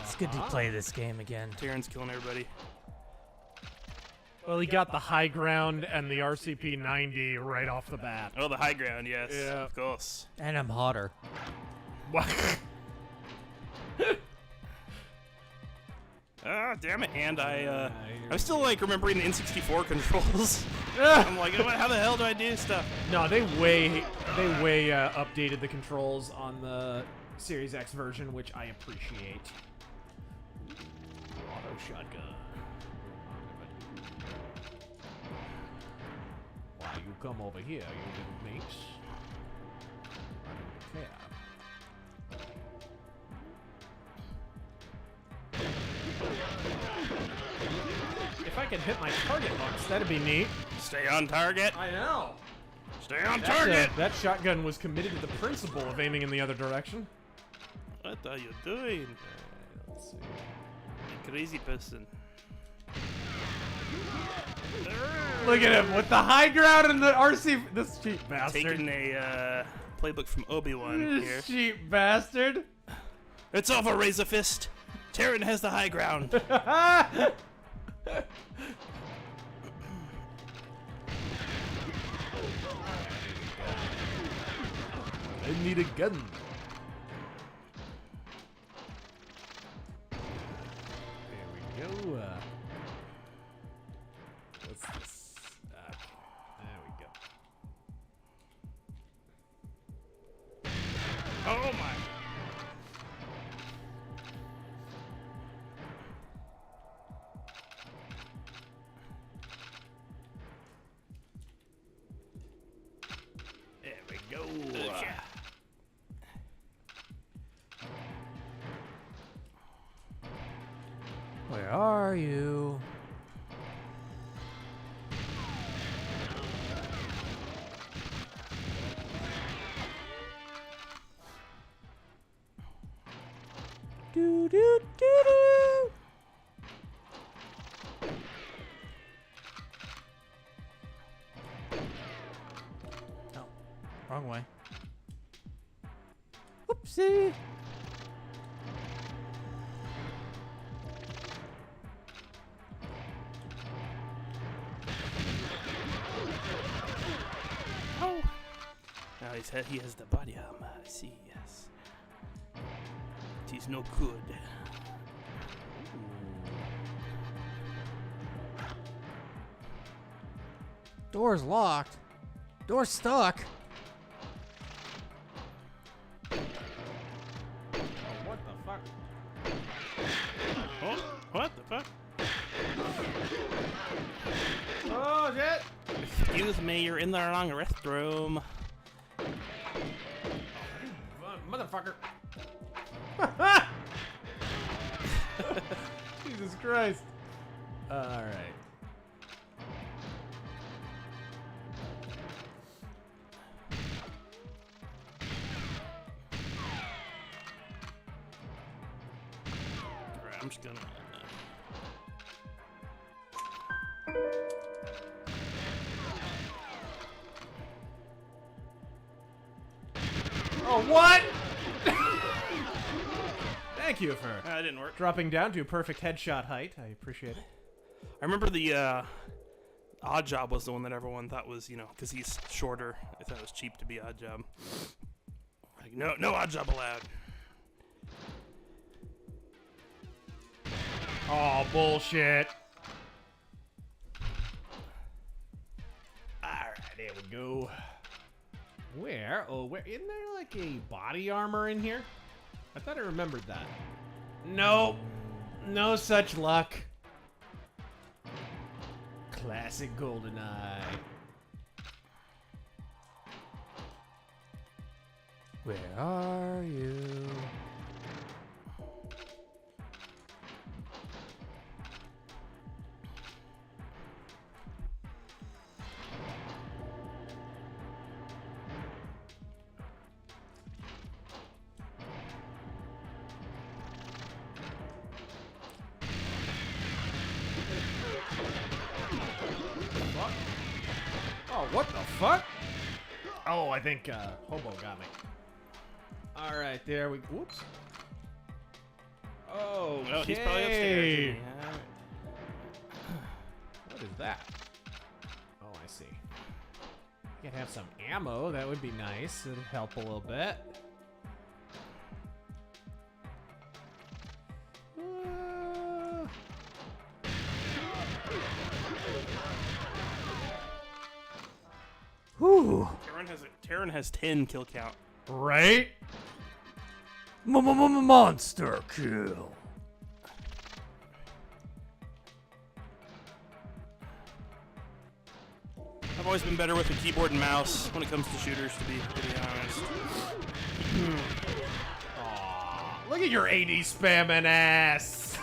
C: It's good to play this game again.
B: Taryn's killing everybody.
A: Well, he got the high ground and the RCP 90 right off the bat.
B: Oh, the high ground, yes,
A: Yeah.
B: of course.
C: And I'm hotter.
B: Ah, damn it! And I'm still like remembering the N64 controls. I'm like, how the hell do I do stuff?
A: No, they way updated the controls on the Series X version, which I appreciate. Auto shotgun. Why you come over here, you little minx? I don't care. If I could hit my target box, that'd be neat.
B: Stay on target.
A: I know.
B: Stay on target.
A: That shotgun was committed to the principle of aiming in the other direction.
B: What are you doing?
A: Let's see.
B: You crazy person.
A: Look at him with the high ground and the RC. This cheap bastard.
B: Taking a playbook from Obi-Wan here.
A: This cheap bastard.
B: It's over, razorfist. Taryn has the high ground.
A: I need a gun. There we go. What's this? There we go.
B: Oh my.
A: There we go.
B: Okay.
C: Where are you? Do do do do. Oh, wrong way. Whoopsie.
B: he has the body armor. I see, yes. It is no good.
C: Door's locked. Door's stuck.
A: What the fuck?
B: Oh, what the fuck?
A: Oh, shit!
B: Excuse me, you're in the wrong restroom.
A: Motherfucker. Jesus Christ. Alright.
B: I'm just gonna.
A: Oh, what? Thank you for
B: That didn't work.
A: dropping down to perfect headshot height. I appreciate it.
B: I remember the Odd Job was the one that everyone thought was, because he's shorter. I thought it was cheap to be Odd Job. Like, no Odd Job allowed.
A: Oh, bullshit. Alright, there we go. Where? Oh, where? Isn't there like a body armor in here? I thought I remembered that. Nope. No such luck. Classic GoldenEye.
C: Where are you?
A: Oh, what the fuck? Oh, I think Hobo got me. Alright, there we go. Whoops. Oh,
B: No, he's probably upstairs. isn't he?
A: What is that? Oh, I see. You could have some ammo. That would be nice. It'd help a little bit.
C: Whew.
B: Terran has 10 kill count.
A: Right?
C: Monster kill.
B: I've always been better with a keyboard and mouse when it comes to shooters, to be honest.
A: Aw, look at your AD spamming ass.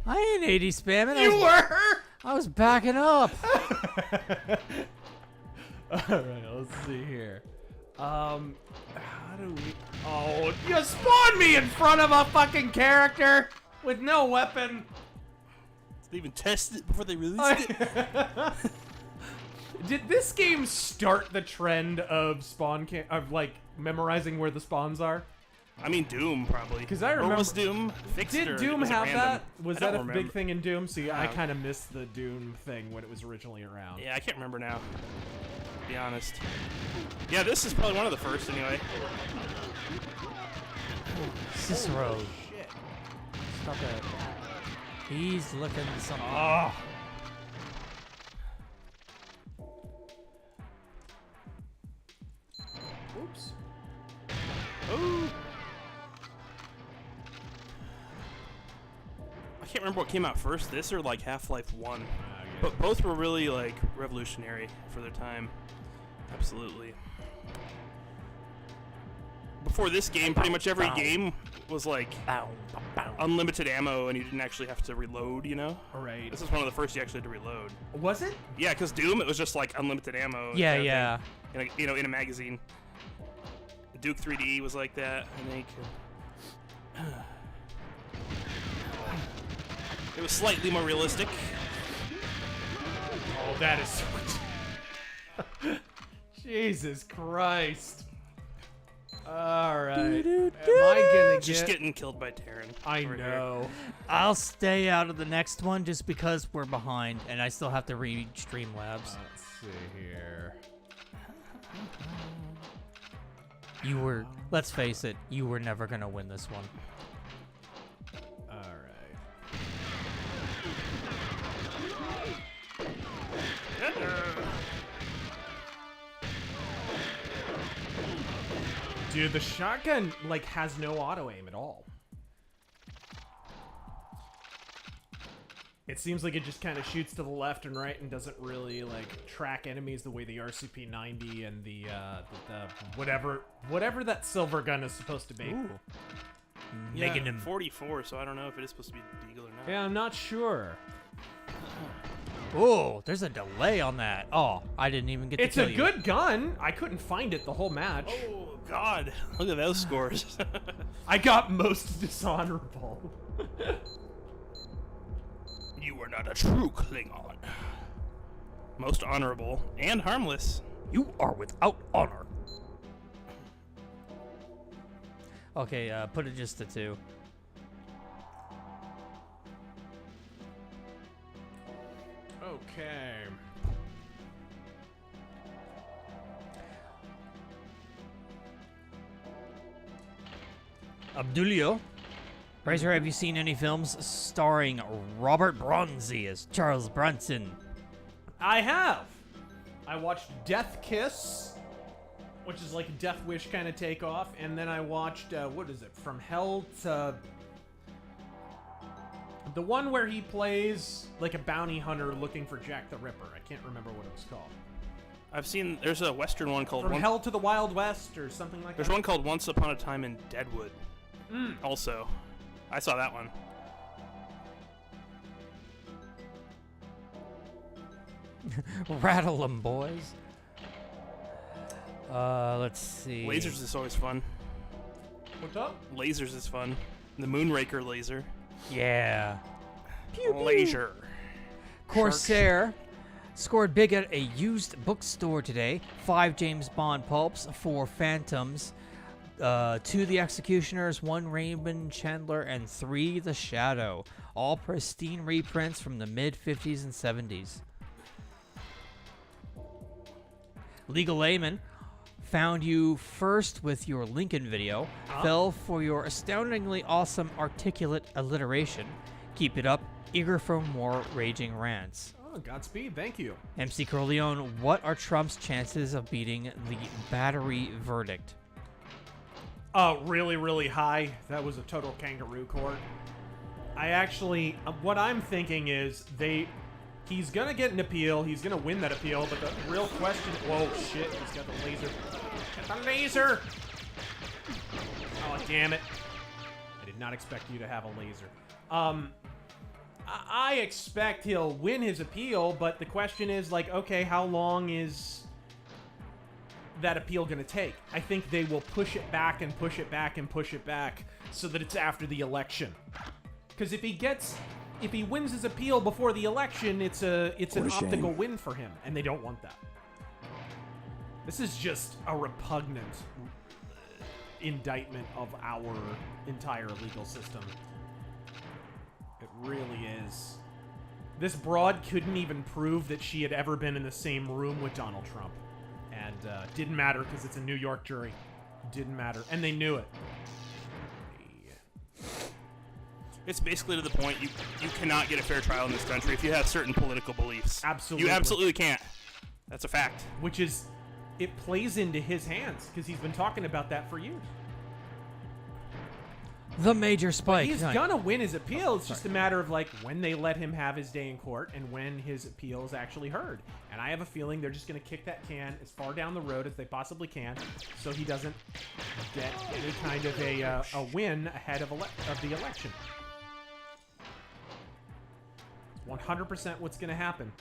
C: I ain't 80 spamming.
A: You were?
C: I was backing up.
A: Alright, let's see here. How do we... Oh, you spawned me in front of a fucking character with no weapon.
B: They even tested it before they released it.
A: Did this game start the trend of like memorizing where the spawns are?
B: I mean, Doom probably.
A: Because I remember.
B: Or was Doom fixed?
A: Did
B: or
A: Doom
B: was it
A: have
B: random?
A: that? Was
B: I
A: that
B: don't
A: a
B: remember.
A: big thing in Doom? See, I
B: No.
A: kind of missed the Doom thing when it was originally around.
B: Yeah, I can't remember now. To be honest. Yeah, this is probably one of the first anyway.
C: Cicero.
A: Holy shit.
C: Stop it. He's looking at something.
A: Oh. Oops.
B: Ooh. I can't remember what came out first, this or like Half-Life 1. But both were really like revolutionary for their time. Absolutely. Before this game, pretty much every game was like unlimited ammo and you didn't actually have to reload,
A: Right.
B: This is one of the first you actually had to reload.
A: Was it?
B: Yeah, because Doom, it was just like unlimited ammo.
C: Yeah,
B: kind of
C: yeah.
B: thing, in a magazine. Duke 3D was like that, I think. It was slightly more realistic.
A: Oh, that is so Jesus Christ. Alright. Am I gonna
B: Just getting killed by Terran.
A: I
B: over
A: know.
B: here.
C: I'll stay out of the next one just because we're behind and I still have to read Streamlabs.
A: Let's see here.
C: You were, let's face it, you were never gonna win this one.
A: All right. Dude, the shotgun, like, has no auto-aim at all. It seems like it just kind of shoots to the left and right and doesn't really, like, track enemies the way the RCP-90 and the whatever that silver gun is supposed to be.
C: Ooh.
B: Yeah,
C: Making him
B: 44, so I don't know if it is supposed to be Deagle or not.
A: Yeah, I'm not sure.
C: Oh, there's a delay on that. Oh, I didn't even get to
A: It's
C: kill
A: a
C: you.
A: good gun. I couldn't find it the whole match.
B: Oh, God. Look at those scores.
A: I got most dishonorable.
B: You are not a true Klingon. Most honorable and harmless.
C: You are without honor. Okay, put it just to 2.
A: Okay.
C: Abdulio. Razor, have you seen any films starring Robert Bronzy as Charles Bronson?
A: I have. I watched Death Kiss, which is like a Death Wish kind of takeoff, and then I watched, what is it, From Hell to... The one where he plays like a bounty hunter looking for Jack the Ripper. I can't remember what it was called.
B: I've seen, there's a Western one called...
A: From Hell to the Wild West or something like
B: There's
A: that.
B: one called Once Upon a Time in Deadwood. Also. I saw that one.
C: Rattle 'em, boys. Let's see.
B: Lasers is always fun.
A: What's up?
B: Lasers is fun. The Moonraker laser.
C: Yeah.
B: Laser.
C: Corsair scored big at a used bookstore today. 5 James Bond pulps, 4 Phantoms, 2 The Executioners, 1 Raymond Chandler, and 3 The Shadow. All pristine reprints from the mid-50s and 70s. Legal Layman found you first with your Lincoln video, fell for your astoundingly awesome articulate alliteration. Keep it up, eager for more raging rants.
A: Oh, Godspeed, thank you.
C: MC Corleone, what are Trump's chances of beating the battery verdict?
A: Really, really high. That was a total kangaroo court. I actually, what I'm thinking is he's gonna get an appeal. He's gonna win that appeal. But the real question, whoa, shit, he's got the laser. Got the laser. Oh, damn it! I did not expect you to have a laser. I expect he'll win his appeal, but the question is, like, okay, how long is that appeal going to take? I think they will push it back and push it back and push it back so that it's after the election. Because if he wins his appeal before the election, it's an optical win for him, and they don't want that. This is just a repugnant indictment of our entire legal system. It really is. This broad couldn't even prove that she had ever been in the same room with Donald Trump. And didn't matter because it's a New York jury. Didn't matter. And they knew it.
B: It's basically to the point you cannot get a fair trial in this country if you have certain political beliefs.
A: Absolutely.
B: You absolutely can't. That's a fact.
A: Which is, it plays into his hands because he's been talking about that for years.
C: The Major Spike.
A: He's gonna win his appeal. It's just a matter of like when they let him have his day in court and when his appeal is actually heard. And I have a feeling they're just gonna kick that can as far down the road as they possibly can, so he doesn't get any kind of a win ahead of the election. 100% what's gonna happen.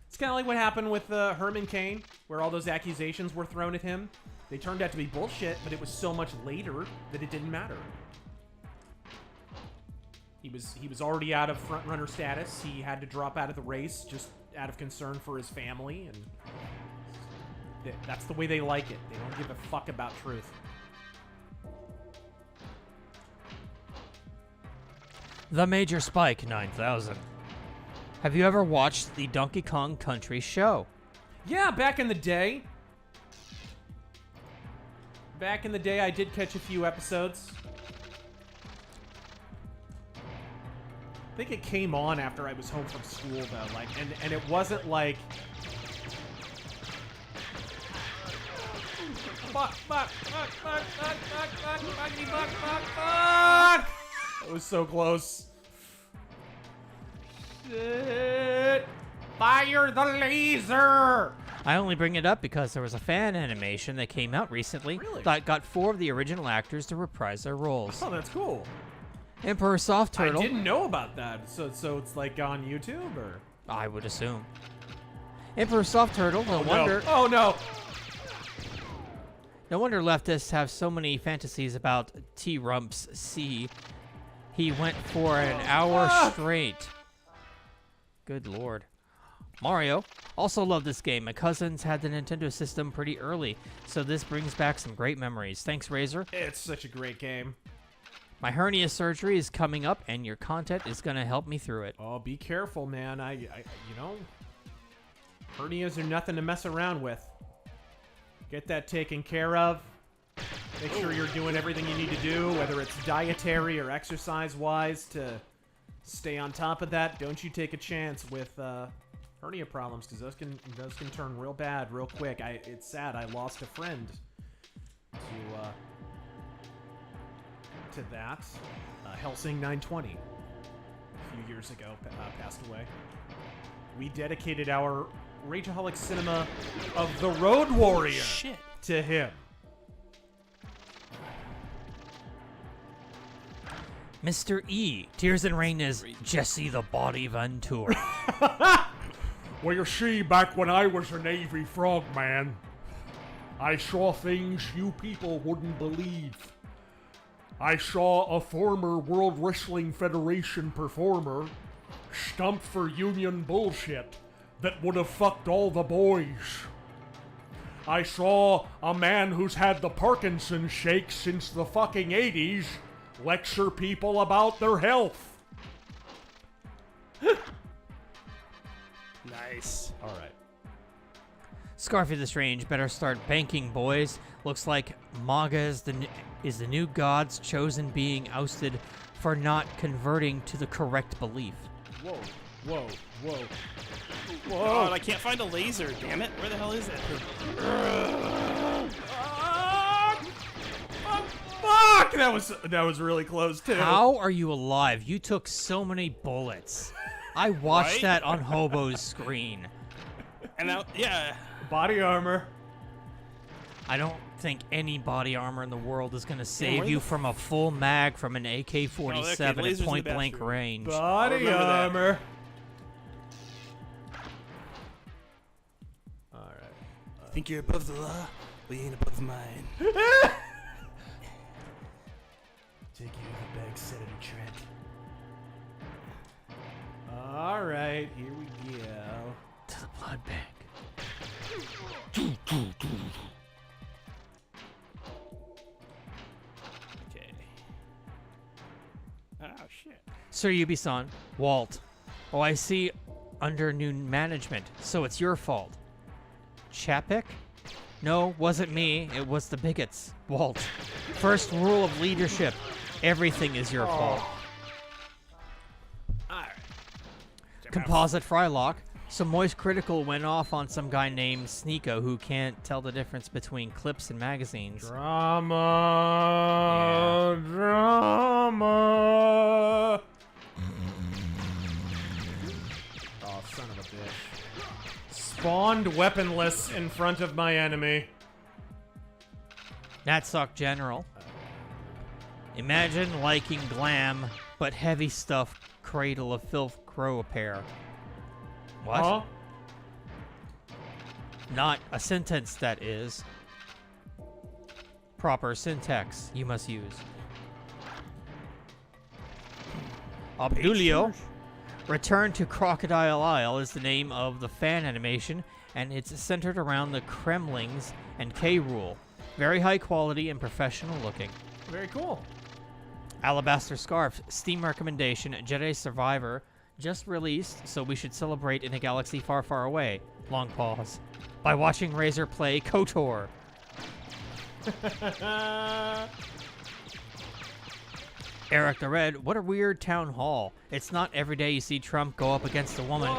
A: It's kind of like what happened with Herman Cain, where all those accusations were thrown at him. They turned out to be bullshit, but it was so much later that it didn't matter. He was already out of front-runner status. He had to drop out of the race just out of concern for his family, and that's the way they like it. They don't give a fuck about truth.
C: The Major Spike 9000. Have you ever watched the Donkey Kong Country show?
A: Yeah, back in the day. Back in the day, I did catch a few episodes. I think it came on after I was home from school, though. Like, and it wasn't like... Fuck. It was so close. Shit. Fire the laser!
C: I only bring it up because there was a fan animation that came out recently that got 4 of the original actors to reprise their roles.
A: Oh, that's cool.
C: Emperor Soft Turtle.
A: I didn't know about that. So it's like on YouTube, or?
C: I would assume. Emperor Soft Turtle, no wonder.
A: No. Oh, no.
C: No wonder leftists have so many fantasies about T-Rumps C. He went for an hour straight. Good lord. Mario. Also love this game. My cousins had the Nintendo system pretty early, so this brings back some great memories. Thanks, Razor.
A: It's such a great game.
C: My hernia surgery is coming up, and your content is going to help me through it.
A: Oh, be careful, man. Hernias are nothing to mess around with. Get that taken care of. Make sure you're doing everything you need to do, whether it's dietary or exercise-wise, to stay on top of that. Don't you take a chance with hernia problems, because those can turn real bad real quick. It's sad. I lost a friend to that. Helsing 920 a few years ago passed away. We dedicated our Rageaholic Cinema of the Road Warrior to him.
C: Mr. E. Tears and Rain is Jesse the Body Ventura.
N: Well, you see, back when I was a Navy frogman, I saw things you people wouldn't believe. I saw a former World Wrestling Federation performer stump for union bullshit that would have fucked all the boys. I saw a man who's had the Parkinson's shake since the fucking 80s lecture people about their health.
B: Nice.
A: All right.
C: Scarfy the Strange, better start banking, boys. Looks like MAGA is the new God's chosen being ousted for not converting to the correct belief.
A: Whoa.
B: Whoa, God, I can't find a laser, damn it. Where the hell is that?
A: Fuck! That was really close, too.
C: How are you alive? You took so many bullets. I watched
B: Right?
C: that on Hobo's screen.
B: And now, yeah.
A: Body armor.
C: I don't think any body armor in the world is going to
B: where
C: save you
B: the
C: from a full mag from an AK-47
B: Oh, okay,
C: at
B: lasers in the
C: point-blank
B: bathroom.
C: range.
A: Body
B: remember that.
A: armor. All right.
B: Think you're above the law? We ain't above mine.
A: Take you to the bag, Senator Trent. All right, here we go.
C: To the blood bank.
B: Okay. Oh, shit.
C: Sir Ubisoft, Walt. Oh, I see under new management, so it's your fault. Chapek? No, wasn't me. It was the bigots. Walt. First rule of leadership. Everything is your fault.
B: Alright.
C: Composite Frylock. Some Moist Critical went off on some guy named Sneeko who can't tell the difference between clips and magazines.
A: Drama. Oh, son of a bitch. Spawned weaponless in front of my enemy.
C: Natsuck General. Imagine liking glam, but heavy stuff Cradle of Filth Crow pair. What?
A: Huh?
C: Not a sentence, that is. Proper syntax you must use. Abdulio. Return to Crocodile Isle is the name of the fan animation, and it's centered around the Kremlings and K-Rule. Very high quality and professional looking.
A: Very cool.
C: Alabaster Scarf, Steam recommendation, Jedi Survivor, just released, so we should celebrate in a galaxy far, far away. Long pause. By watching Razor play KOTOR. Eric the Red, what a weird town hall. It's not every day you see Trump go up against a woman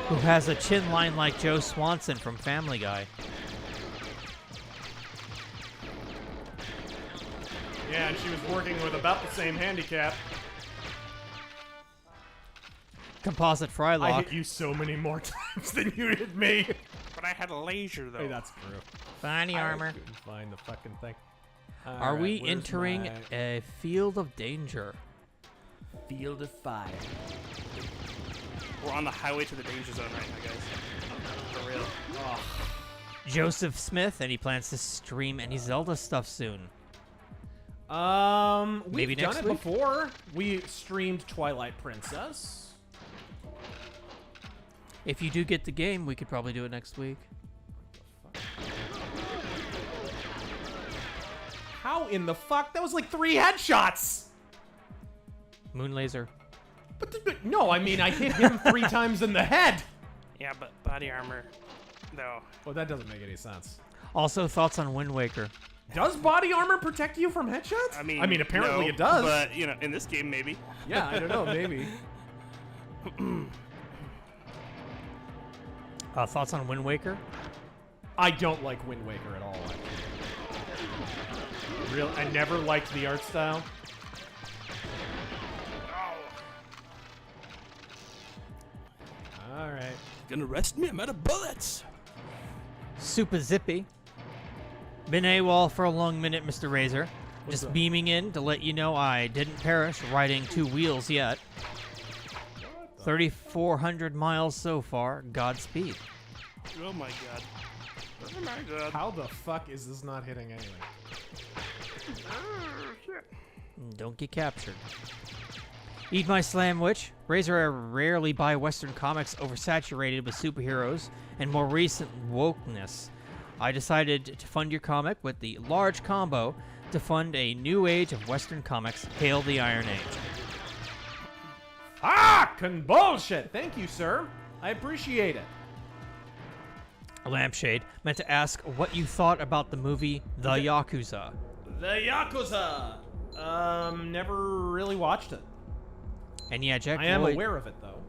C: who has a chin line like Joe Swanson from Family Guy.
A: Yeah, and she was working with about the same handicap.
C: Composite Frylock.
A: I hit you so many more times than you hit me.
B: But I had a laser, though.
A: Hey, that's true.
C: Body armor.
A: I couldn't find the fucking thing.
C: Are we entering a field of danger?
E: Field of fire.
B: We're on the highway to the danger zone right now, guys. For real. Oh.
C: Joseph Smith, and he plans to stream any Zelda stuff soon.
A: We've
C: Maybe
A: done
C: next
A: it
C: week?
A: before. We streamed Twilight Princess.
C: If you do get the game, we could probably do it next week.
A: How in the fuck? That was like 3 headshots!
C: Moon laser.
A: But no, I mean, I hit him 3 times in the head!
B: Yeah, but body armor, no.
A: Well, that doesn't make any sense.
C: Also, thoughts on Wind Waker.
A: Does body armor protect you from headshots?
B: I mean,
A: apparently
B: no,
A: it does.
B: But, you know, in this game, maybe.
A: Yeah, I don't know, maybe.
C: Thoughts on Wind Waker?
A: I don't like Wind Waker at all. I never liked the art style. All right.
E: Gonna arrest me? I'm out of bullets.
C: Super Zippy. Been AWOL for a long minute, Mr. Razor.
A: What's
C: Just
A: up?
C: beaming in to let you know I didn't perish riding 2 wheels yet. 3,400 miles so far. Godspeed.
B: Oh my god. Oh my god.
A: How the fuck is this not hitting anyway?
C: Don't get captured. Eat my slamwich. Razor, I rarely buy Western comics oversaturated with superheroes and more recent wokeness. I decided to fund your comic with the large combo to fund a new age of Western comics. Hail the Iron Age.
A: Fucking bullshit! Thank you, sir. I appreciate it.
C: Lampshade meant to ask what you thought about the movie The Yakuza.
A: The Yakuza! Never really watched it.
C: And yeah, Jack
A: I am
C: Lloyd-
A: aware of it, though.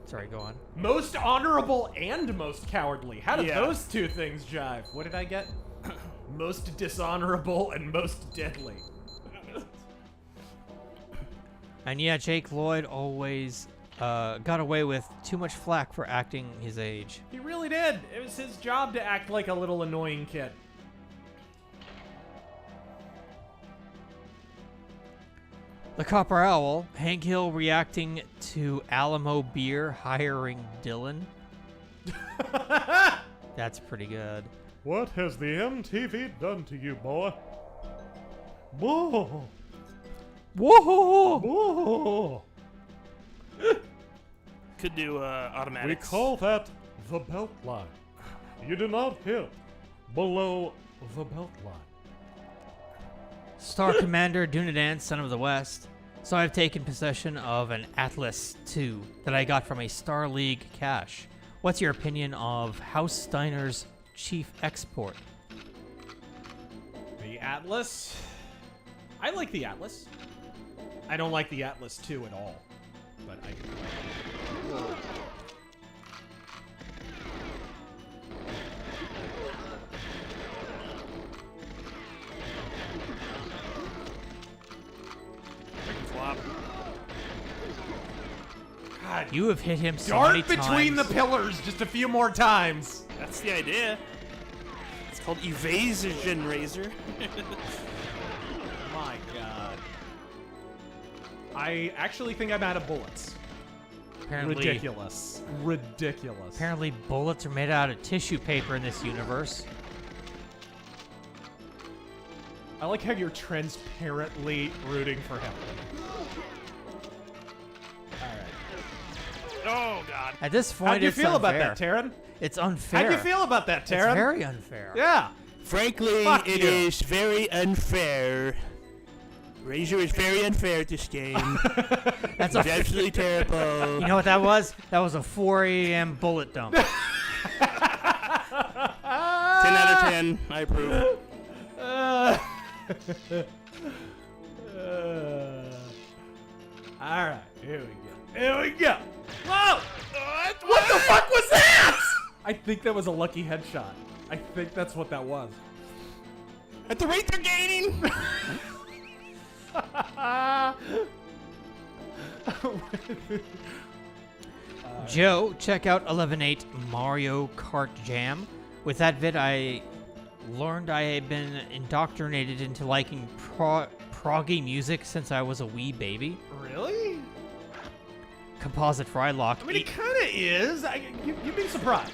C: Sorry, go on.
A: Most honorable and most cowardly. How did
B: Yeah.
A: those 2 things jive? What did I get? Most dishonorable and most deadly.
C: And yeah, Jake Lloyd always got away with too much flack for acting his age.
A: He really did. It was his job to act like a little annoying kid.
C: The Copper Owl, Hank Hill reacting to Alamo Beer hiring Dylan. That's pretty good.
N: What has the MTV done to you, boy? Whoa!
C: Whoa!
N: Whoa!
B: Could do
N: We
B: automatics.
N: call that the belt line. You do not hit below the belt line.
C: Star Commander Dunadan, Son of the West. So I've taken possession of an Atlas II that I got from a Star League cache. What's your opinion of House Steiner's chief export?
A: The Atlas? I like the Atlas. I don't like the Atlas II at all. But I do.
B: Flop.
A: God,
C: You have hit him so many
A: dart between the
C: times.
A: pillars just a few more times.
B: That's the idea. It's called evasion, Razor.
A: My God. I actually think I'm out of bullets. Ridiculous. Ridiculous.
C: Apparently bullets are made out of tissue paper in this universe.
A: I like how you're transparently rooting for him.
B: Oh God.
C: At this point,
A: How do you
C: it's
A: feel about
C: unfair.
A: that, Taryn?
C: It's unfair.
A: How do you feel about that, Taryn?
C: It's very unfair.
A: Yeah.
E: Frankly,
A: Fuck
E: it
A: you.
E: is very unfair. Razor is very unfair at this game.
C: That's
E: It's absolutely terrible.
C: You know what that was? That was a 4 a.m. bullet dump.
B: 10 out of 10. I approve.
A: All right, here we go. Here we go. Whoa! What the fuck was that? I think that was a lucky headshot. I think that's what that was.
B: At the rate they're gaining.
C: Joe, check out 11.8 Mario Kart Jam. With that vid, I learned I had been indoctrinated into liking proggy music since I was a wee baby.
A: Really?
C: Composite Frylock.
A: I mean, it kind of is. You'd be surprised.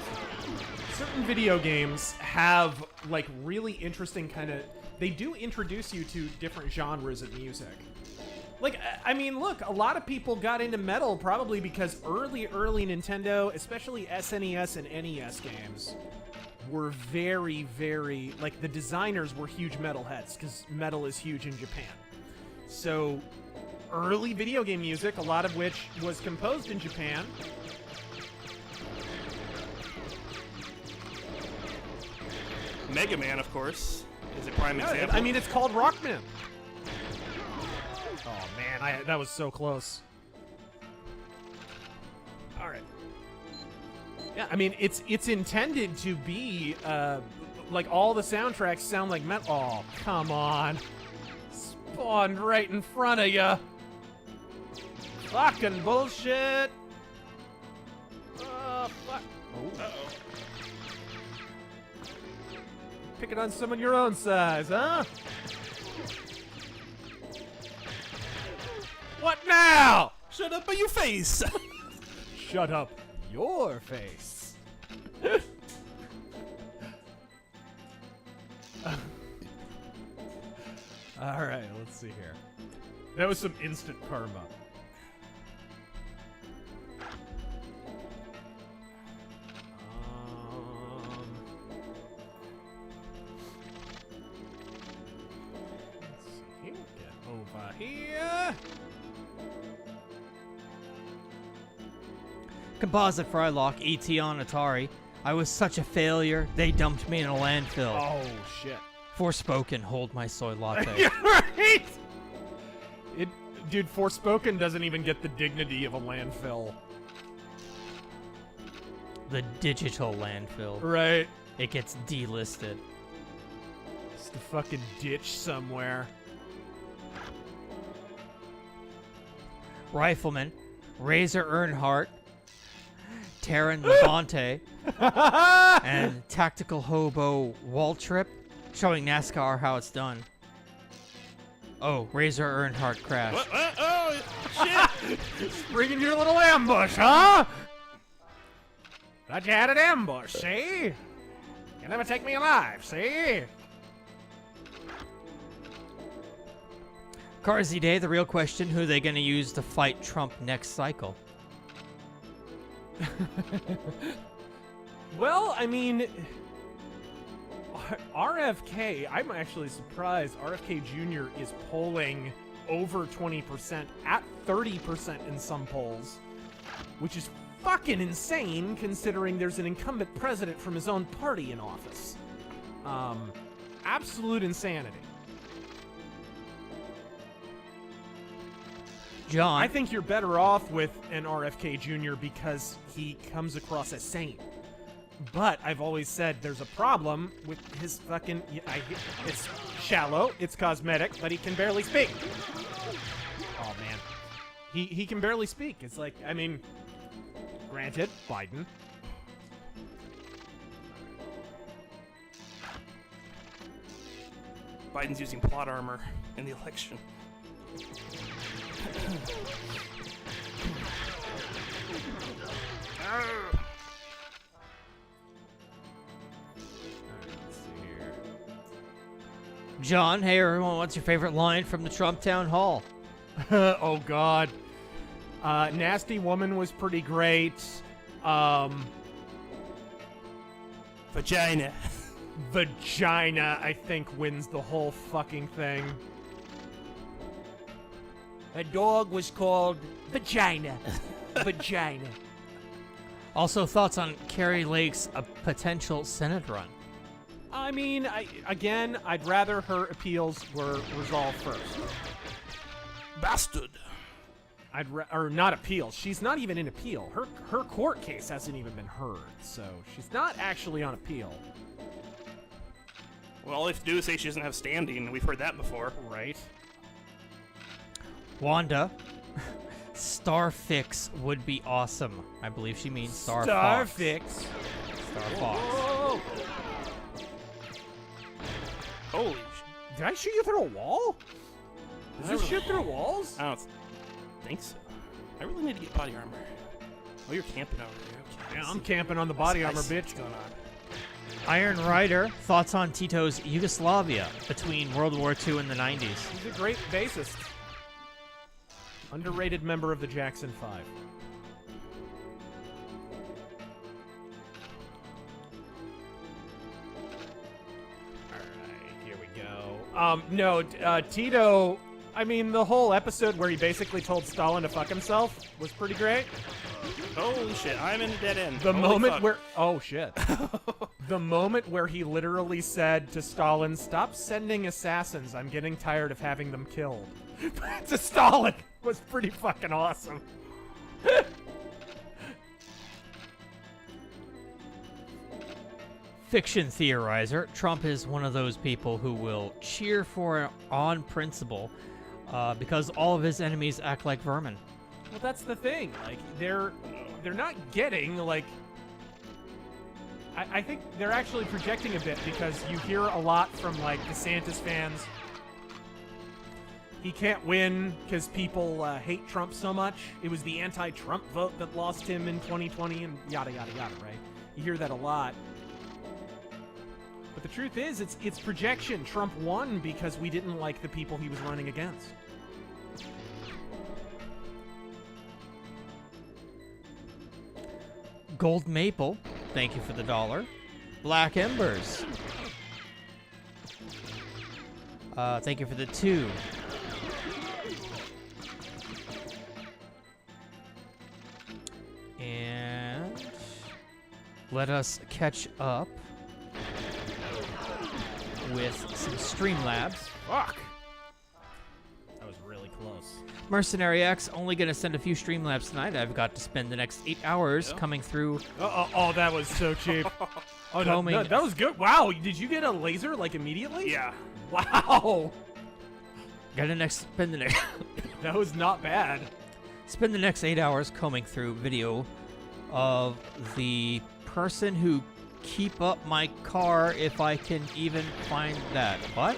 A: Certain video games have, like, really interesting kind of... They do introduce you to different genres of music. Like, I mean, look, a lot of people got into metal probably because early Nintendo, especially SNES and NES games, were very, very... Like, the designers were huge metalheads because metal is huge in Japan. So... Early video game music, a lot of which was composed in Japan.
B: Mega Man, of course, is a prime example.
A: I mean, it's called Rockman. Oh man, that was so close. All right. Yeah, I mean, it's intended to be like all the soundtracks sound like metal. Oh, come on! Spawned right in front of you. Fucking bullshit! Oh, fuck. Oh. Uh-oh. Picking on someone your own size, huh? What now?
B: Shut up, your face!
A: Shut up, your face. Alright, let's see here. That was some instant karma. Here.
C: Composite Frylock, ET on Atari. I was such a failure, they dumped me in a landfill.
A: Oh, shit.
C: Forspoken, hold my soy latte.
A: You're right! Dude, Forspoken doesn't even get the dignity of a landfill.
C: The digital landfill.
A: Right.
C: It gets delisted.
A: It's the fucking ditch somewhere.
C: Rifleman, Razor Earnhardt, Terran Levante, and Tactical Hobo Wall Trip, showing NASCAR how it's done. Oh, Razor Earnhardt crashed.
B: Oh, shit!
A: Bringing your little ambush, huh? Thought you had an ambush, see? You'll never take me alive, see?
C: Carsy Day, the real question, who are they going to use to fight Trump next cycle?
A: Well, I mean, RFK, I'm actually surprised RFK Jr. is polling over 20%, at 30% in some polls, which is fucking insane considering there's an incumbent president from his own party in office. Absolute insanity.
C: John.
A: I think you're better off with an RFK Jr. because he comes across as sane. But I've always said there's a problem with his fucking... It's shallow, it's cosmetic, but he can barely speak. Oh, man. He can barely speak. It's like, I mean, granted, Biden.
B: Biden's using plot armor in the election.
C: John, hey everyone, what's your favorite line from the Trump town hall?
A: Oh God. Nasty Woman was pretty great.
B: Vagina.
A: Vagina, I think, wins the whole fucking thing. A dog was called Vagina. Vagina.
C: Also, thoughts on Kerry Lake's potential Senate run?
A: I mean, I'd rather her appeals were resolved first.
B: Bastard.
A: Or not appeals. She's not even in appeal. Her court case hasn't even been heard, so she's not actually on appeal.
B: Well, all they have to do is say she doesn't have standing. We've heard that before.
A: Right.
C: Wanda. Starfix would be awesome. I believe she means Star
A: Starfix.
C: Fox. Star Fox.
A: Whoa.
B: Holy
A: Did I shoot you through a wall? Does this shoot through walls?
B: I don't think so. I really need to get body armor. Oh, you're camping over there. Okay.
A: Yeah, I'm camping on the body armor, bitch.
B: What's going on?
C: Iron Rider, thoughts on Tito's Yugoslavia between World War II and the 90s?
A: He's a great bassist. Underrated member of the Jackson 5. Alright, here we go. No, Tito, I mean, the whole episode where he basically told Stalin to fuck himself was pretty great.
B: Holy shit, I'm in a dead end.
A: The
B: Holy
A: moment
B: fuck.
A: where... Oh, shit. The moment where he literally said to Stalin, "Stop sending assassins. I'm getting tired of having them killed." To Stalin was pretty fucking awesome.
C: Fiction theorizer, Trump is one of those people who will cheer for on principle because all of his enemies act like vermin.
A: Well, that's the thing. Like, they're not getting, like... I think they're actually projecting a bit because you hear a lot from, like, DeSantis fans. He can't win because people hate Trump so much. It was the anti-Trump vote that lost him in 2020 and yada, yada, yada, right? You hear that a lot. But the truth is, it's projection. Trump won because we didn't like the people he was running against.
C: Gold Maple, thank you for the $1. Black Embers, thank you for the 2. And let us catch up with some Streamlabs.
A: Fuck! That was really close.
C: Mercenary X, only going to send a few Streamlabs tonight. I've got to spend the next 8 hours coming through.
A: Oh, that was so cheap. Oh, no, that was good. Wow, did you get a laser, like, immediately?
B: Yeah.
A: Wow!
C: Spend the next...
A: That was not bad.
C: Spend the next 8 hours combing through video of the person who keep up my car if I can even find that. What?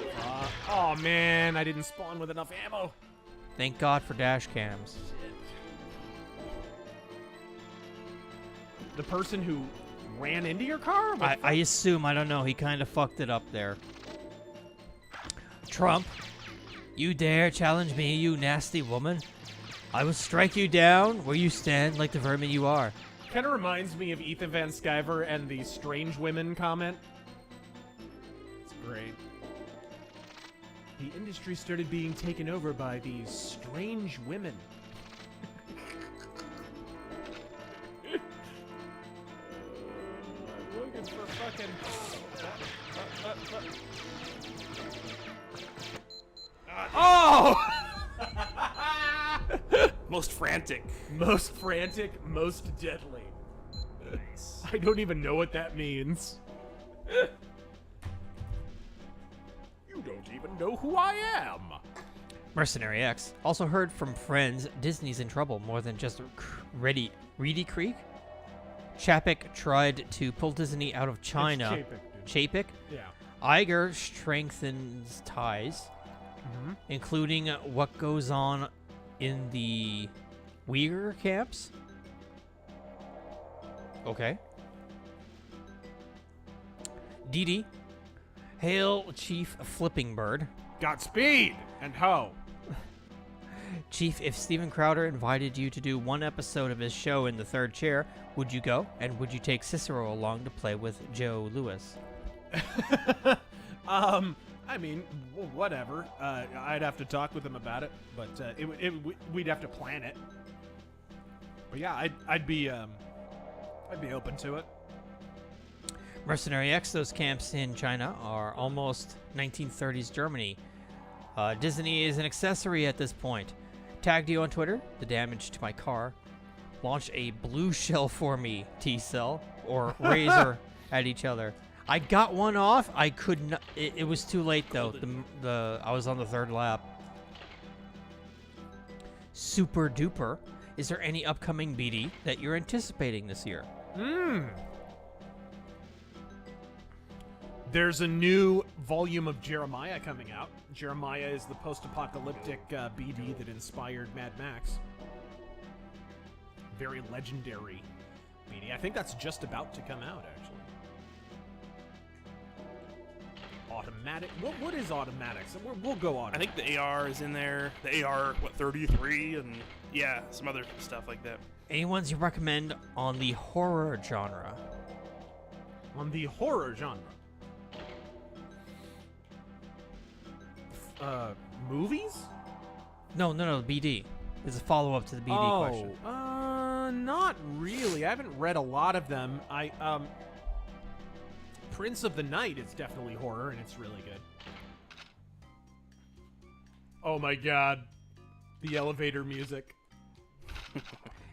A: Oh, man, I didn't spawn with enough ammo.
C: Thank God for dash cams.
A: The person who ran into your car?
C: I assume, I don't know, he kind of fucked it up there. Trump, you dare challenge me, you nasty woman? I will strike you down where you stand like the vermin you are.
A: Kind of reminds me of Ethan Van Sciver and the strange women comment. It's great. The industry started being taken over by these strange women. I'm looking for fucking... Oh!
B: Most frantic.
A: Most frantic, most deadly.
B: Nice.
A: I don't even know what that means. You don't even know who I am.
C: Mercenary X also heard from friends Disney's in trouble more than just Reedy Creek. Chapek tried to pull Disney out of China. Chapek?
A: Yeah.
C: Iger strengthens ties, including what goes on in the Uyghur camps. Okay. Didi. Hail Chief Flipping Bird.
A: Godspeed and ho.
C: Chief, if Steven Crowder invited you to do one episode of his show in the third chair, would you go? And would you take Cicero along to play with Joe Lewis?
A: I mean, whatever. I'd have to talk with him about it, but we'd have to plan it. But yeah, I'd be open to it.
C: Mercenary X, those camps in China are almost 1930s Germany. Disney is an accessory at this point. Tagged you on Twitter, the damage to my car. Launch a blue shell for me, T-Cell, or Razor at each other. I got one off. I could not. It was too late though. I was on the third lap. Super duper. Is there any upcoming BD that you're anticipating this year?
A: There's a new volume of Jeremiah coming out. Jeremiah is the post-apocalyptic BD that inspired Mad Max. Very legendary BD. I think that's just about to come out, actually. Automatic. What is automatics? We'll go on.
B: I think the AR is in there. The AR, 33, and yeah, some other stuff like that.
C: Any ones you recommend on the horror genre?
A: On the horror genre? Movies?
C: No, BD. Is a follow-up to the BD question.
A: Not really. I haven't read a lot of them. Prince of the Night is definitely horror, and it's really good. Oh my god. The elevator music.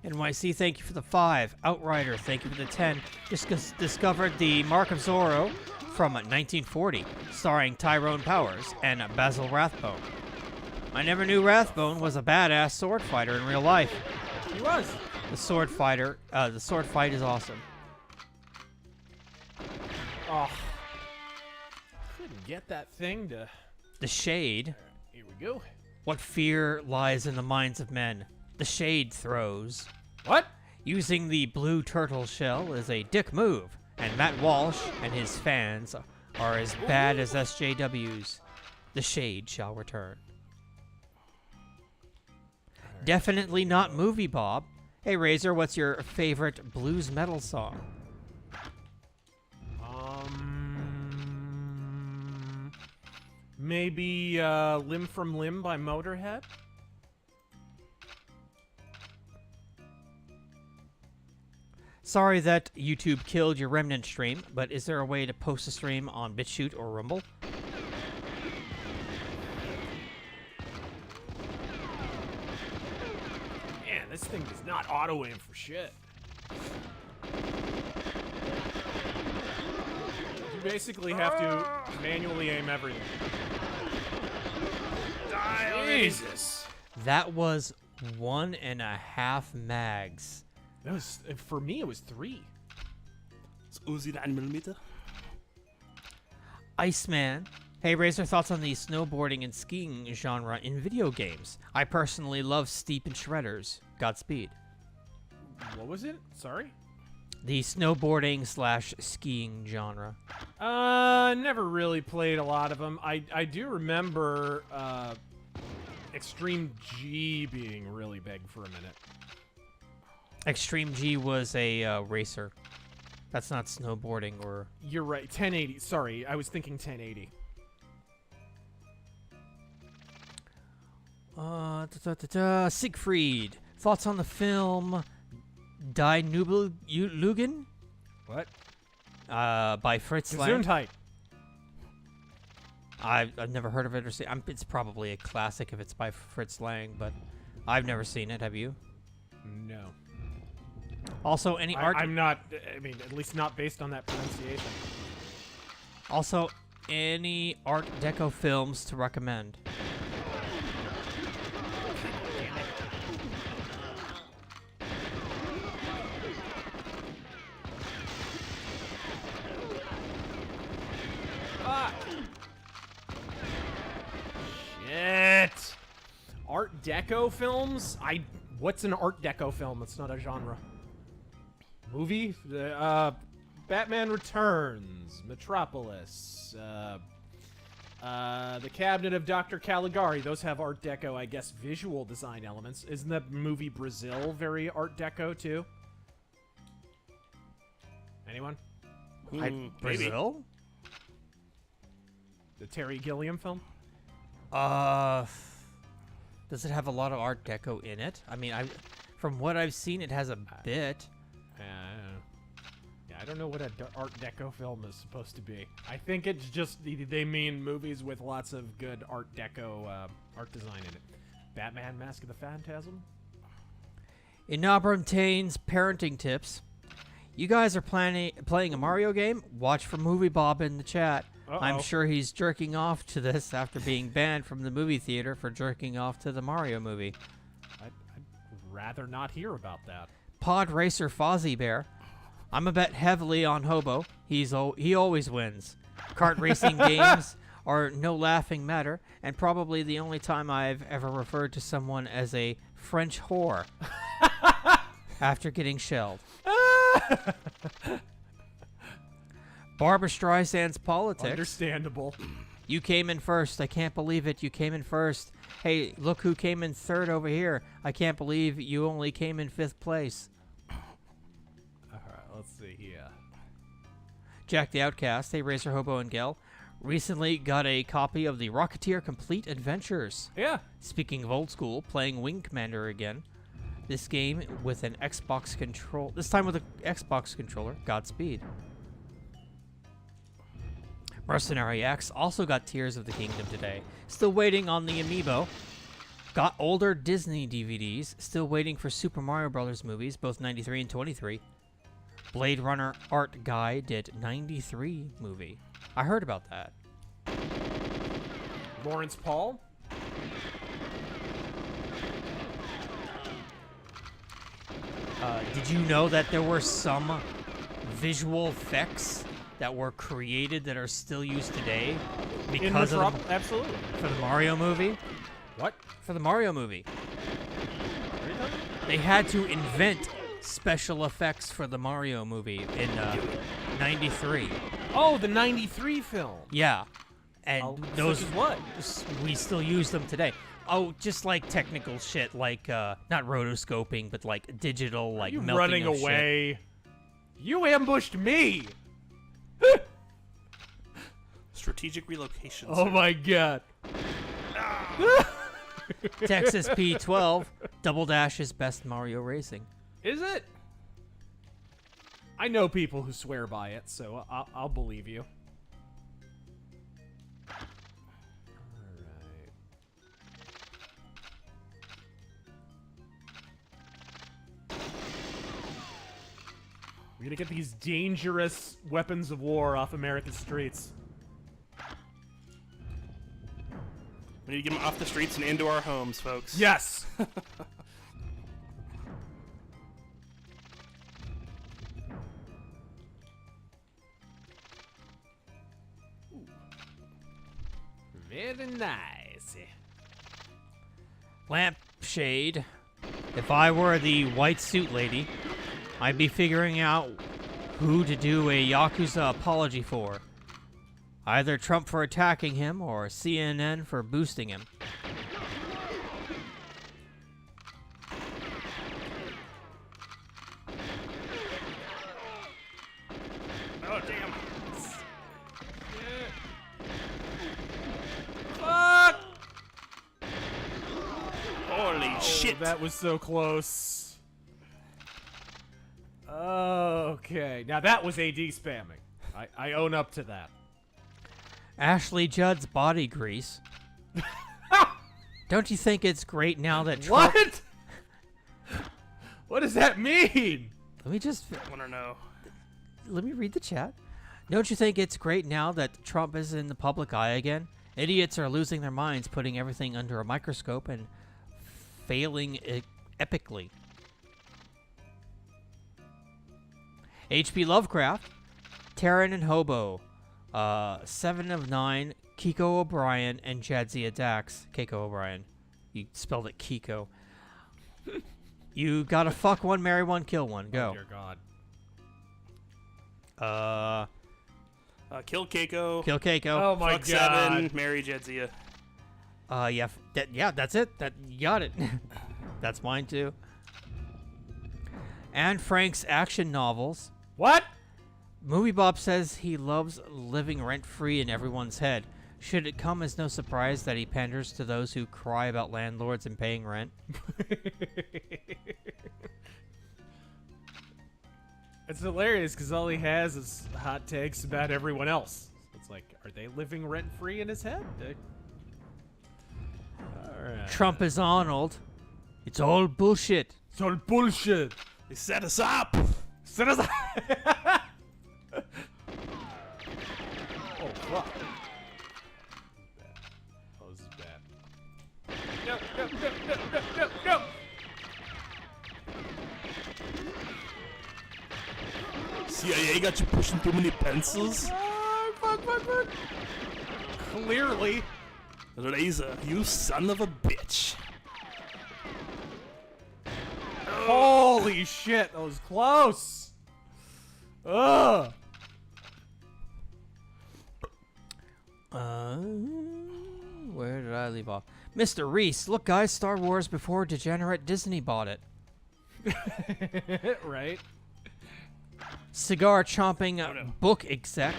C: NYC, thank you for the 5. Outrider, thank you for the 10. Just discovered the Mark of Zorro from 1940, starring Tyrone Powers and Basil Rathbone. I never knew Rathbone was a badass sword fighter in real life.
A: He was.
C: The sword fight is awesome.
A: Oh. Couldn't get that thing to...
C: The Shade.
A: Here we go.
C: What fear lies in the minds of men? The Shade throws.
A: What?
C: Using the blue turtle shell is a dick move, and Matt Walsh and his fans are as bad as SJWs. The Shade shall return. Definitely not Movie Bob. Hey Razor, what's your favorite blues metal song?
A: Maybe Limb from Limb by Motorhead?
C: Sorry that YouTube killed your Remnant stream, but is there a way to post a stream on BitChute or Rumble?
A: Man, this thing does not auto-aim for shit. You basically have to manually aim everything. Jesus.
C: That was 1.5 mags.
A: That was, for me, it was 3.
B: It's Uzi 9mm.
C: Iceman. Hey, Razor, thoughts on the snowboarding and skiing genre in video games? I personally love Steep and Shredders. Godspeed.
A: What was it? Sorry?
C: The snowboarding / skiing genre.
A: Never really played a lot of them. I do remember Extreme G being really big for a minute.
C: Extreme G was a racer. That's not snowboarding or...
A: You're right. 1080. Sorry, I was thinking 1080.
C: Siegfried. Thoughts on the film Die Nubelungen?
A: What?
C: By Fritz Lang.
A: Gesundheit.
C: I've never heard of it or seen it. It's probably a classic if it's by Fritz Lang, but I've never seen it. Have you?
A: No.
C: Also, any art...
A: I'm not... I mean, at least not based on that pronunciation.
C: Also, any Art Deco films to recommend?
A: Shit. Art Deco films? What's an Art Deco film? It's not a genre. Movie? Batman Returns, Metropolis, The Cabinet of Dr. Caligari. Those have Art Deco, I guess, visual design elements. Isn't the movie Brazil very Art Deco, too? Anyone?
C: Brazil?
A: The Terry Gilliam film?
C: Does it have a lot of Art Deco in it? I mean, from what I've seen, it has a bit.
A: I don't know what an Art Deco film is supposed to be. I think it's just they mean movies with lots of good Art Deco art design in it. Batman: Mask of the Phantasm.
C: Inabram Tane's parenting tips. You guys are playing a Mario game? Watch for Movie Bob in the chat. I'm sure he's jerking off to this after being banned from the movie theater for jerking off to the Mario movie.
A: I'd rather not hear about that.
C: Pod Racer Fozzie Bear. I'm a bet heavily on Hobo. He always wins. Kart racing games are no laughing matter, and probably the only time I've ever referred to someone as a French whore after getting shelled. Barbara Streisand's politics.
A: Understandable.
C: You came in first. I can't believe it. You came in first. Hey, look who came in third over here. I can't believe you only came in 5th place.
A: Alright, let's see here.
C: Jack the Outcast, hey Razor Hobo and Gel, recently got a copy of the Rocketeer Complete Adventures.
A: Yeah.
C: Speaking of old school, playing Wing Commander again. This game with an Xbox control. This time with an Xbox controller. Godspeed. Mercenary X also got Tears of the Kingdom today. Still waiting on the Amiibo. Got older Disney DVDs. Still waiting for Super Mario Brothers movies, both 93 and 23. Blade Runner Art Guy did 93 movie. I heard about that.
A: Lawrence Paul.
C: Did you know that there were some visual effects that were created that are still used today because of
A: absolutely
C: for the Mario movie?
A: What?
C: For the Mario movie. They had to invent special effects for the Mario movie in 93.
A: Oh, the 93 film.
C: Yeah. And those
A: such as what?
C: We still use them today. Oh, just like technical shit, like not rotoscoping, but like digital, like
A: you
C: melting
A: running
C: of
A: away.
C: Shit.
A: You ambushed me.
B: Strategic relocation.
A: Oh
B: sir.
A: my god.
C: Texas P12, Double Dash is best Mario racing.
A: Is it? I know people who swear by it, so I'll believe you. We're gonna get these dangerous weapons of war off America's streets.
B: We need to get them off the streets and into our homes, folks.
A: Yes! Very nice.
C: Lampshade. If I were the white suit lady, I'd be figuring out who to do a Yakuza apology for. Either Trump for attacking him or CNN for boosting him.
B: Oh, damn.
A: Fuck!
B: Holy shit.
A: That was so close. Okay. Now that was AD spamming. I own up to that.
C: Ashley Judd's body grease. Don't you think it's great now that Trump...
A: What? What does that mean?
C: Let me just...
B: I want to know.
C: Let me read the chat. Don't you think it's great now that Trump is in the public eye again? Idiots are losing their minds, putting everything under a microscope and failing epically. H.P. Lovecraft, Terran and Hobo, 7 of 9, Kiko O'Brien, and Jadzia Dax. Keiko O'Brien. You spelled it Kiko. You gotta fuck one, marry one, kill one. Go.
A: Oh, dear God.
B: Kill Keiko.
C: Kill Keiko.
A: Oh my
B: Fuck
A: God.
B: 7, marry Jedzia.
C: Yeah, that's it. You got it. That's mine too. And Frank's action novels.
A: What?
C: Movie Bob says he loves living rent-free in everyone's head. Should it come as no surprise that he panders to those who cry about landlords and paying rent?
A: It's hilarious because all he has is hot takes about everyone else. It's like, are they living rent-free in his head? All right.
C: Trump is Arnold. It's all bullshit.
A: It's all bullshit.
B: They set us up.
A: Set us up. Oh, fuck. Oh, this is bad. No, no, no, no, no, no, no.
B: CIA got you pushing too many pencils?
A: Fuck. Clearly.
B: Razor, you son of a bitch.
A: Holy shit, that was close. Ugh.
C: Where did I leave off? Mr. Reese, look guys, Star Wars before degenerate Disney bought it.
A: Right?
C: Cigar chomping book exec.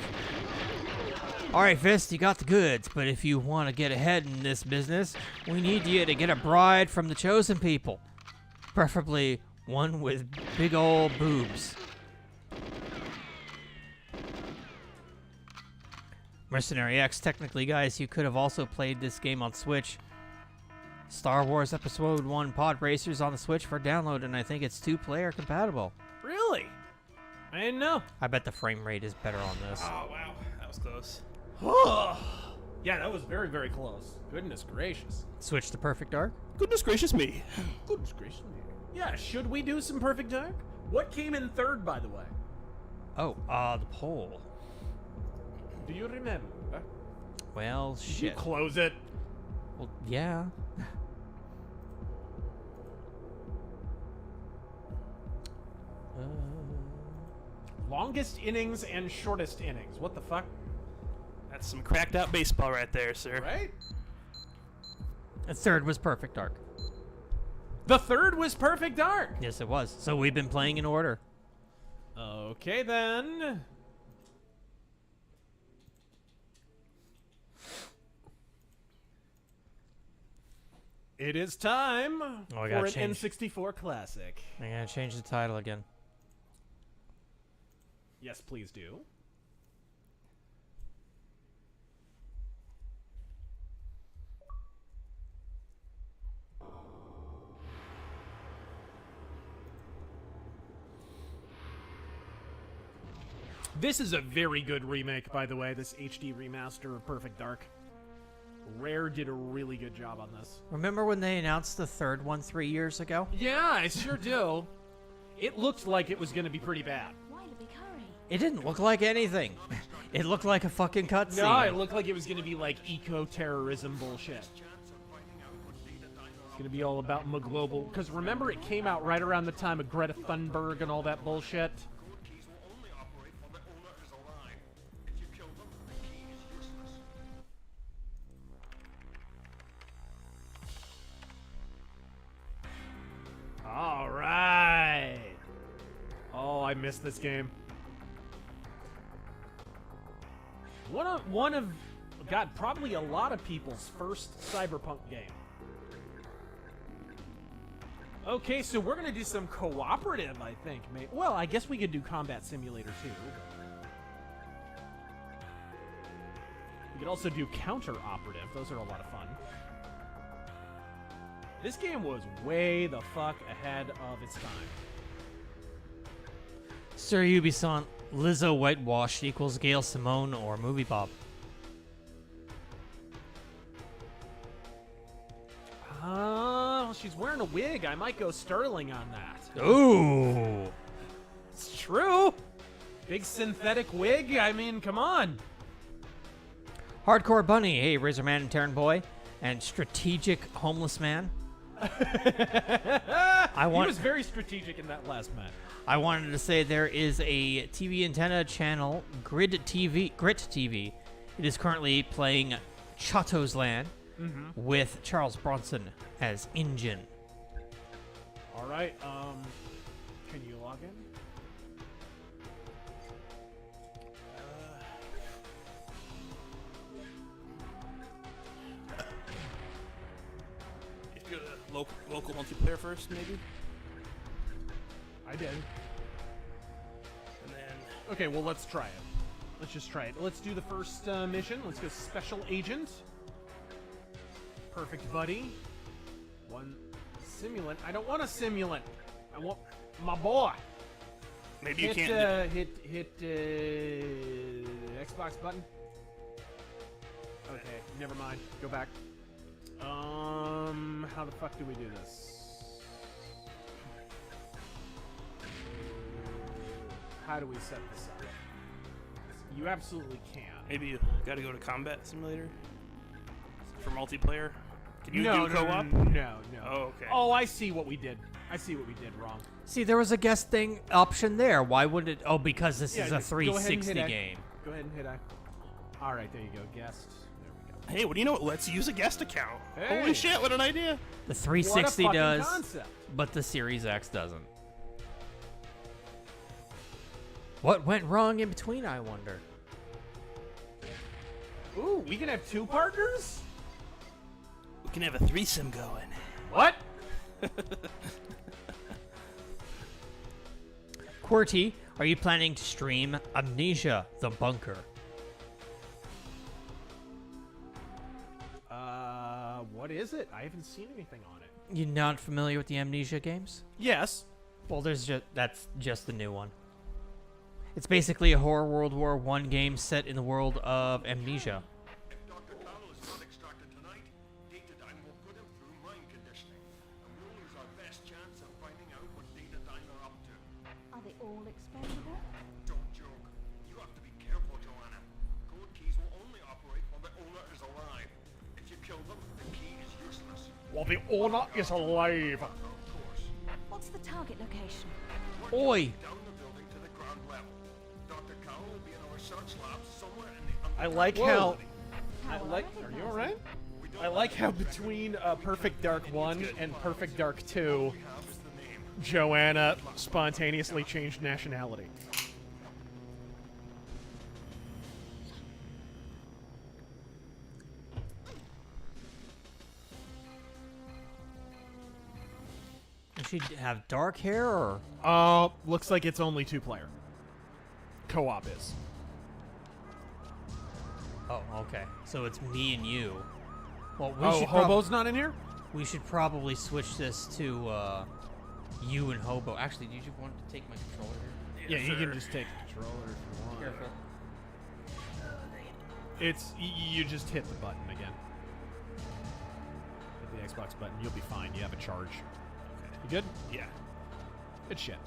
C: Alright, Fist, you got the goods, but if you want to get ahead in this business, we need you to get a bride from the chosen people. Preferably one with big ol' boobs. Mercenary X, technically, guys, you could have also played this game on Switch. Star Wars Episode 1 Pod Racers on the Switch for download, and I think it's 2-player compatible.
A: Really? I didn't know.
C: I bet the frame rate is better on this.
B: Oh, wow. That was close.
A: Yeah, that was very, very close. Goodness gracious.
C: Switch to Perfect Dark?
B: Goodness gracious me.
A: Goodness gracious me. Yeah, should we do some Perfect Dark? What came in third, by the way?
C: Oh, the poll.
A: Do you remember?
C: Well,
A: Did
C: shit.
A: you close it?
C: Well, yeah.
A: Longest innings and shortest innings. What the fuck?
B: That's some cracked out baseball right there, sir.
A: Right?
C: The third was Perfect Dark.
A: The third was Perfect Dark.
C: Yes, it was. So we've been playing in order.
A: Okay, then. It is time
C: I
A: for
C: gotta
A: an
C: change.
A: N64 classic.
C: I'm gonna change the title again.
A: Yes, please do. This is a very good remake, by the way, this HD remaster of Perfect Dark. Rare did a really good job on this.
C: Remember when they announced the third one 3 years ago?
A: Yeah, I sure do. It looked like it was going to be pretty bad.
C: It didn't look like anything. It looked like a fucking cutscene.
A: No, it looked like it was going to be like eco-terrorism bullshit. It's going to be all about global. Because remember, it came out right around the time of Greta Thunberg and all that bullshit. All right. Oh, I missed this game. One of, God, probably a lot of people's first Cyberpunk game. Okay, so we're gonna do some cooperative, I think. Well, I guess we could do Combat Simulator too. We could also do counter-operative. Those are a lot of fun. This game was way the fuck ahead of its time.
C: Sir Ubisoft, Lizzo whitewashed equals Gail Simone or Movie Bob.
A: She's wearing a wig. I might go Sterling on that.
C: Ooh.
A: It's true. Big synthetic wig. I mean, come on.
C: Hardcore Bunny, hey, Razorman and Terran Boy, and Strategic Homeless Man.
A: He was very strategic in that last match.
C: I wanted to say there is a TV antenna channel, Grit TV. It is currently playing Chato's Land with Charles Bronson as Injun.
A: All right. Can you log in?
B: You go to local multiplayer first, maybe?
A: I did. Okay, well, let's try it. Let's just try it. Let's do the first mission. Let's go Special Agent. Perfect Buddy. One simulant. I don't want a simulant. I want my boy.
B: Maybe you
A: hit,
B: can't.
A: hit Xbox button. Okay, never mind. Go back. How the fuck do we do this? How do we set this up? You absolutely can.
B: Maybe you got to go to Combat Simulator for multiplayer. Can you
A: No,
B: do
A: no,
B: co-op?
A: no.
B: Oh, okay.
A: Oh, I see what we did. I see what we did wrong.
C: See, there was a guest thing option there. Why would it? Oh, because this is a
A: just go ahead and
C: 360
A: hit A.
C: game.
A: Go ahead and hit A. All right, there you go. Guest. There we go.
B: Hey, what do you know? Let's use a guest account.
A: Hey.
B: Holy shit, what an idea.
C: The 360
A: What a fucking
C: does,
A: concept.
C: but the Series X doesn't. What went wrong in between, I wonder?
A: Ooh, we can have 2 partners?
B: We can have a threesome going.
A: What?
C: QWERTY, are you planning to stream Amnesia: The Bunker?
A: What is it? I haven't seen anything on it.
C: You not familiar with the Amnesia games?
A: Yes.
C: Well, that's just the new one. It's basically a horror World War I game set in the world of Amnesia.
O: If Dr. Carlo is not extracted tonight, Datadyne will put him through mind conditioning, and we'll lose our best chance of finding out what Datadyne are up to.
J: Are they all expendable?
O: Don't joke. You have to be careful, Joanna. Code keys will only operate while the owner is alive. If you kill them, the key is useless.
A: Well, the owner is alive.
O: Of course.
J: What's the target location?
C: Oi!
O: Down the building to the ground level. Dr. Carlo will be in a research lab somewhere in the
A: I like
O: underground
A: how.
O: facility.
A: I like. Are you alright? I like how between Perfect Dark 1 and Perfect Dark 2, Joanna spontaneously changed nationality.
C: Does she have dark hair or?
A: Looks like it's only 2-player. Co-op is.
C: Oh, okay. So it's me and you. Well, we
A: Oh,
C: should
A: Hobo's not in here?
C: We should probably switch this to you and Hobo. Actually, did you want to take my controller here?
A: Yeah, you can just take the controller if you want.
C: Careful.
A: It's you just hit the button again. Hit the Xbox button. You'll be fine. You have a charge. Okay. You good?
B: Yeah.
A: Good shit.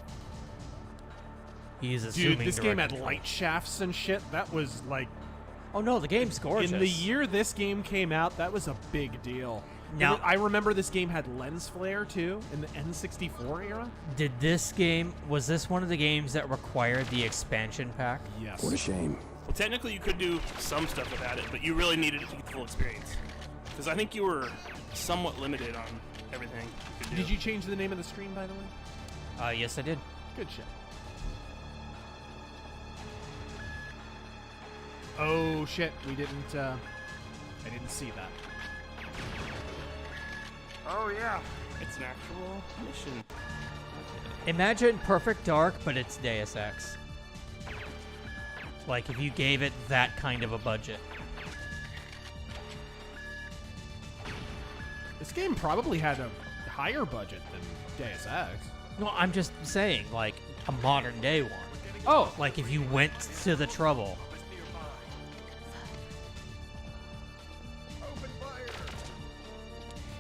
C: He's assuming.
A: Dude, this game had
C: direct
A: light shafts and shit. That was like.
C: Oh no, the game's gorgeous.
A: In the year this game came out, that was a big deal.
C: Now,
A: I remember this game had lens flare too in the N64 era.
C: Was this one of the games that required the expansion pack?
A: Yes.
H: What a shame.
B: Well, technically you could do some stuff without it, but you really needed it to get the full experience. Because I think you were somewhat limited on everything you could do.
A: Did you change the name of the stream, by the way?
C: Yes, I did.
A: Good shit. Oh shit, we didn't. I didn't see that.
B: Oh yeah, it's an actual mission.
C: Imagine Perfect Dark, but it's Deus Ex. Like if you gave it that kind of a budget.
A: This game probably had a higher budget than Deus Ex.
C: No, I'm just saying, like a modern day one.
A: Oh,
C: like if you went to the trouble.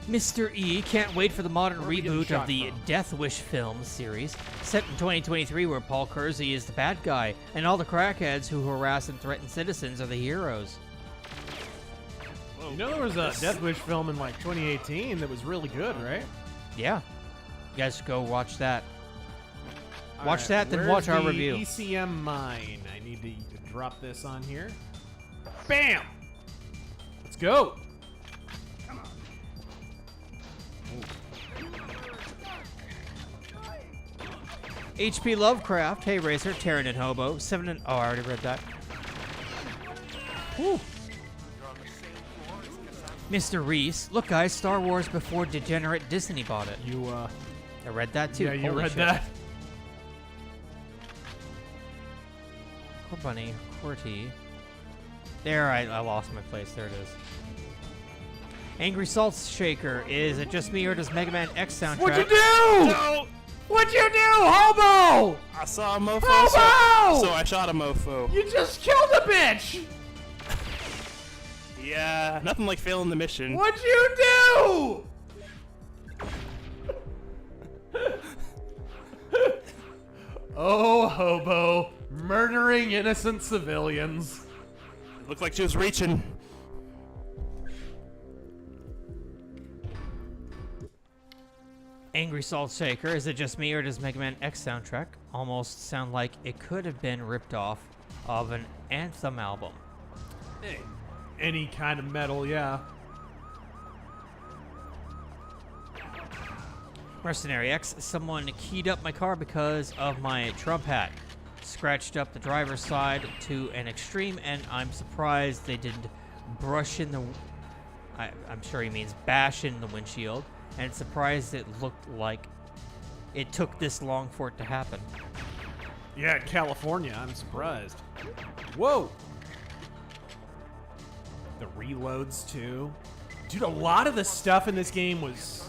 C: Mr. E can't wait for the modern reboot of the Death Wish film series, set in 2023 where Paul Kersey is the bad guy, and all the crackheads who harass and threaten citizens are the heroes.
A: You know there was a Death Wish film in like 2018 that was really good, right?
C: Yeah. You guys go watch that. Watch
A: right,
C: that, then
A: where's
C: watch our
A: the
C: review.
A: ECM mine. I need to drop this on here. Bam! Let's go!
C: HP Lovecraft, hey Racer, Terran and Hobo, 7 and... Oh, I already read that. Whew. Mr. Reese, look guys, Star Wars before degenerate Disney bought it.
A: I
C: read that too.
A: Yeah, you
C: Holy
A: read
C: shit.
A: that.
C: Bunny, QWERTY. There, I lost my place. There it is. Angry Salt Shaker. Is it just me or does Mega Man X soundtrack?
A: What'd you do?
B: No!
A: What'd you do, hobo?
B: I saw a mofo,
A: Hobo!
B: so I shot a mofo.
A: You just killed a bitch!
B: Yeah, nothing like failing the mission.
A: What'd you do? Oh, hobo. Murdering innocent civilians.
B: Looked like she was reaching.
C: Angry Salt Shaker. Is it just me or does Mega Man X soundtrack almost sound like it could have been ripped off of an Anthem album?
A: Hey, any kind of metal, yeah.
C: Mercenary X. Someone keyed up my car because of my Trump hat. Scratched up the driver's side to an extreme, and I'm surprised they didn't brush in the... I'm sure he means bash in the windshield. And surprised it looked like it took this long for it to happen.
A: Yeah, California, I'm surprised. Whoa! The reloads, too. Dude, a lot of the stuff in this game was,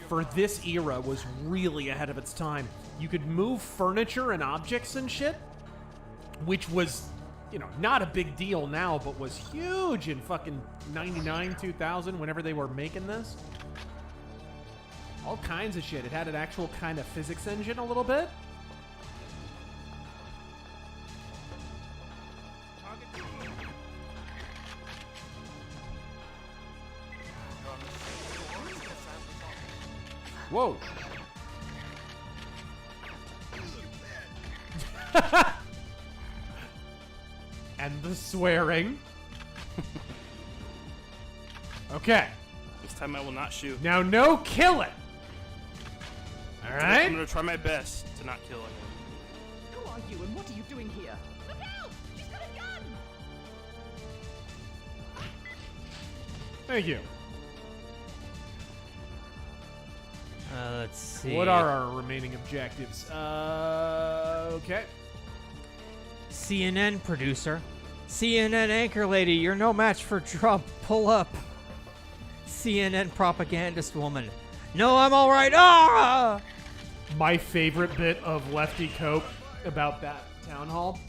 A: for this era, was really ahead of its time. You could move furniture and objects and shit, which was, you know, not a big deal now, but was huge in fucking 99, 2000, whenever they were making this. All kinds of shit. It had an actual kind of physics engine a little bit. Whoa. And the swearing. Okay.
B: This time I will not shoot.
A: Now, no killing. All right.
B: I'm gonna try my best to not kill it.
G: Who are you and what are you doing here? Look out! She's got a gun!
A: Thank you.
C: Let's see.
A: What are our remaining objectives? Okay.
C: CNN producer. CNN anchor lady, you're no match for Trump. Pull up. CNN propagandist woman. No, I'm all right. Ah!
A: My favorite bit of Lefty Cope about that town hall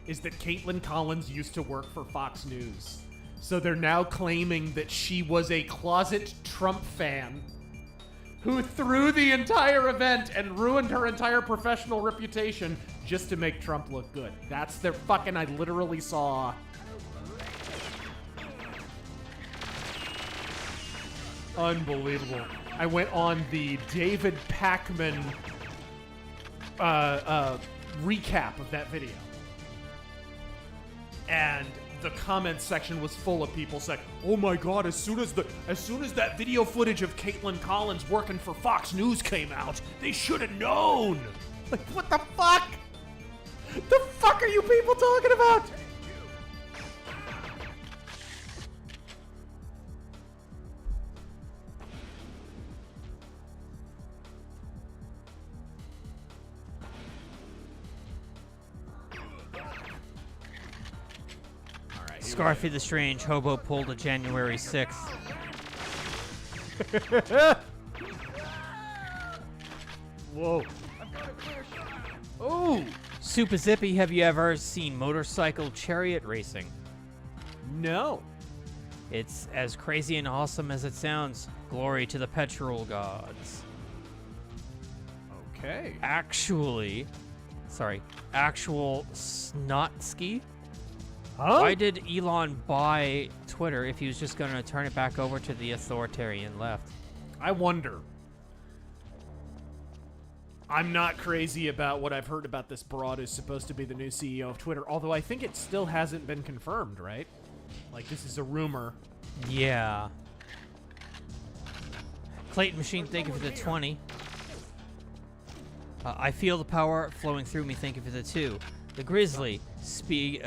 A: is that Caitlin Collins used to work for Fox News. So they're now claiming that she was a closet Trump fan who threw the entire event and ruined her entire professional reputation just to make Trump look good. That's their fucking... I literally saw... Unbelievable. I went on the David Pakman recap of that video. And the comments section was full of people saying, "Oh my god, as soon as that video footage of Caitlin Collins working for Fox News came out, they should have known." Like, what the fuck? The fuck are you people talking about?
C: Scarfy the Strange Hobo pulled a January 6th.
A: Whoa. Oh!
C: Super Zippy, have you ever seen motorcycle chariot racing?
A: No.
C: It's as crazy and awesome as it sounds. Glory to the petrol gods.
A: Okay.
C: Actual Snotsky?
A: Huh?
C: Why did Elon buy Twitter if he was just going to turn it back over to the authoritarian left?
A: I wonder. I'm not crazy about what I've heard about this broad who's supposed to be the new CEO of Twitter, although I think it still hasn't been confirmed, right? Like, this is a rumor.
C: Yeah. Clayton Machine, thank you for the 20. I feel the power flowing through me, thank you for the 2. The Grizzly, speaking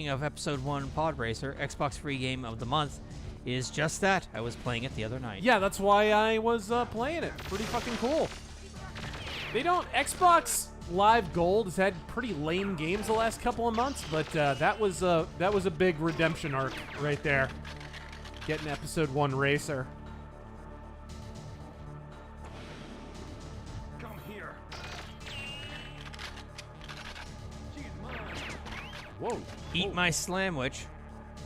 C: of Episode 1 Pod Racer, Xbox free game of the month, is just that. I was playing it the other night.
A: Yeah, that's why I was playing it. Pretty fucking cool. They don't... Xbox Live Gold has had pretty lame games the last couple of months, but that was a big redemption arc right there. Getting episode 1 racer.
O: Come here.
A: Whoa.
C: Eat my slamwich.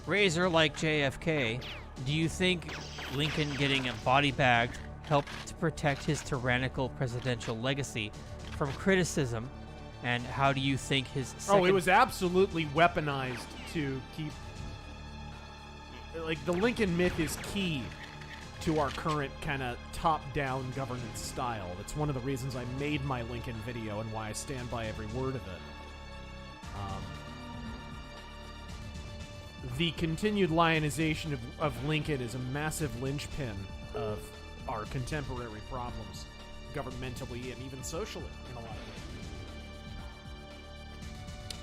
C: Razor like JFK. Do you think Lincoln getting a body bag helped to protect his tyrannical presidential legacy from criticism? And how do you think his second...
A: Oh, it was absolutely weaponized to keep... Like, the Lincoln myth is key to our current kind of top-down governance style. That's one of the reasons I made my Lincoln video and why I stand by every word of it. The continued lionization of Lincoln is a massive linchpin of our contemporary problems, governmentally and even socially in a lot of ways.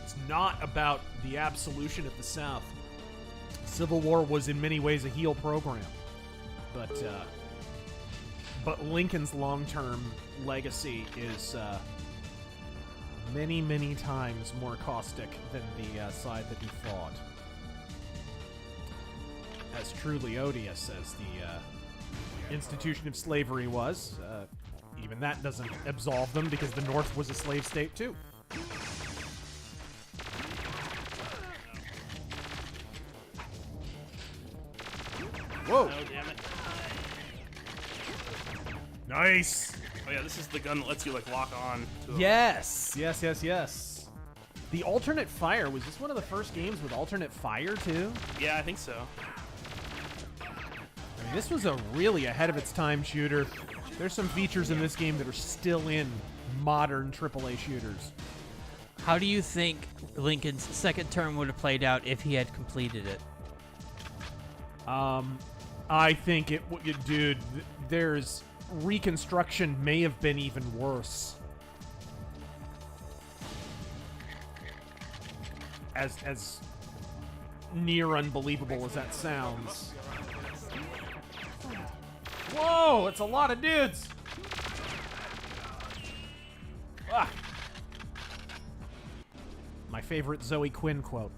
A: It's not about the absolution of the South. Civil War was in many ways a heel program, but Lincoln's long-term legacy is many, many times more caustic than the side that he fought. As truly odious as the institution of slavery was, even that doesn't absolve them because the North was a slave state too. Whoa!
B: Oh, damn it.
A: Nice!
B: Oh yeah, this is the gun that lets you like lock on to a...
A: Yes! Yes. The alternate fire, was this one of the first games with alternate fire too?
B: Yeah, I think so.
A: I mean, this was a really ahead of its time shooter. There's some features in this game that are still in modern AAA shooters.
C: How do you think Lincoln's second term would have played out if he had completed it?
A: I think dude, there's Reconstruction may have been even worse. As near unbelievable as that sounds. Whoa, it's a lot of dudes. Ah. My favorite Zoe Quinn quote.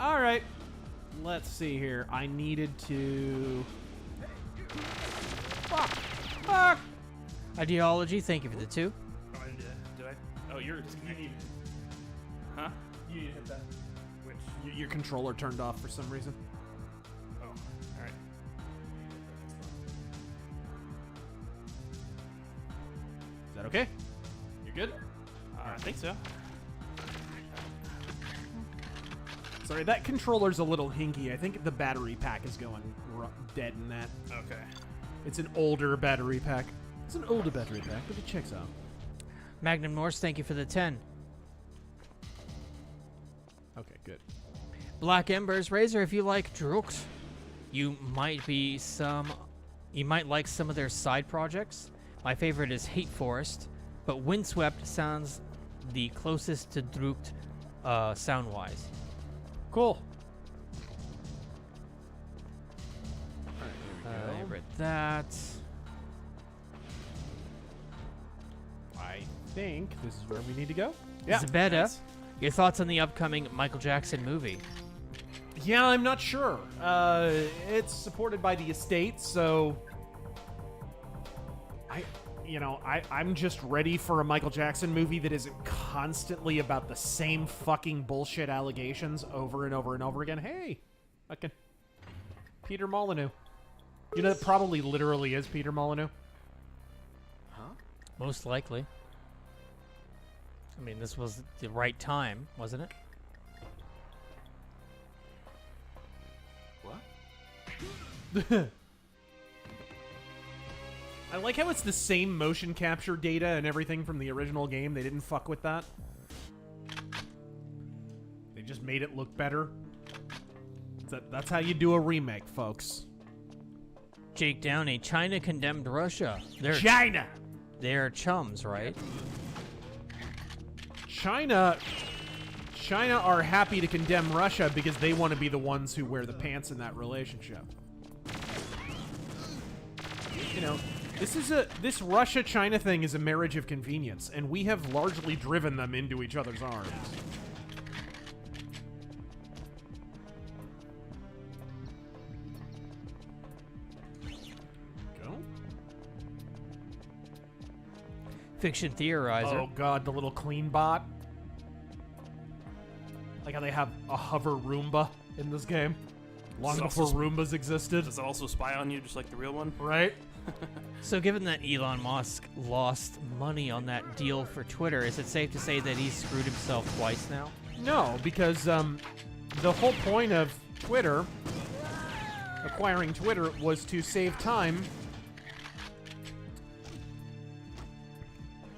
A: All right, let's see here. I needed to... Fuck!
C: Ideology, thank you for the 2.
B: Oh, I did I? Oh, you're disconnected. Huh?
A: You need to hit that. Which? Your controller turned off for some reason.
B: Oh, alright.
A: Is that okay? You're good?
B: I think so.
A: Sorry, that controller's a little hinky. I think the battery pack is going dead in that.
B: Okay.
A: It's an older battery pack. It's an older battery pack, but it checks out.
C: Magnum Norse, thank you for the 10.
A: Okay, good.
C: Black Embers, Razor, if you like Drucht, you might like some of their side projects. My favorite is Hate Forest, but Windswept sounds the closest to Drucht sound-wise.
A: Cool.
C: I read that.
A: I think this is where we need to go. Yeah.
C: Zabetta,
A: nice.
C: Your thoughts on the upcoming Michael Jackson movie?
A: Yeah, I'm not sure. It's supported by the estate, so I'm just ready for a Michael Jackson movie that isn't constantly about the same fucking bullshit allegations over and over and over again. Hey, fucking Peter Molyneux. You know, that probably literally is Peter Molyneux.
C: Huh? Most likely. I mean, this was the right time, wasn't it?
A: What? I like how it's the same motion capture data and everything from the original game. They didn't fuck with that. They just made it look better. That's how you do a remake, folks.
C: Jake Downey, China condemned Russia.
A: China!
C: They're chums, right?
A: China are happy to condemn Russia because they want to be the ones who wear the pants in that relationship. You know, This Russia-China thing is a marriage of convenience, and we have largely driven them into each other's arms. Go.
C: Fiction theorizer.
A: Oh god, the little clean bot. Like how they have a hover Roomba in this game. Long before Roombas existed.
B: Does it also spy on you just like the real one?
A: Right?
C: So given that Elon Musk lost money on that deal for Twitter, is it safe to say that he's screwed himself twice now?
A: No, because the whole point of Twitter, acquiring Twitter, was to save time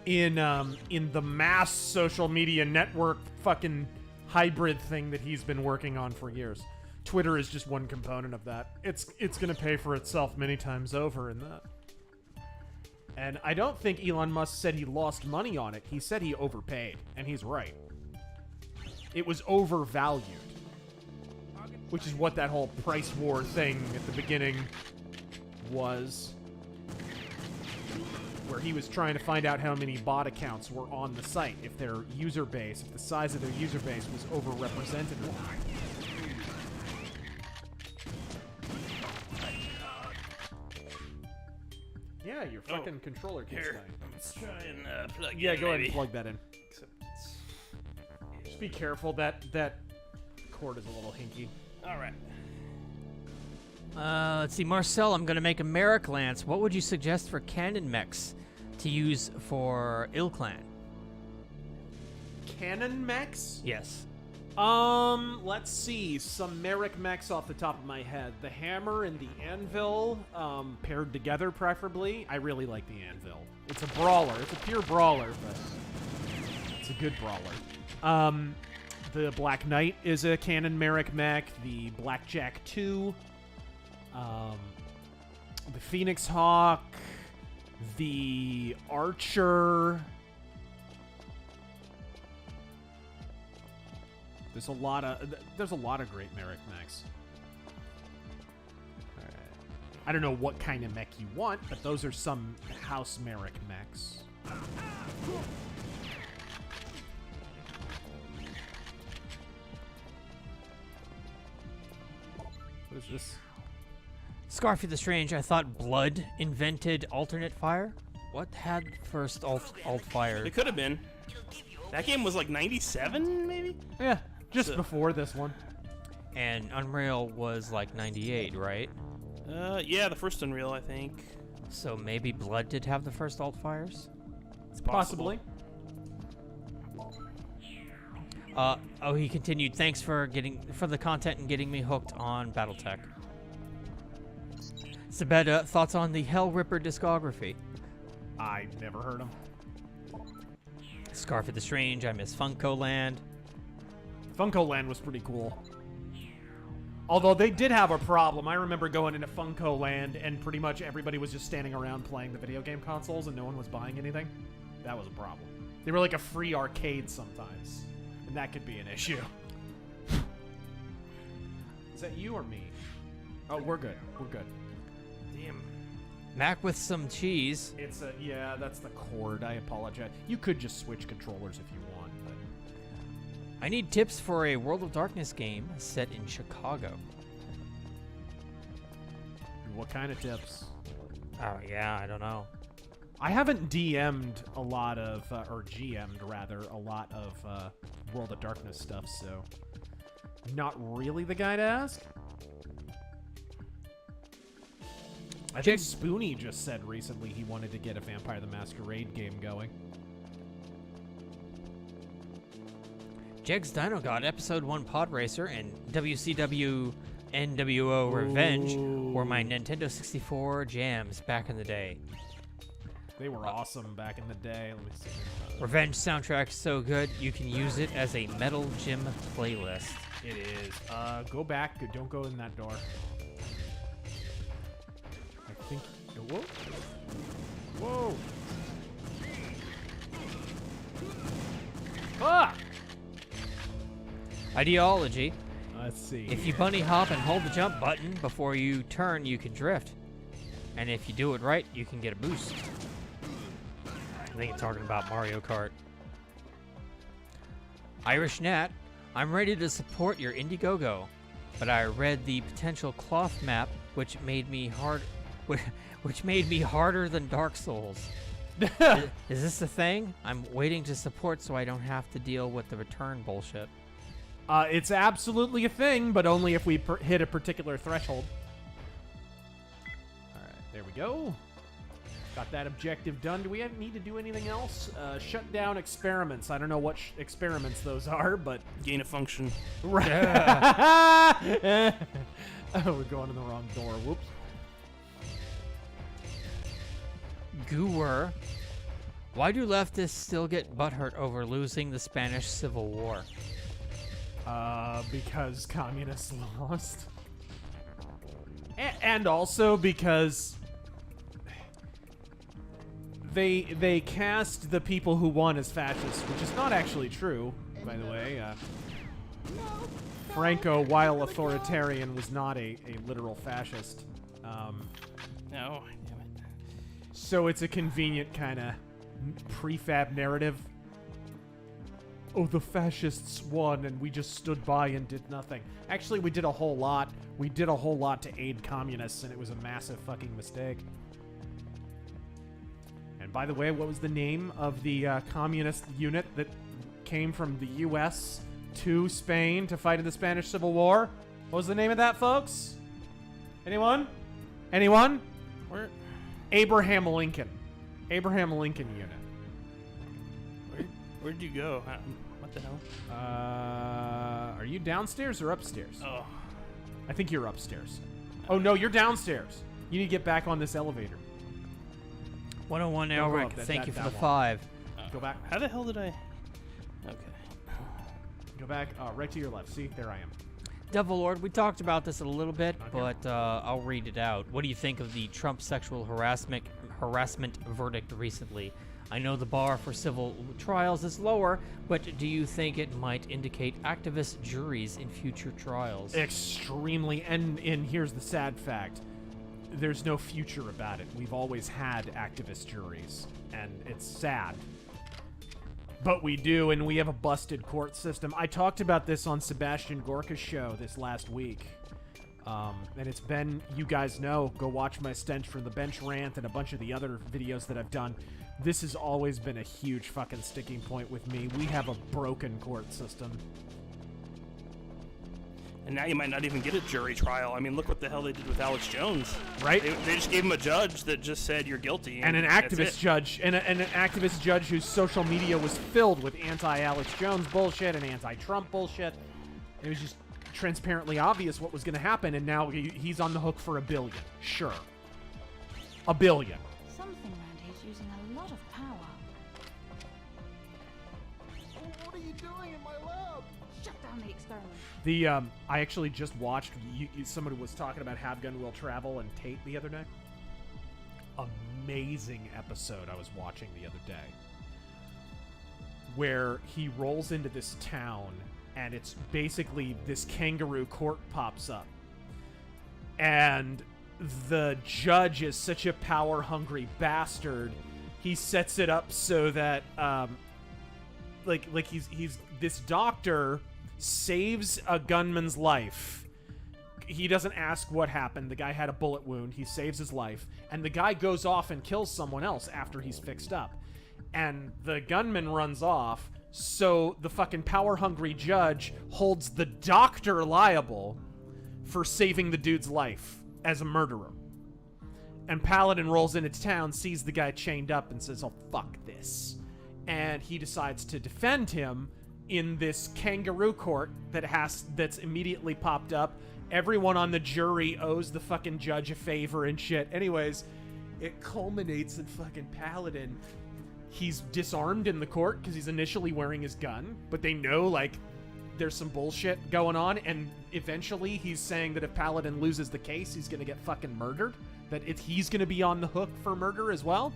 A: in the mass social media network fucking hybrid thing that he's been working on for years. Twitter is just one component of that. It's going to pay for itself many times over in that. And I don't think Elon Musk said he lost money on it. He said he overpaid, and he's right. It was overvalued, which is what that whole price war thing at the beginning was, where he was trying to find out how many bot accounts were on the site, if their user base, if the size of their user base was overrepresented or not. Yeah, your fucking controller keeps dying.
B: Let's try and plug
A: Yeah,
B: in,
A: go ahead
B: maybe.
A: and plug that in.
B: Except
A: Just be careful, that cord is a little hinky.
B: all right.
C: Let's see, Marcel, I'm going to make a Merrick Lance. What would you suggest for cannon mechs to use for Ilclan?
A: Cannon mechs?
C: Yes.
A: Let's see. Some Merrick mechs off the top of my head. The hammer and the anvil, paired together preferably. I really like the anvil. It's a brawler. It's a pure brawler, but it's a good brawler. The Black Knight is a cannon Merrick mech. The Blackjack 2. The Phoenix Hawk. The Archer. There's a lot of great Merrick mechs. All right. I don't know what kind of mech you want, but those are some House Merrick mechs. What is this?
C: Scarfy the Strange, I thought Blood invented alternate fire. What had first alt fire?
B: It could have been. That game was like 97, maybe?
A: Yeah, just before this one.
C: And Unreal was like 98, right?
B: Yeah, the first Unreal, I think.
C: So maybe Blood did have the first alt fires?
B: It's possible.
A: Possibly.
C: Oh, he continued. Thanks for the content and getting me hooked on BattleTech. Sabetta, thoughts on the Hell Ripper discography?
A: I never heard him.
C: Scarf of the Strange, I miss Funko Land.
A: Funko Land was pretty cool. Although they did have a problem. I remember going into Funko Land and pretty much everybody was just standing around playing the video game consoles and no one was buying anything. That was a problem. They were like a free arcade sometimes. And that could be an issue. Is that you or me? Oh, we're good. We're good.
B: Damn.
C: Mac with some cheese.
A: Yeah, that's the cord. I apologize. You could just switch controllers if you want, but...
C: I need tips for a World of Darkness game set in Chicago.
A: What kind of tips?
C: Oh, yeah, I don't know.
A: I haven't DM'd a lot of, or GM'd rather, a lot of World of Darkness stuff, so not really the guy to ask. I think Spoonie just said recently he wanted to get a Vampire the Masquerade game going.
C: Jegs Dino God, Episode 1 Pod Racer, and WCW NWO Revenge were my Nintendo 64 jams back in the day.
A: They were awesome back in the day. Let me see.
C: Revenge soundtrack so good, you can use it as a Metal Gym playlist.
A: It is. Go back. Don't go in that door. I think... Whoa. Whoa. Ah!
C: Ideology.
A: Let's see.
C: If you bunny hop and hold the jump button before you turn, you can drift. And if you do it right, you can get a boost. I think it's talking about Mario Kart. Irish Nat, I'm ready to support your Indiegogo, but I read the potential cloth map, which made me harder than Dark Souls. Is this the thing? I'm waiting to support so I don't have to deal with the return bullshit.
A: It's absolutely a thing, but only if we hit a particular threshold. All right, there we go. Got that objective done. Do we need to do anything else? Shut down experiments. I don't know what experiments those are, but...
B: Gain a function.
A: Right. Oh, we're going in the wrong door. Whoops.
C: Gooer. Why do leftists still get butthurt over losing the Spanish Civil War?
A: Because communists lost. And also because... They cast the people who won as fascists, which is not actually true, by the way. Franco, while authoritarian, was not a literal fascist.
B: No, damn it.
A: So it's a convenient kind of prefab narrative. Oh, the fascists won and we just stood by and did nothing. Actually, we did a whole lot. We did a whole lot to aid communists, and it was a massive fucking mistake. And by the way, what was the name of the communist unit that came from the U.S. to Spain to fight in the Spanish Civil War? What was the name of that, folks? Anyone? Anyone?
B: Where?
A: Abraham Lincoln. Abraham Lincoln unit.
B: Where'd you go? What the hell?
A: Are you downstairs or upstairs?
B: Oh.
A: I think you're upstairs. Oh, no, you're downstairs. You need to get back on this elevator.
C: 101
A: Go
C: Elric,
A: up
C: thank you for the
A: that
C: 5.
A: Go back.
B: How the hell did I... Okay.
A: Go back. Right to your left. See? There I am.
C: Devil Lord, we talked about this a little bit, but I'll read it out. What do you think of the Trump sexual harassment verdict recently? I know the bar for civil trials is lower, but do you think it might indicate activist juries in future trials?
A: Extremely. And here's the sad fact. There's no future about it. We've always had activist juries, and it's sad. But we do, and we have a busted court system. I talked about this on Sebastian Gorka's show this last week. And it's been, you guys know, go watch my Stench from the Bench rant and a bunch of the other videos that I've done. This has always been a huge fucking sticking point with me. We have a broken court system.
B: And now you might not even get a jury trial. I mean, look what the hell they did with Alex Jones.
A: Right?
B: They just gave him a judge that just said you're guilty.
A: And an activist judge. And an activist judge whose social media was filled with anti-Alex Jones bullshit and anti-Trump bullshit. It was just transparently obvious what was going to happen, and now he's on the hook for $1 billion. Sure. $1 billion.
J: Something around here's using a lot of power.
F: What are you doing in my lab?
J: Shut down the experiment.
A: I actually just watched, somebody was talking about Have Gun Will Travel and Tate the other day. Amazing episode I was watching the other day. Where he rolls into this town, and it's basically this kangaroo court pops up. And the judge is such a power-hungry bastard, he sets it up so that, he's this doctor saves a gunman's life. He doesn't ask what happened. The guy had a bullet wound. He saves his life. And the guy goes off and kills someone else after he's fixed up. And the gunman runs off, so the fucking power-hungry judge holds the doctor liable for saving the dude's life as a murderer. And Paladin rolls into town, sees the guy chained up, and says, oh, fuck this. And he decides to defend him in this kangaroo court that's immediately popped up. Everyone on the jury owes the fucking judge a favor and shit. Anyways, it culminates in fucking Paladin. He's disarmed in the court because he's initially wearing his gun, but they know, like, there's some bullshit going on, and eventually he's saying that if Paladin loses the case, he's gonna get fucking murdered, that he's gonna be on the hook for murder as well.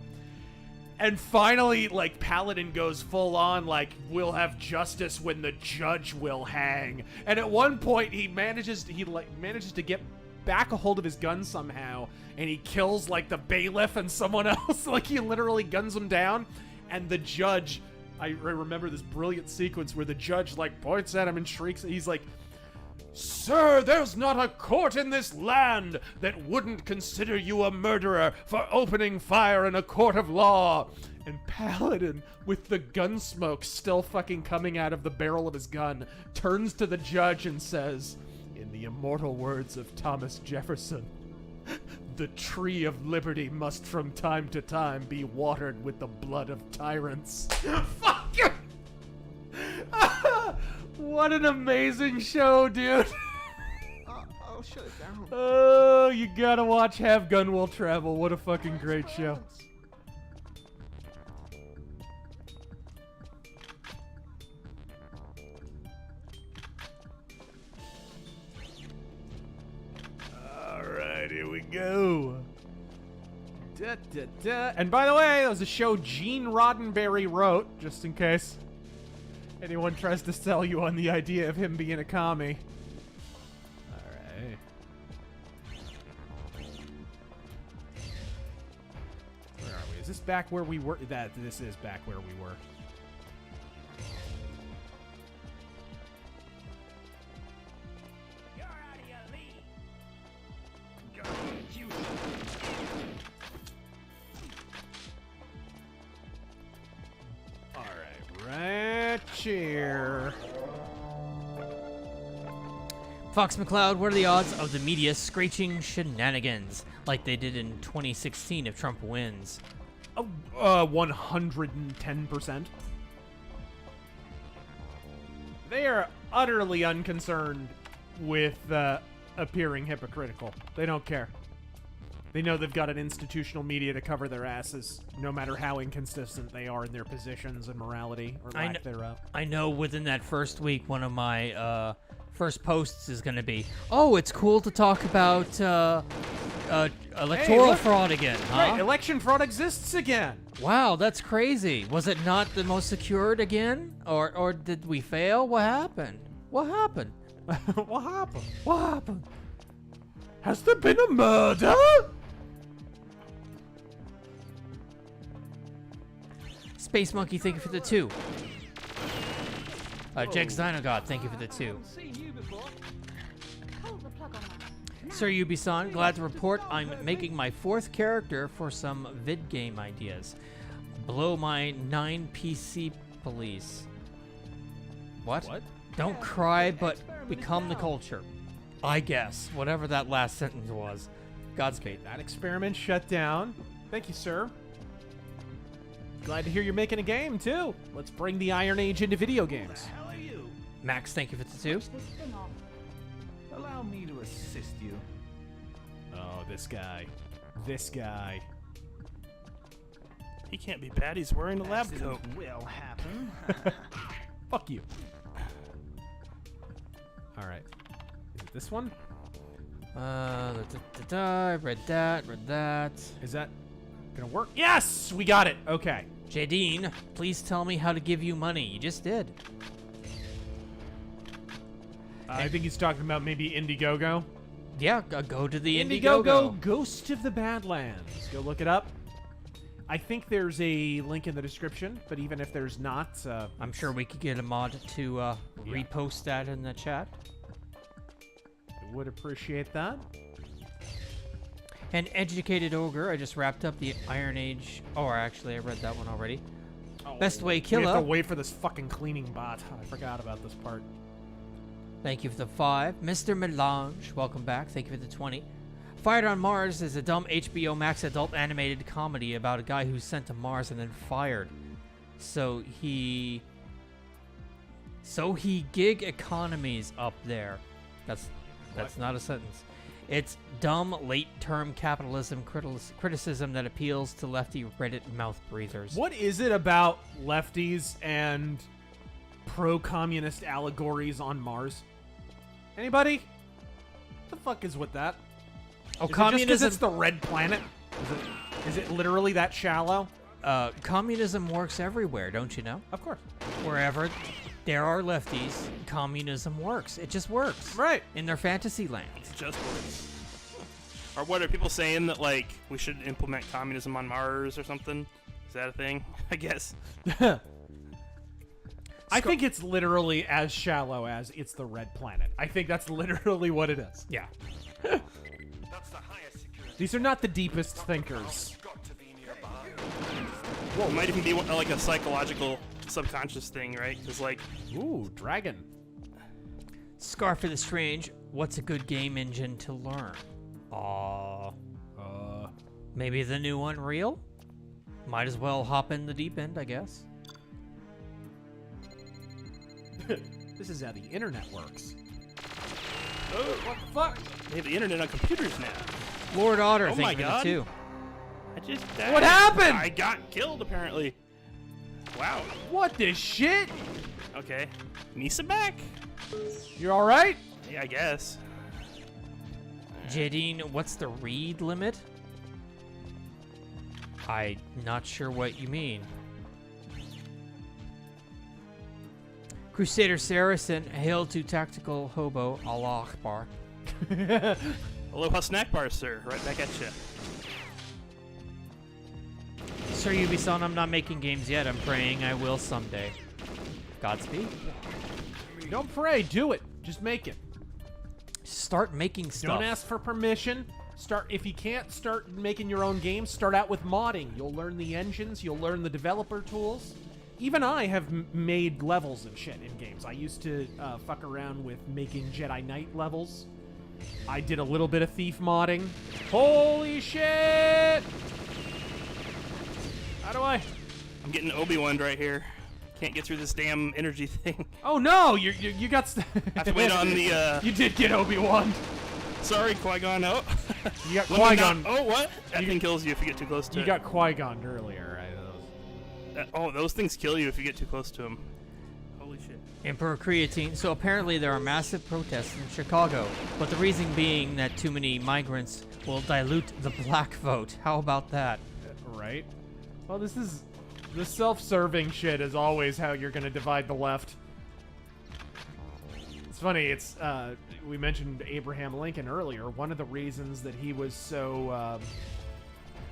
A: And finally, like, Paladin goes full on, like, we'll have justice when the judge will hang. And at one point, he manages to get back a hold of his gun somehow, and he kills like the bailiff and someone else. Like he literally guns them down, and the judge. I remember this brilliant sequence where the judge like points at him and shrieks. He's like, "Sir, there's not a court in this land that wouldn't consider you a murderer for opening fire in a court of law." And Paladin, with the gun smoke still fucking coming out of the barrel of his gun, turns to the judge and says, in the immortal words of Thomas Jefferson, "The tree of liberty must from time to time be watered with the blood of tyrants." Fuck you! What an amazing show, dude.
F: I'll shut it down.
A: Oh, you gotta watch Have Gun Will Travel. What a fucking great show. Alright, here we go. Da, da, da. And by the way, that was a show Gene Roddenberry wrote, just in case anyone tries to sell you on the idea of him being a commie. Alright. Where are we? Is this back where we were? This is back where we were. Right here.
C: Fox McCloud, what are the odds of the media screeching shenanigans like they did in 2016 if Trump wins?
A: 110%. They are utterly unconcerned with appearing hypocritical. They don't care. They know they've got an institutional media to cover their asses, no matter how inconsistent they are in their positions and morality or lack thereof.
C: I know within that first week, one of my first posts is going to be, "Oh, it's cool to talk about electoral fraud again, huh?"
A: Right, election fraud exists again.
C: Wow, that's crazy. Was it not the most secured again? Or did we fail? What happened? What happened?
A: What happened?
C: What happened?
A: Has there been a murder?
C: Space Monkey, thank you for the 2. Jegs Dynogod, thank you for the 2. Sir Ubisoft, glad to report I'm making my 4th character for some vid game ideas. Below my 9 PC police. What? Don't cry, but become the culture. I guess. Whatever that last sentence was. Godspeed.
A: That experiment shut down. Thank you, sir. Glad to hear you're making a game, too. Let's bring the Iron Age into video games.
F: How are you?
C: Max, thank you for the 2.
F: Allow me to assist you.
A: Oh, this guy. This guy.
B: He can't be bad. He's wearing a lab coat.
F: Will happen.
A: Fuck you. All right. Is it this one?
C: I read that.
A: Is that gonna work? Yes! We got it. Okay.
C: Jadine, please tell me how to give you money. You just did.
A: I think he's talking about maybe Indiegogo.
C: Yeah, go to the Indiegogo.
A: Ghost of the Badlands. Go look it up. I think there's a link in the description, but even if there's not...
C: I'm sure we could get a mod to repost that in the chat.
A: I would appreciate that.
C: And Educated Ogre, I just wrapped up the Iron Age... Oh, actually, I read that one already.
A: Oh,
C: Best Way
A: We
C: Killer.
A: have to wait for this fucking cleaning bot. I forgot about this part.
C: Thank you for the 5. Mr. Melange, welcome back. Thank you for the 20. Fired on Mars is a dumb HBO Max adult animated comedy about a guy who's sent to Mars and then fired. So he gig economies up there. That's not a sentence. It's dumb late-term capitalism criticism that appeals to lefty Reddit mouth breathers.
A: What is it about lefties and pro-communist allegories on Mars? Anybody? What the fuck is with that?
C: Oh,
A: is
C: communism.
A: It just 'cause it's the red planet? Is it literally that shallow?
C: Communism works everywhere, don't you know?
A: Of course.
C: Wherever there are lefties, communism works. It just works.
A: Right.
C: In their fantasy land.
B: It just works. Or what are people saying that like we should implement communism on Mars or something? Is that a thing? I guess.
A: I think it's literally as shallow as it's the red planet. I think that's literally what it is.
C: Yeah.
O: That's the highest security.
A: These are not the deepest thinkers.
O: Got to be nearby.
B: It might even be like a psychological, subconscious thing, right? Because like,
A: ooh, dragon.
C: Scarf of the Strange. What's a good game engine to learn? Maybe the new Unreal? Might as well hop in the deep end, I guess.
A: This is how the internet works.
B: oh, what the fuck? They have the internet on computers now.
C: Lord Otter,
B: Oh
C: thank
B: my
C: you for the
B: God.
C: 2.
B: I just died.
A: What happened?
B: I got killed apparently. Wow.
A: What the shit?
B: Okay. Misa back?
A: You all right?
B: Yeah, I guess.
C: Jadine, what's the read limit? I'm not sure what you mean. Crusader Saracen, hail to Tactical Hobo, Allah Akbar.
B: Aloha snack bars, sir. Right back at you.
C: Sir Ubisoft, I'm not making games yet. I'm praying I will someday. Godspeed.
A: Don't pray, do it. Just make it.
C: Start making stuff.
A: Don't ask for permission. If you can't start making your own games, start out with modding. You'll learn the engines, you'll learn the developer tools. Even I have made levels and shit in games. I used to fuck around with making Jedi Knight levels. I did a little bit of Thief modding. Holy shit! How do I?
B: I'm getting Obi-Wan right here. Can't get through this damn energy thing.
A: Oh no! You got.
B: I have to wait on the.
A: You did get Obi-Wan.
B: Sorry, Qui-Gon. Oh.
A: You got Qui-Gon.
B: Oh, what? That thing kills you if you get too close to it.
A: You got Qui-Gon earlier, right?
B: Those things kill you if you get too close to them. Holy shit.
C: Emperor Creatine. So apparently there are massive protests in Chicago, but the reason being that too many migrants will dilute the black vote. How about that?
A: Right. Well, this self-serving shit is always how you're going to divide the left. It's funny. We mentioned Abraham Lincoln earlier. One of the reasons that he was so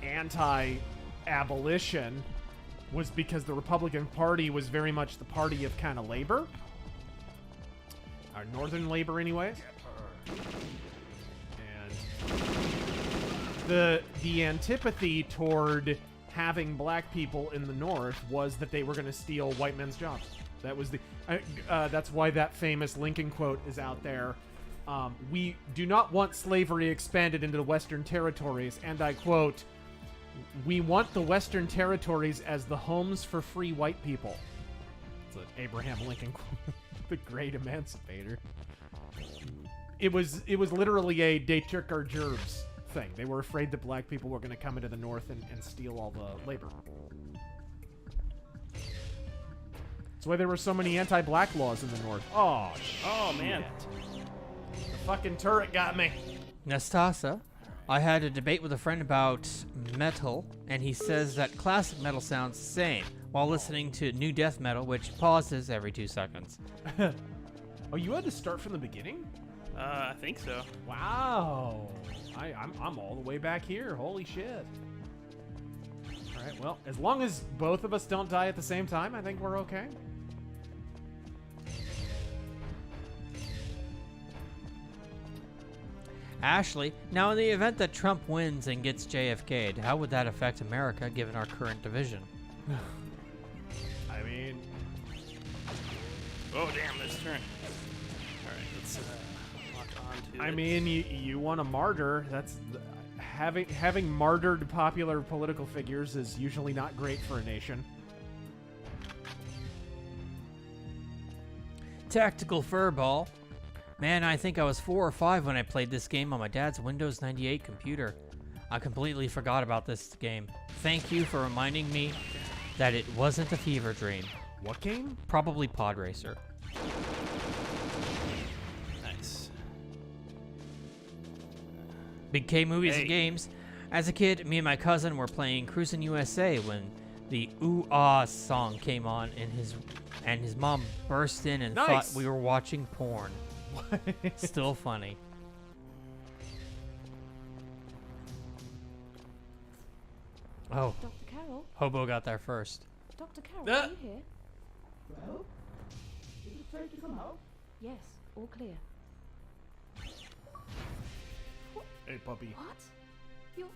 A: anti-abolition was because the Republican Party was very much the party of kind of labor. Our northern labor, anyways. And the antipathy toward having black people in the North was that they were going to steal white men's jobs. That was that's why that famous Lincoln quote is out there. We do not want slavery expanded into the Western territories, and I quote, "We want the Western territories as the homes for free white people." It's an Abraham Lincoln quote, the great emancipator. It was literally a "they took our gerbs" thing. They were afraid that black people were going to come into the North and steal all the labor. That's why there were so many anti-black laws in the North. Oh,
B: Oh, man.
A: The fucking turret got me.
C: Nastasa, I had a debate with a friend about metal, and he says that classic metal sounds the same while listening to new death metal, which pauses every 2 seconds.
A: Oh, you had to start from the beginning?
B: I think so.
A: Wow. I'm all the way back here. Holy shit. All right, well, as long as both of us don't die at the same time, I think we're okay.
C: Ashley, now in the event that Trump wins and gets JFK'd, how would that affect America given our current division?
A: I mean...
B: Oh, damn, there's a turn. Alright, let's lock on to
A: I
B: it.
A: mean, you want a martyr. That's... Having martyred popular political figures is usually not great for a nation.
C: Tactical Furball. Man, I think I was 4 or 5 when I played this game on my dad's Windows 98 computer. I completely forgot about this game. Thank you for reminding me that it wasn't a fever dream.
A: What game?
C: Probably Pod Racer.
B: Nice.
C: Big K Movies and Games. As a kid, me and my cousin were playing Cruisin' USA when the Ooh Ah song came on, and his mom burst in and thought we were watching porn. Still funny. Oh.
J: Dr. Carroll?
C: Hobo got there first.
J: Dr. Carroll, are you here?
F: Well, is it safe to come out?
J: Yes, all clear.
A: Hey, puppy.
J: What? You're...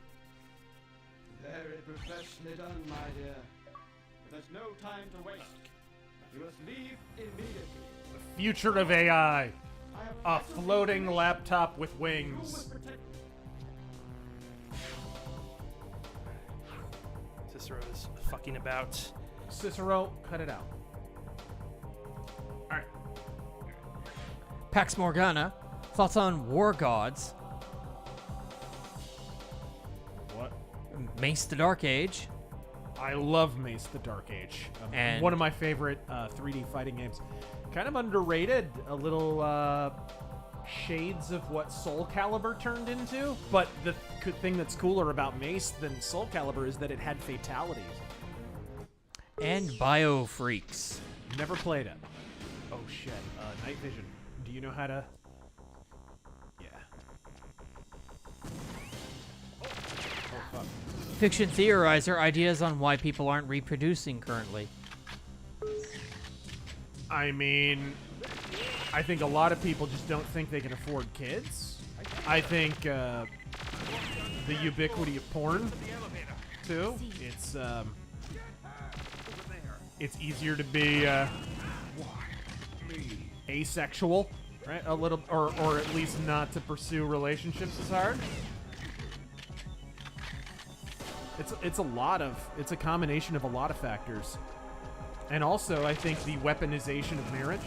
F: Very professionally done, my dear. There's no time to waste. You must leave immediately.
A: The future of AI. A floating laptop with wings.
B: Cicero is fucking about.
A: Cicero, cut it out. Alright.
C: Pax Morgana, thoughts on War Gods?
A: What?
C: Mace the Dark Age.
A: I love Mace the Dark Age.
C: And
A: one of my favorite 3D fighting games. Kind of underrated. A little shades of what Soul Calibur turned into. But the thing that's cooler about Mace than Soul Calibur is that it had fatalities.
C: And Bio Freaks.
A: Never played it. Oh shit. Night Vision. Do you know how to... Yeah. Oh fuck.
C: Fiction Theorizer, ideas on why people aren't reproducing currently.
A: I mean, I think a lot of people just don't think they can afford kids. I think the ubiquity of porn, too. It's easier to be asexual, right? A little, or at least not to pursue relationships as hard. It's a combination of a lot of factors. And also, I think the weaponization of marriage.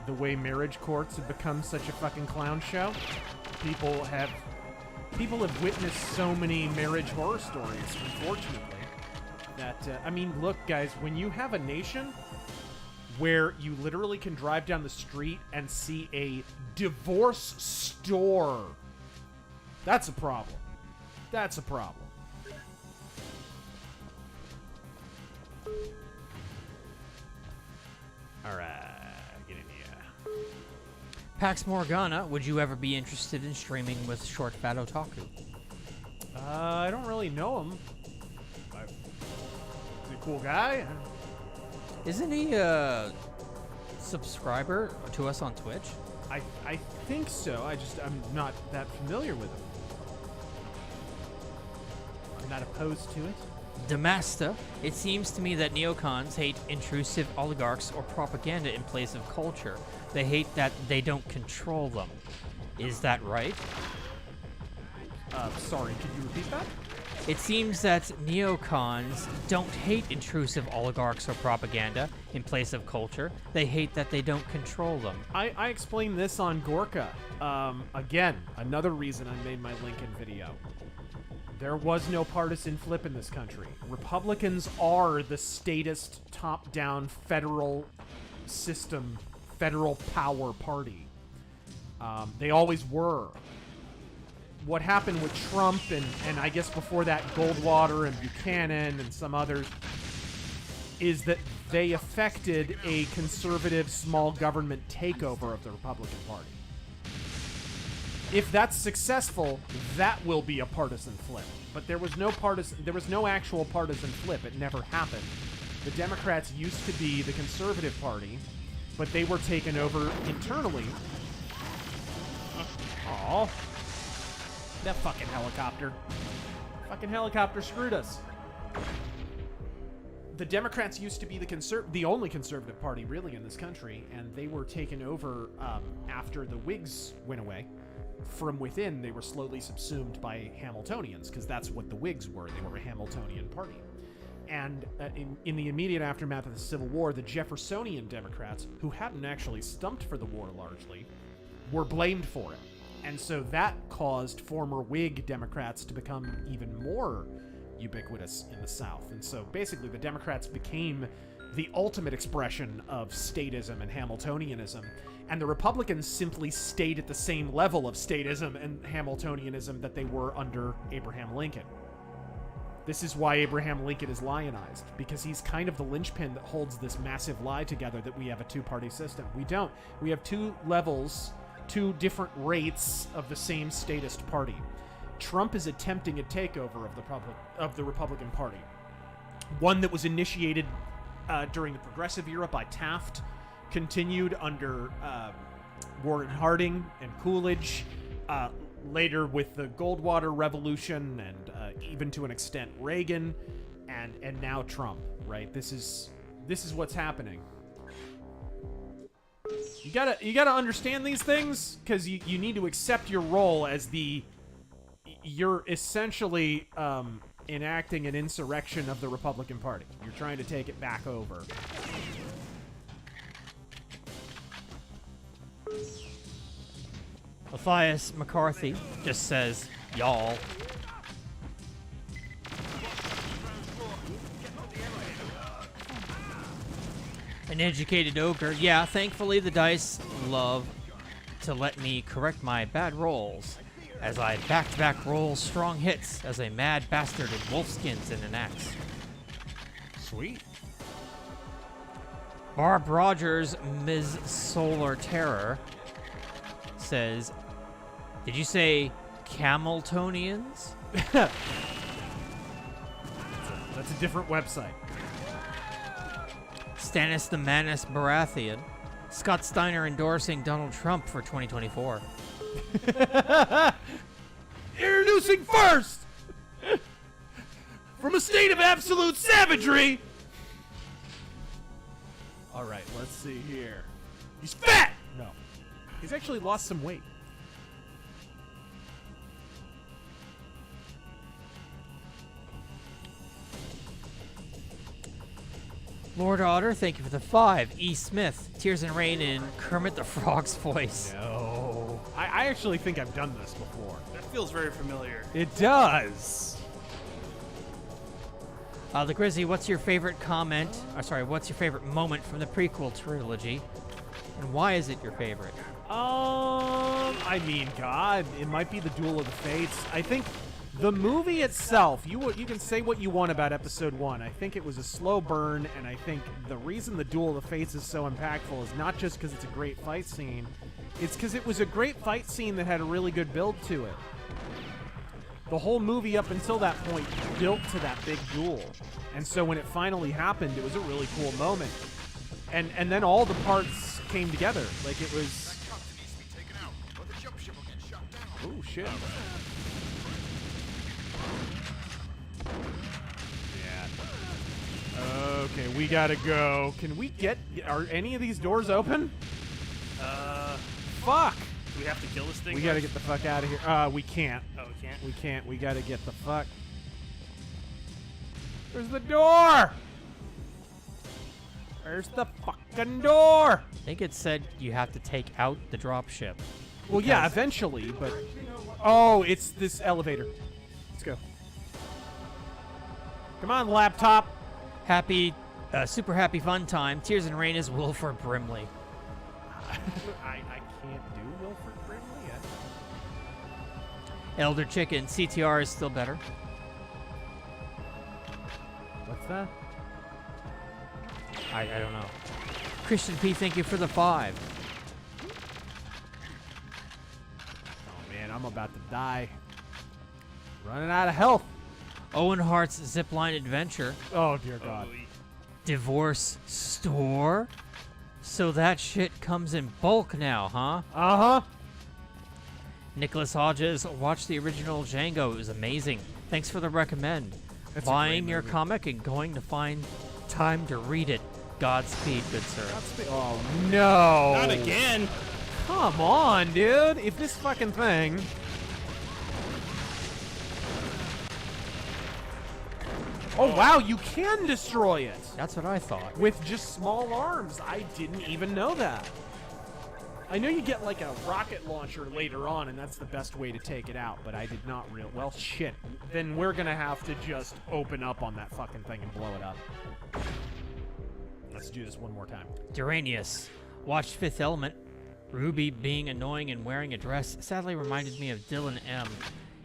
A: The way marriage courts have become such a fucking clown show. People have witnessed so many marriage horror stories, unfortunately. That, I mean, look, guys, when you have a nation where you literally can drive down the street and see a divorce store, that's a problem. That's a problem. Alright, get in here.
C: Pax Morgana, would you ever be interested in streaming with Short Fat Otaku?
A: I don't really know him. Is he a cool guy?
C: Isn't he a subscriber to us on Twitch?
A: I think so. I'm not that familiar with him. I'm not opposed to it.
C: Demasta, it seems to me that neocons hate intrusive oligarchs or propaganda in place of culture. They hate that they don't control them. Is that right?
A: Sorry, could you repeat that?
C: It seems that neocons don't hate intrusive oligarchs or propaganda in place of culture. They hate that they don't control them.
A: I explained this on Gorka. Again, another reason I made my Lincoln video. There was no partisan flip in this country. Republicans are the statist, top-down federal system, federal power party. They always were. What happened with Trump and I guess before that Goldwater and Buchanan and some others is that they affected a conservative small government takeover of the Republican Party. If that's successful, that will be a partisan flip. But there was no actual partisan flip. It never happened. The Democrats used to be the conservative party, but they were taken over internally. Aw. That fucking helicopter. Fucking helicopter screwed us. The Democrats used to be the only conservative party really in this country, and they were taken over after the Whigs went away. From within, they were slowly subsumed by Hamiltonians, because that's what the Whigs were. They were a Hamiltonian party. And in the immediate aftermath of the Civil War, the Jeffersonian Democrats, who hadn't actually stumped for the war largely, were blamed for it. And so that caused former Whig Democrats to become even more ubiquitous in the South. And so basically the Democrats became the ultimate expression of statism and Hamiltonianism, and the Republicans simply stayed at the same level of statism and Hamiltonianism that they were under Abraham Lincoln. This is why Abraham Lincoln is lionized, because he's kind of the linchpin that holds this massive lie together that we have a two-party system. We don't. We have two levels, two different rates of the same statist party. Trump is attempting a takeover of the Republican Party. One that was initiated during the Progressive era by Taft, continued under Warren Harding and Coolidge, later with the Goldwater Revolution, and even to an extent Reagan, and now Trump. Right? This is what's happening. You gotta understand these things, because you need to accept your role as you're essentially enacting an insurrection of the Republican Party. You're trying to take it back over.
C: Matthias McCarthy just says, y'all. An educated ogre. Yeah, thankfully the dice love to let me correct my bad rolls, as I back-to-back roll strong hits as a mad bastard in wolfskins and an axe.
A: Sweet.
C: Barb Rogers, Ms. Solar Terror, says, did you say Cameltonians?
A: That's a different website.
C: Stannis the Manus Baratheon. Scott Steiner endorsing Donald Trump for 2024.
A: Introducing first, from a state of absolute savagery. All right, let's see here. He's fat! No. He's actually lost some weight.
C: Lord Otter, thank you for the 5. E. Smith, Tears and Rain in Kermit the Frog's voice.
A: No. I actually think I've done this before.
B: That feels very familiar.
A: It does.
C: The Grizzly, what's your favorite comment? What's your favorite moment from the prequel trilogy? And why is it your favorite?
A: I mean, God, it might be the Duel of the Fates. I think the movie itself, you can say what you want about Episode 1. I think it was a slow burn, and I think the reason the Duel of the Fates is so impactful is not just because it's a great fight scene, it's because it was a great fight scene that had a really good build to it. The whole movie up until that point built to that big duel. And so when it finally happened, it was a really cool moment. And then all the parts came together. Like, it was... Oh, shit. Okay, we gotta go. Can we get... Are any of these doors open? Fuck!
B: Do we have to kill this thing?
A: We gotta get the fuck out of here. We can't.
B: Oh, we can't?
A: We can't. We gotta get the fuck... Where's the door? Where's the fucking door?
C: I think it said you have to take out the dropship.
A: Well, yeah, eventually, but... Oh, it's this elevator. Let's go. Come on, laptop.
C: Happy, super happy fun time. Tears and Rain is Wilford Brimley.
A: I can't do Wilford Brimley yet.
C: Elder Chicken, CTR is still better.
A: What's that?
C: I don't know. Christian P, thank you for the 5.
A: Oh, man, I'm about to die. Running out of health.
C: Owen Hart's Zipline Adventure.
A: Oh, dear God.
C: Divorce store? So that shit comes in bulk now, huh?
A: Uh-huh.
C: Nicholas Hodges, watch the original Django. It was amazing. Thanks for the recommend.
A: That's
C: buying your comic and going to find time to read it. Godspeed, good sir.
A: Godspeed. Oh, no.
B: Not again.
A: Come on, dude. If this fucking thing... Oh, wow, you can destroy it.
C: That's what I thought.
A: With just small arms. I didn't even know that. I know you get like a rocket launcher later on, and that's the best way to take it out, but I did not Well, shit. Then we're gonna have to just open up on that fucking thing and blow it up. Let's do this one more time.
C: Duranius, watched Fifth Element. Ruby being annoying and wearing a dress sadly reminded me of Dylan M.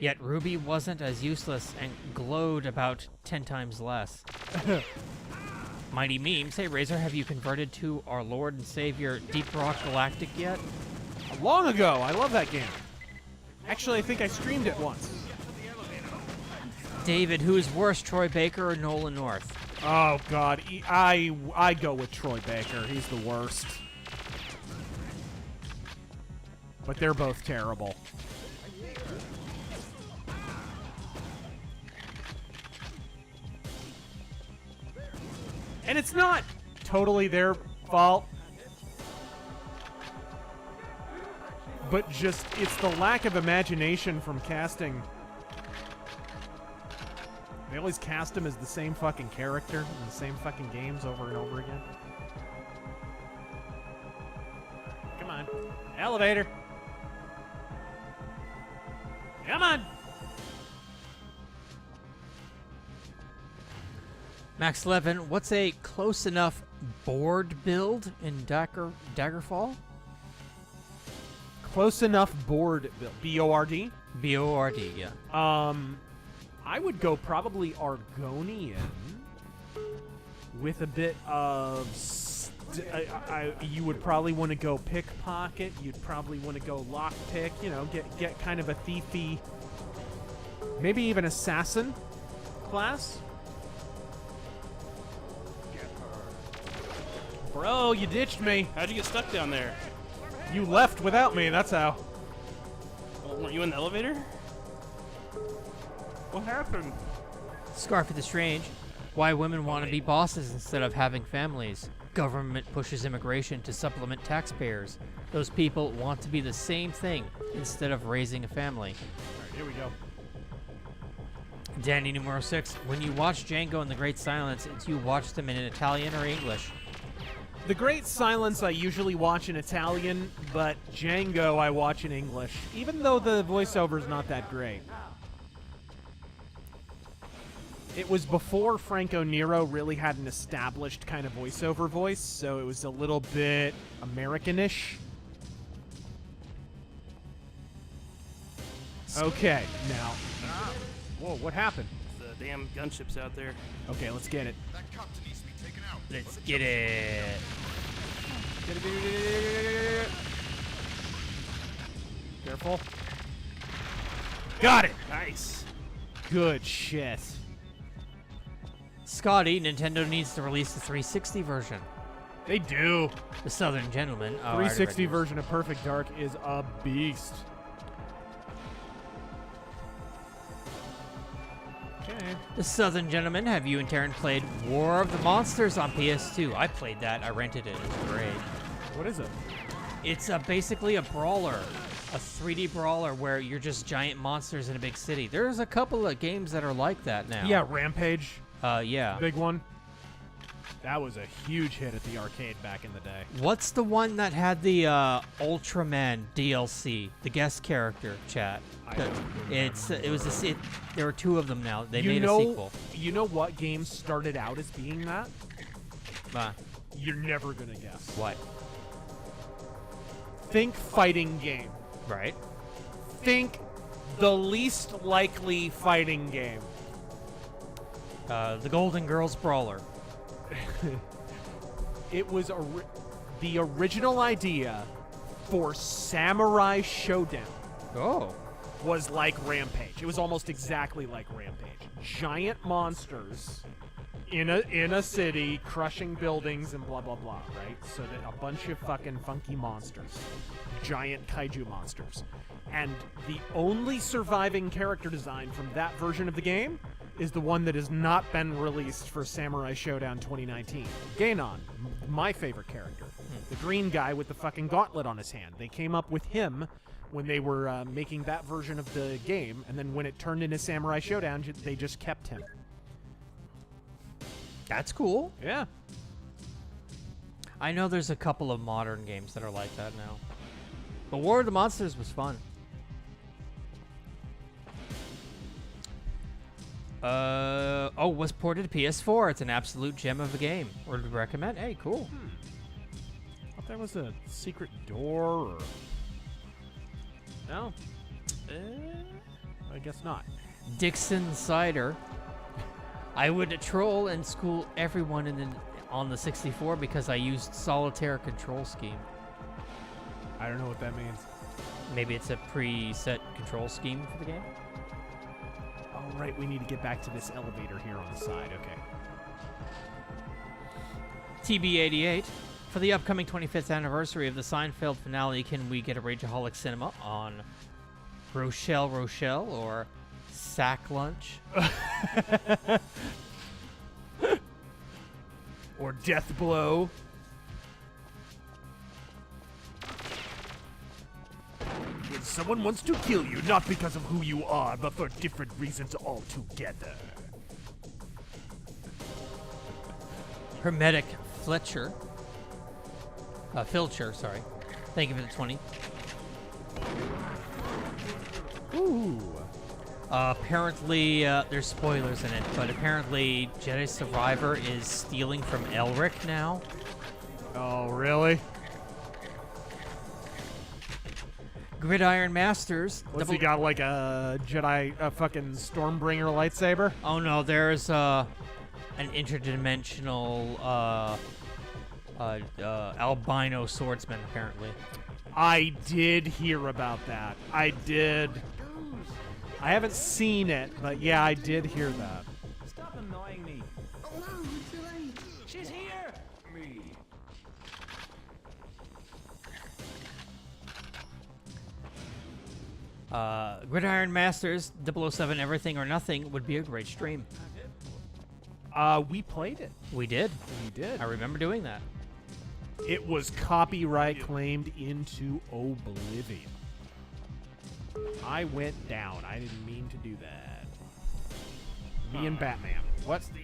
C: Yet Ruby wasn't as useless and glowed about 10 times less. Mighty Memes, hey Razor, have you converted to our Lord and Savior Deep Rock Galactic yet?
A: Long ago. I love that game. Actually, I think I streamed it once.
C: David, who is worse, Troy Baker or Nolan North?
A: Oh God, I go with Troy Baker. He's the worst. But they're both terrible. And it's not totally their fault. But just, it's the lack of imagination from casting. They always cast him as the same fucking character in the same fucking games over and over again. Come on. Elevator. Come on.
C: Max Levin, what's a close enough board build in Daggerfall?
A: Close enough board build. B-O-R-D?
C: B-O-R-D, yeah.
A: I would go probably Argonian with a bit of... you would probably want to go pickpocket. You'd probably want to go lockpick. You know, get kind of a thiefy, maybe even assassin class. Bro, you ditched me.
B: How'd you get stuck down there?
A: You left without me, that's how.
B: Oh, weren't you in the elevator? What happened?
C: Scarfy the Strange, why women want to be bosses instead of having families. Government pushes immigration to supplement taxpayers. Those people want to be the same thing instead of raising a family.
A: Alright, here we go.
C: Danny numero 6, when you watch Django and the Great Silence, do you watch them in Italian or English?
A: The Great Silence I usually watch in Italian, but Django I watch in English, even though the voiceover's not that great. It was before Franco Nero really had an established kind of voiceover voice, so it was a little bit American-ish. Okay, now... Whoa, what happened?
B: The damn gunship's out there.
A: Okay, let's get it.
O: That captain needs to be taken out.
C: Let's get it.
A: Careful. Got it!
B: Nice.
A: Good shit.
C: Scotty, Nintendo needs to release the 360 version.
A: They do.
C: The Southern Gentleman. Oh,
A: 360 version of Perfect Dark is a beast. Okay.
C: The Southern Gentleman, have you and Taryn played War of the Monsters on PS2? I played that. I rented it. It was great.
A: What is it?
C: It's basically a brawler. A 3D brawler where you're just giant monsters in a big city. There's a couple of games that are like that now.
A: Yeah, Rampage.
C: Yeah.
A: Big one. That was a huge hit at the arcade back in the day.
C: What's the one that had the Ultraman DLC, the guest character, chat? There were two of them now. They made a sequel.
A: You know what game started out as being that? You're never gonna guess.
C: What?
A: Think fighting game.
C: Right.
A: Think the least likely fighting game.
C: The Golden Girls Brawler.
A: It was the original idea for Samurai Showdown.
C: Oh.
A: Was like Rampage. It was almost exactly like Rampage. Giant monsters in a city crushing buildings and blah blah blah, right? So that a bunch of fucking funky monsters. Giant kaiju monsters. And the only surviving character design from that version of the game is the one that has not been released for Samurai Showdown 2019. Ganon, my favorite character. The green guy with the fucking gauntlet on his hand. They came up with him when they were making that version of the game, and then when it turned into Samurai Showdown, they just kept him.
C: That's cool.
A: Yeah.
C: I know there's a couple of modern games that are like that now. But War of the Monsters was fun. Was ported to PS4. It's an absolute gem of a game. Would recommend. Hey, cool.
A: Thought there was a secret door or... No? I guess not.
C: Dixon Cider. I would troll and school everyone on the 64 because I used solitaire control scheme.
A: I don't know what that means.
C: Maybe it's a preset control scheme for the game.
A: Oh, Oh, right, we need to get back to this elevator here on the side. Okay.
C: TB88. For the upcoming 25th anniversary of the Seinfeld finale, can we get a Rageaholic Cinema on Rochelle or Sack Lunch?
A: Or Death Blow.
E: When someone wants to kill you, not because of who you are, but for different reasons altogether.
C: Hermetic Filcher, sorry. Thank you for the 20.
A: Ooh.
C: Apparently, there's spoilers in it, but apparently Jedi Survivor is stealing from Elric now.
A: Oh, really?
C: Gridiron Masters.
A: What's he got, like a Jedi, a fucking Stormbringer lightsaber?
C: Oh no, there's an interdimensional albino swordsman, apparently.
A: I did hear about that. I did. I haven't seen it, but yeah, I did hear that.
F: Stop annoying me. Oh no, it's too late. She's here. Me.
C: Gridiron Masters 007 Everything or Nothing would be a great stream.
A: We played it.
C: We did.
A: We did.
C: I remember doing that.
A: It was copyright claimed into oblivion. I went down. I didn't mean to do that. Me and Batman. What's
B: the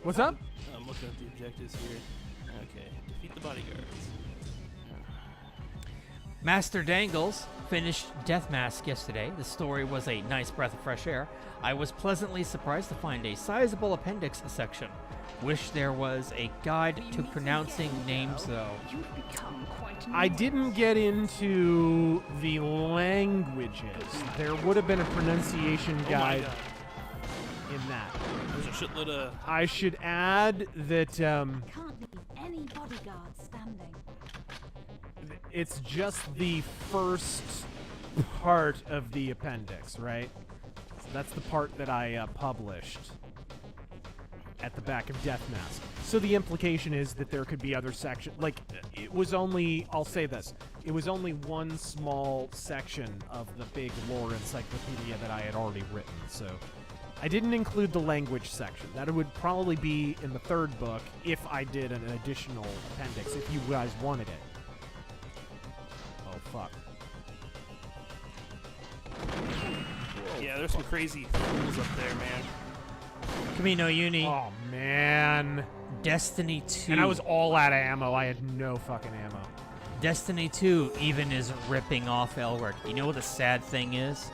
A: What's up?
B: I'm looking at the objectives here. Okay, defeat the bodyguards.
C: Master Dangles finished Death Mask yesterday. The story was a nice breath of fresh air. I was pleasantly surprised to find a sizable appendix section. Wish there was a guide to pronouncing names, though.
A: I didn't get into the languages. There would have been a pronunciation guide in that.
B: There's a shitload of...
A: I should add that
J: Can't be any bodyguards standing.
A: it's just the first part of the appendix, right? So that's the part that I published at the back of Death Mask. So the implication is that there could be other sections. Like, it was only, I'll say this, it was only one small section of the big lore encyclopedia that I had already written, so I didn't include the language section. That would probably be in the third book if I did an additional appendix, if you guys wanted it. Oh, fuck.
B: Yeah, there's some crazy fools up there, man.
C: Camino Uni.
A: Oh, man.
C: Destiny 2.
A: And I was all out of ammo. I had no fucking ammo.
C: Destiny 2 even is ripping off Elric. You know what the sad thing is?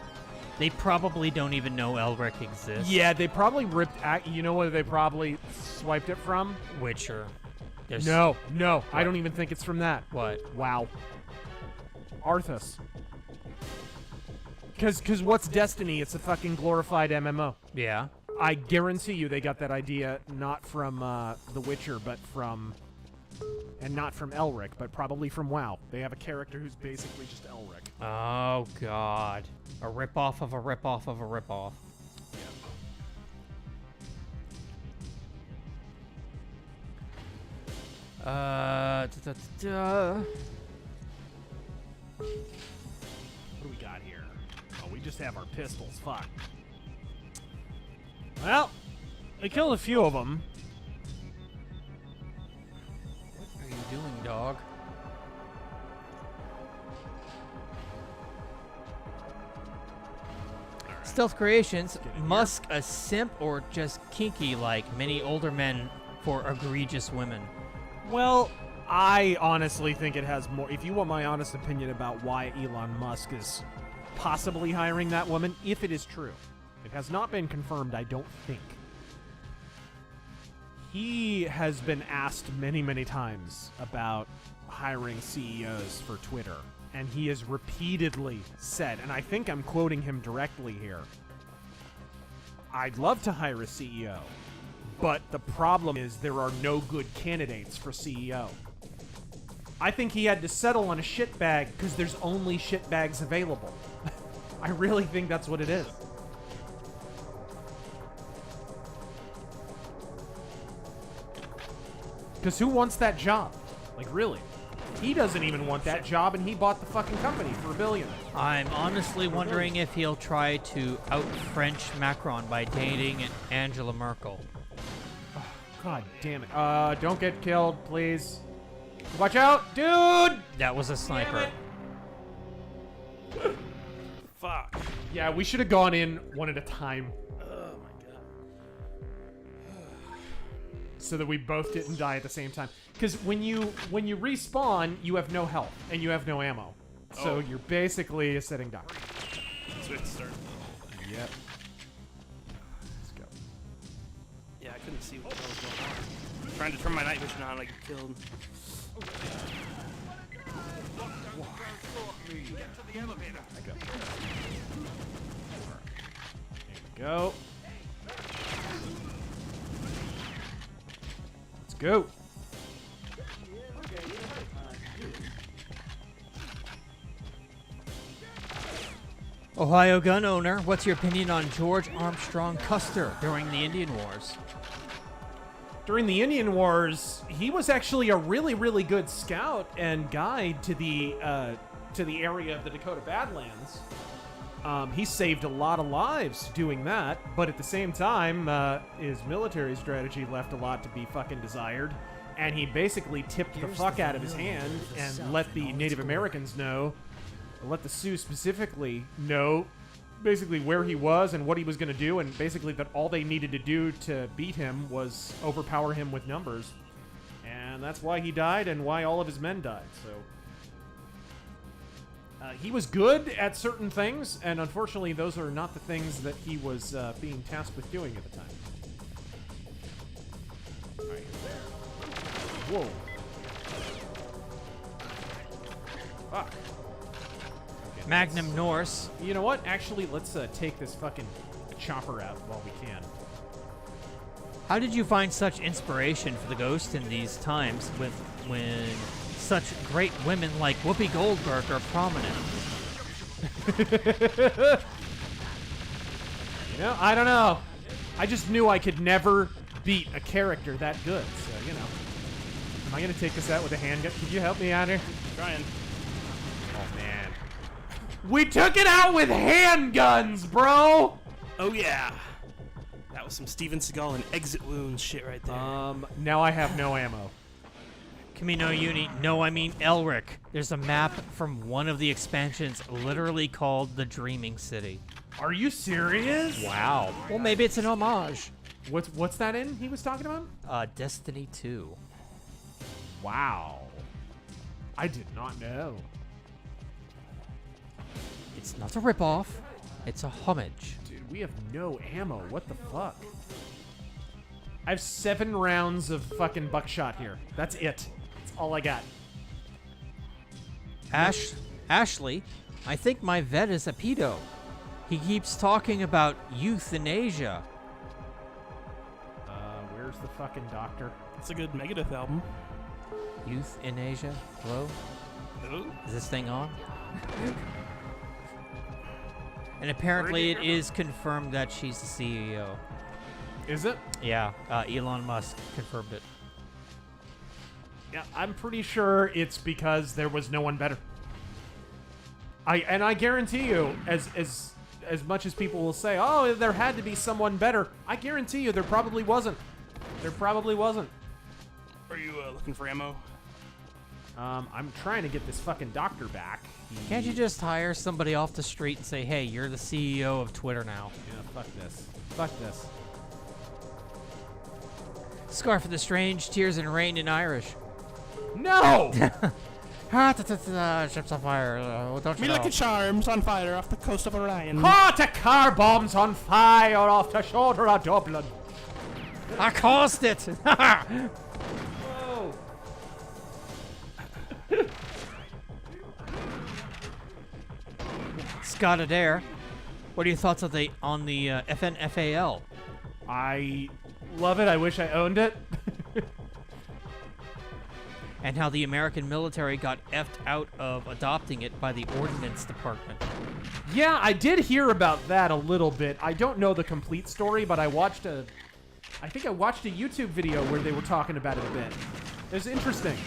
C: They probably don't even know Elric exists.
A: Yeah, they probably ripped... You know where they probably swiped it from?
C: Witcher.
A: No. I don't even think it's from that.
C: What?
A: WoW. Arthas. Because what's Destiny? It's a fucking glorified MMO.
C: Yeah.
A: I guarantee you they got that idea not from The Witcher, but from... And not from Elric, but probably from WoW. They have a character who's basically just Elric.
C: Oh, God. A ripoff of a ripoff of a ripoff.
A: What do we got here? Oh, we just have our pistols. Fuck. Well, I killed a few of them.
C: What are you doing, dog? Stealth Creations, Musk a simp or just kinky like many older men for egregious women?
A: Well, I honestly think it has more... If you want my honest opinion about why Elon Musk is possibly hiring that woman, if it is true. It has not been confirmed, I don't think. He has been asked many, many times about hiring CEOs for Twitter. And he has repeatedly said, and I think I'm quoting him directly here, I'd love to hire a CEO, but the problem is there are no good candidates for CEO. I think he had to settle on a shitbag because there's only shitbags available. I really think that's what it is. Because who wants that job? Like, really? He doesn't even want that job, and he bought the fucking company for $1 billion.
C: I'm honestly wondering if he'll try to out-French Macron by dating Angela Merkel.
A: Oh, God damn it. Don't get killed, please. Watch out, dude!
C: That was a sniper.
B: Fuck.
A: Yeah, we should have gone in one at a time.
B: Oh my god.
A: So that we both didn't die at the same time. Because when you respawn, you have no health and you have no ammo. So you're basically a sitting duck.
B: So we have to start.
A: Yep. Let's go.
B: Yeah, I couldn't see what the hell was going on. Trying to turn my night vision on, I get killed.
A: Go. Let's go.
C: Ohio gun owner, what's your opinion on George Armstrong Custer during the Indian Wars?
A: During the Indian Wars, he was actually a really, really good scout and guide to the area of the Dakota Badlands. He saved a lot of lives doing that, but at the same time, his military strategy left a lot to be fucking desired, and he basically tipped the fuck out of his hand and let the Native Americans know, let the Sioux specifically know, basically where he was and what he was going to do, and basically that all they needed to do to beat him was overpower him with numbers. And that's why he died and why all of his men died, so... he was good at certain things, and unfortunately those are not the things that he was being tasked with doing at the time. Alright. Whoa. Fuck. Okay,
C: Magnum Norse.
A: You know what? Actually, let's take this fucking chopper out while we can.
C: How did you find such inspiration for the Ghost in these times when such great women like Whoopi Goldberg are prominent?
A: You know, I don't know. I just knew I could never beat a character that good, so, you know. Am I going to take this out with a handgun? Could you help me out here?
B: Trying.
A: Oh, man. We took it out with handguns, bro!
B: Oh, yeah. That was some Steven Seagal and exit wounds shit right there.
A: Now I have no ammo.
C: Camino Uni. No, I mean Elric. There's a map from one of the expansions literally called the Dreaming City.
A: Are you serious?
C: Wow. Well, maybe it's an homage.
A: What's that in he was talking about?
C: Destiny 2.
A: Wow. I did not know.
C: It's not a ripoff. It's a homage.
A: Dude, we have no ammo. What the fuck? I have 7 rounds of fucking buckshot here. That's it. That's all I got.
C: Ashley, I think my vet is a pedo. He keeps talking about euthanasia.
A: Where's the fucking doctor?
B: It's a good Megadeth album.
C: Euthanasia? Hello?
B: Hello?
C: Is this thing on? And apparently it is confirmed that she's the CEO.
A: Is it?
C: Yeah, Elon Musk confirmed it.
A: Yeah, I'm pretty sure it's because there was no one better. I guarantee you, as much as people will say, oh, there had to be someone better, I guarantee you there probably wasn't. There probably wasn't.
B: Are you looking for ammo?
A: I'm trying to get this fucking doctor back.
C: Can't you just hire somebody off the street and say, hey, you're the CEO of Twitter now?
A: Yeah, fuck this. Fuck this.
C: Scarf of the Strange, Tears and Rain in Irish.
A: No!
C: Ships on fire. Don't you
B: Me
C: know?
B: like a charms on fire off the coast of Orion.
A: Hot a car bombs on fire off the shoulder of Dublin.
C: I caused it!
A: Whoa.
C: Scott Adair, what are your thoughts on the FNFAL?
A: I love it. I wish I owned it.
C: And how the American military got effed out of adopting it by the Ordnance Department.
A: Yeah, I did hear about that a little bit. I don't know the complete story, but I think I watched a YouTube video where they were talking about it a bit. It was interesting.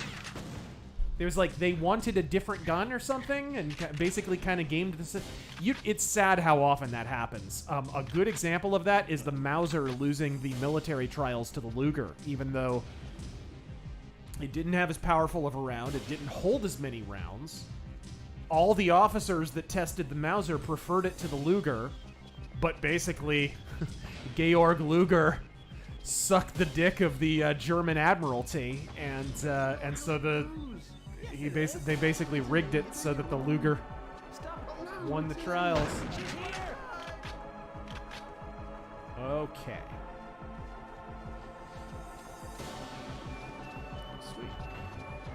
A: There was like they wanted a different gun or something, and basically kind of gamed the. It's sad how often that happens. A good example of that is the Mauser losing the military trials to the Luger, even though it didn't have as powerful of a round, it didn't hold as many rounds. All the officers that tested the Mauser preferred it to the Luger, but basically, Georg Luger sucked the dick of the German Admiralty, and so they basically rigged it so that the Luger won the trials. Okay. Sweet.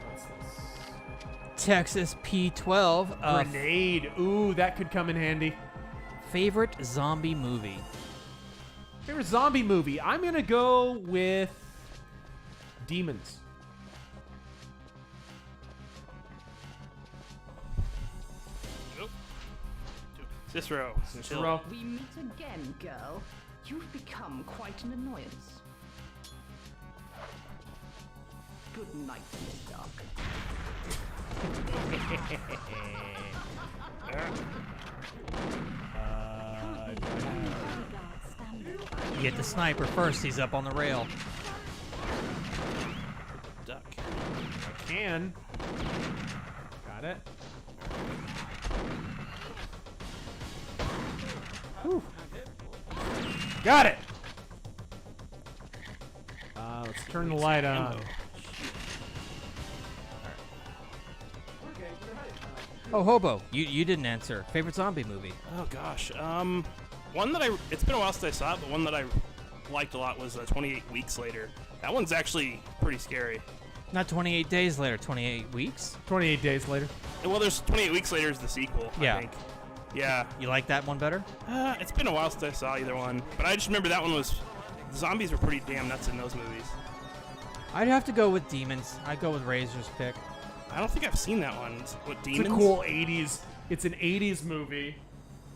A: What's this?
C: Texas P12.
A: Grenade. Ooh, that could come in handy.
C: Favorite zombie movie?
A: Favorite zombie movie? I'm going to go with Demons.
B: Cicero.
G: We meet again, girl. You've become quite an annoyance. Good night, Miss Dark.
C: You get the sniper first. He's up on the rail.
B: Duck.
A: I can. Got it. Whew. Got it. Let's turn the light on.
C: Oh, Hobo, you didn't answer. Favorite zombie movie?
B: Oh gosh, one that it's been a while since I saw it, but one that I liked a lot was 28 Weeks Later. That one's actually pretty scary.
C: Not 28 days later, 28 weeks?
A: 28 days later.
B: Well, there's 28 Weeks Later is the sequel,
C: Yeah.
B: I think. Yeah.
C: You like that one better?
B: It's been a while since I saw either one, but I just remember that one was, the zombies were pretty damn nuts in those movies.
C: I'd have to go with Demons. I'd go with Razor's pick.
B: I don't think I've seen that one. What, Demons?
A: It's a cool 80s. It's an 80s movie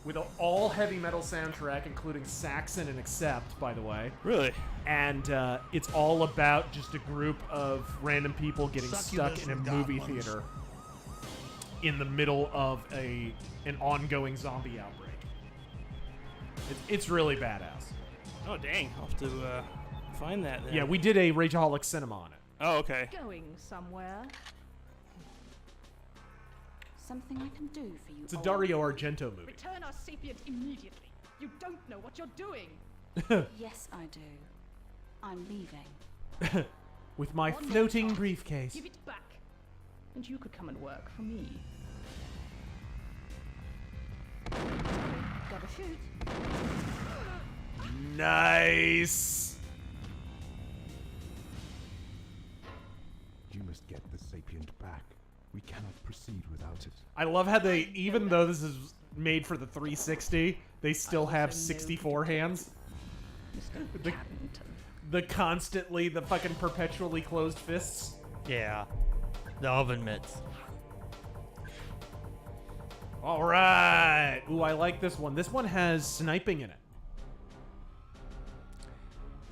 A: with an all heavy metal soundtrack, including Saxon and Accept, by the way.
B: Really?
A: And it's all about just a group of random people getting stuck in a movie theater in the middle of an ongoing zombie outbreak. It's really badass.
B: Oh, dang. I'll have to find that then.
A: Yeah, we did a Rageaholic Cinema on it.
B: Oh, okay.
G: Going somewhere.
J: Something I can do for you.
A: It's a Dario Argento movie.
G: Return our sapient immediately. You don't know what you're doing.
J: Yes, I do. I'm leaving.
A: With my floating briefcase.
G: Give it back, and you could come and work for me. Gotta shoot.
A: Nice.
P: You must get the sapient back. We cannot proceed without it.
A: I love how they, even though this is made for the 360, they still have 64 hands. The constantly, the fucking perpetually closed fists.
C: Yeah. The oven mitts.
A: All right. Ooh, I like this one. This one has sniping in it.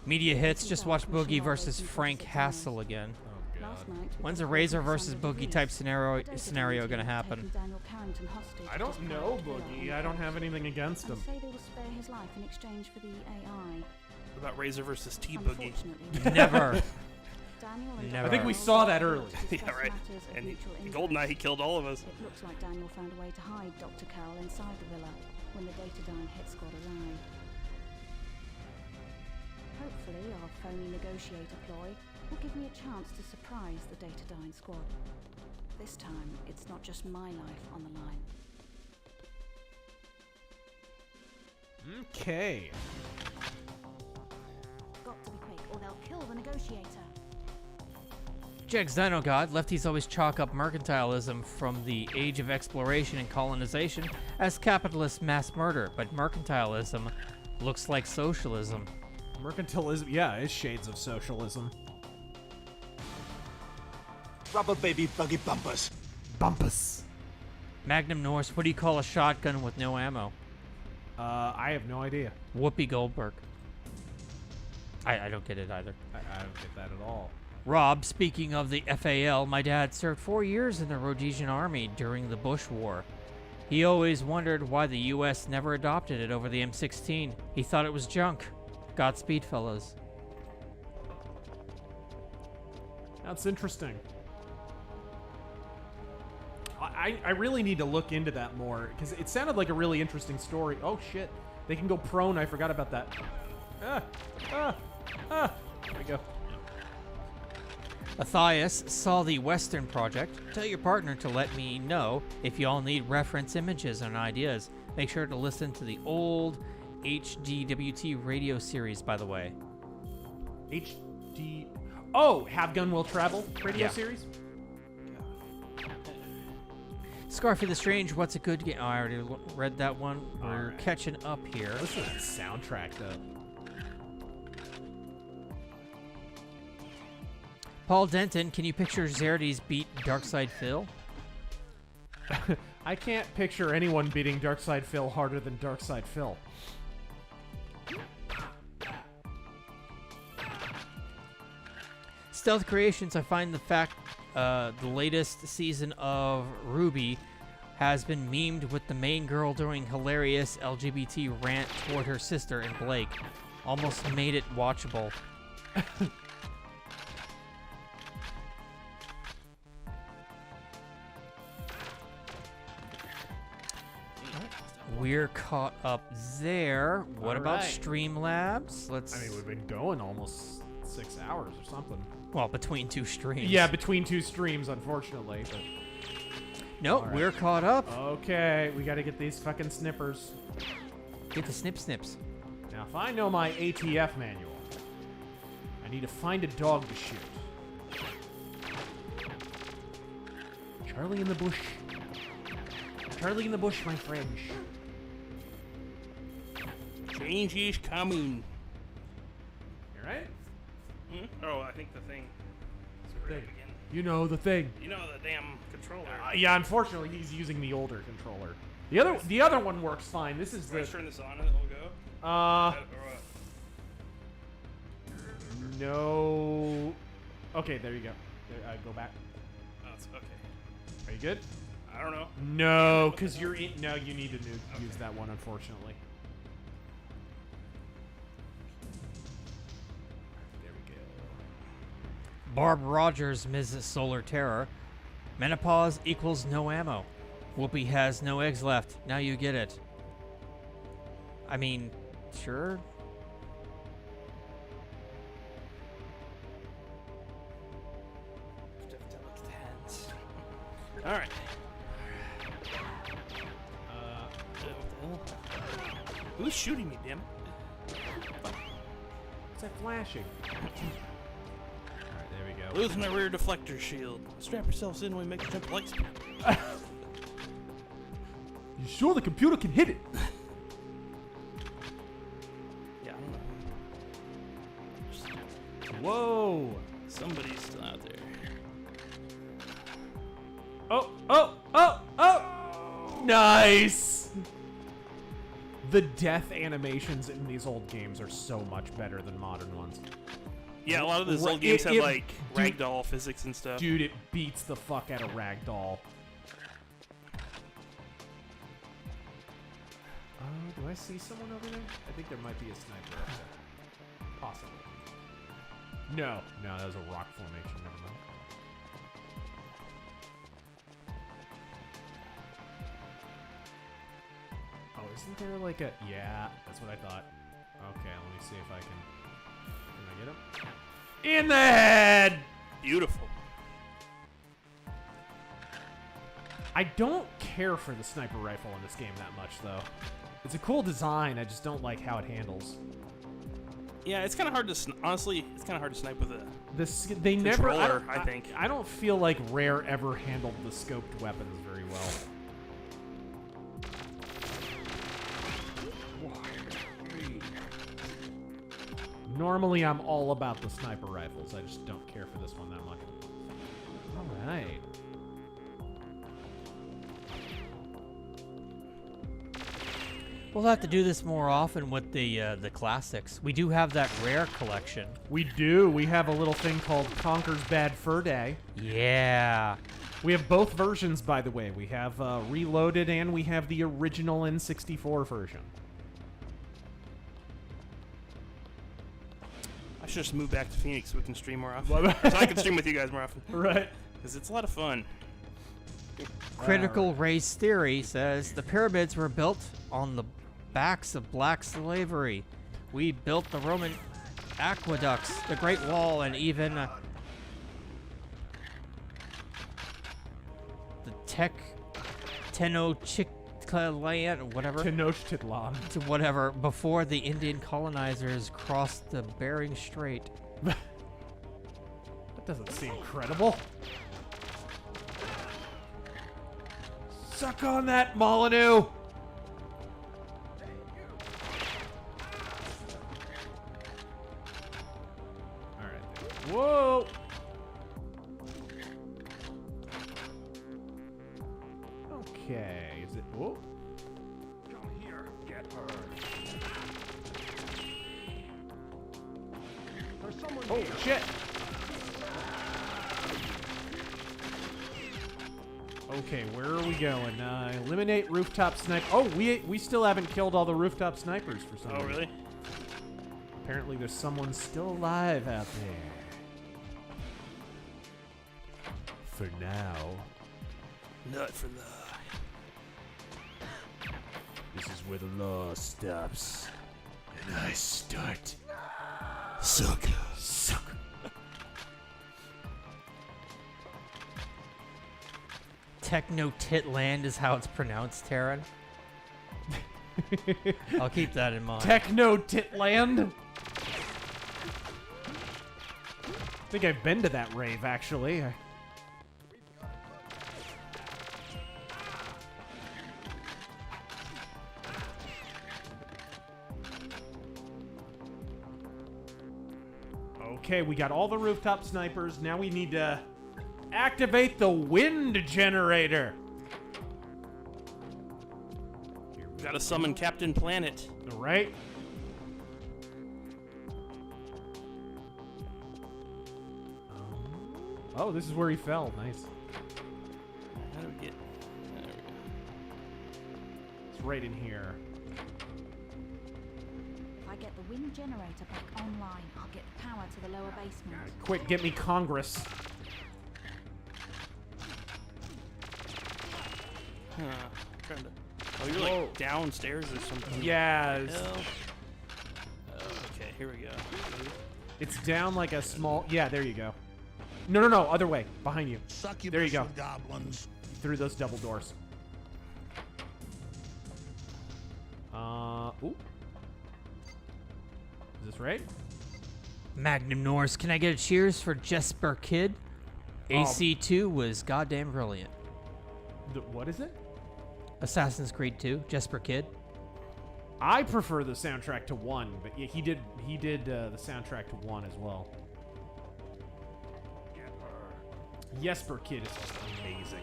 C: Media hits. Just watch Boogie versus Frank Hassel again. When's a Razor versus Boogie type scenario going to happen?
A: I don't know, Boogie. I don't have anything against him.
J: Say they will spare his life in exchange for the AI.
B: What about Razor versus T-Boogie?
C: Never.
A: I think we saw that early.
B: Yeah, right. And GoldenEye, he killed all of us.
J: It looks like Daniel found a way to hide Dr. Carroll inside the villa when the Datadyne hit squad arrived. Hopefully, our phony negotiator ploy will give me a chance to surprise the Datadyne squad. This time, it's not just my life on the line.
A: Okay.
J: Got to be quick, or they'll kill the negotiator.
C: Jags Dino God, lefties always chalk up mercantilism from the age of exploration and colonization as capitalist mass murder, but mercantilism looks like socialism.
A: Mercantilism, yeah, it's shades of socialism.
Q: Rubber baby buggy bumpers.
A: Bumpus.
C: Magnum Norse, what do you call a shotgun with no ammo?
A: I have no idea.
C: Whoopi Goldberg. I don't get it either.
A: I don't get that at all.
C: Rob, speaking of the FAL, my dad served 4 years in the Rhodesian Army during the Bush War. He always wondered why the U.S. never adopted it over the M16. He thought it was junk. Godspeed, fellas.
A: That's interesting. I really need to look into that more, because it sounded like a really interesting story. Oh, shit. They can go prone. I forgot about that. There we go.
C: Matthias saw the Western Project. Tell your partner to let me know if y'all need reference images and ideas. Make sure to listen to the old HDWT radio series, by the way.
A: HD... Oh, Have Gun Will Travel radio series?
C: Scarfy the Strange, what's a good game? Oh, I already read that one. We're catching up here.
A: Listen to that soundtrack, though.
C: Paul Denton, can you picture Zerdes beat Darkside Phil?
A: I can't picture anyone beating Darkside Phil harder than Darkside Phil.
C: Stealth Creations, I find the fact the latest season of Ruby has been memed with the main girl doing hilarious LGBT rant toward her sister and Blake. Almost made it watchable. We're caught up there. What about Streamlabs?
A: I mean, we've been going almost 6 hours or something.
C: Well, between two streams.
A: Yeah, between two streams, unfortunately. But...
C: Nope, we're caught up.
A: Okay, we got to get these fucking snippers.
C: Get the snips.
A: Now, if I know my ATF manual, I need to find a dog to shoot. Charlie in the bush. Charlie in the bush, my friend.
B: Change is coming.
A: You right?
B: Oh, I think the thing.
A: Again. You know the thing.
B: You know the damn controller.
A: Yeah, unfortunately, he's using the older controller. The other one works fine. This is
B: Let's turn this on and it will go.
A: No. Okay, there you go. There, go back.
B: Oh, it's okay.
A: Are you good?
B: I don't know.
A: No, because you're in. No, you need to use that one, unfortunately. There we go.
C: Barb Rogers, Ms. Solar Terror. Menopause equals no ammo. Whoopi has no eggs left. Now you get it. I mean, sure.
B: All right. Who's shooting me, damn it?
A: What's that flashing? Alright, there we go.
B: Lose my rear deflector shield. Strap yourselves in when we make a jump light speed.
A: You sure the computer can hit it?
B: Yeah, I don't know.
A: Whoa!
B: Somebody's still out there.
A: Oh! Nice! The death animations in these old games are so much better than modern ones.
B: Yeah, a lot of those old games have like ragdoll physics and stuff.
A: Dude, it beats the fuck out of ragdoll. Do I see someone over there? I think there might be a sniper up there. Possibly. No, that was a rock formation. Never mind. Oh, isn't there like a... Yeah, that's what I thought. Okay, let me see if I can... Can I get him? In the head!
B: Beautiful.
A: I don't care for the sniper rifle in this game that much, though. It's a cool design, I just don't like how it handles.
B: Yeah, it's kind of hard to... Honestly, it's kind of hard to snipe with a
A: they never...
B: I think.
A: I don't feel like Rare ever handled the scoped weapons very well. Normally, I'm all about the sniper rifles. I just don't care for this one that much. All right.
C: We'll have to do this more often with the classics. We do have that rare collection.
A: We do. We have a little thing called Conker's Bad Fur Day.
C: Yeah.
A: We have both versions, by the way. We have Reloaded and we have the original N64 version.
B: I should just move back to Phoenix so we can stream more often. So I can stream with you guys more often.
A: Right.
B: Because it's a lot of fun.
C: Critical Race Theory says the pyramids were built on the backs of black slavery. We built the Roman aqueducts, the Great Wall, and even the Tenochtitlan, whatever.
A: Tenochtitlan.
C: To whatever, before the Indian colonizers crossed the Bering Strait.
A: That doesn't seem credible. Suck on that, Molyneux! Alright. Whoa! Okay, is it... Whoa.
O: Come here, get her. There's someone
A: Holy
O: here.
A: shit! Okay, where are we going? Eliminate rooftop sniper. Oh, we still haven't killed all the rooftop snipers for some reason.
B: Oh, really?
A: Apparently there's someone still alive out there. For now.
B: Nut for the...
A: This is where the law stops. And I start.
B: Sucker.
A: Sucker.
C: Techno-Titland is how it's pronounced, Taryn. I'll keep that in mind.
A: Techno-Titland? I think I've been to that rave, actually. Okay, we got all the rooftop snipers. Now we need to activate the wind generator.
B: Gotta summon Captain Planet.
A: All right. Oh, this is where he fell. Nice.
B: How do we get... There we go.
A: It's right in here.
J: If I get the wind generator back online, I'll get the power to the lower basement.
A: Quick, get me Congress.
B: Huh. Trying to... Oh, you're like downstairs or something.
A: Yeah.
B: Okay, here we go.
A: It's down like a small... Yeah, there you go. No, other way. Behind you. There you go.
Q: Goblins.
A: Through those double doors. Ooh. Is this right?
C: Magnum Norse, can I get a cheers for Jesper Kid? AC2 was goddamn brilliant.
A: What is it?
C: Assassin's Creed 2, Jesper Kid.
A: I prefer the soundtrack to 1, but yeah, he did the soundtrack to 1 as well. Jesper Kid is just amazing.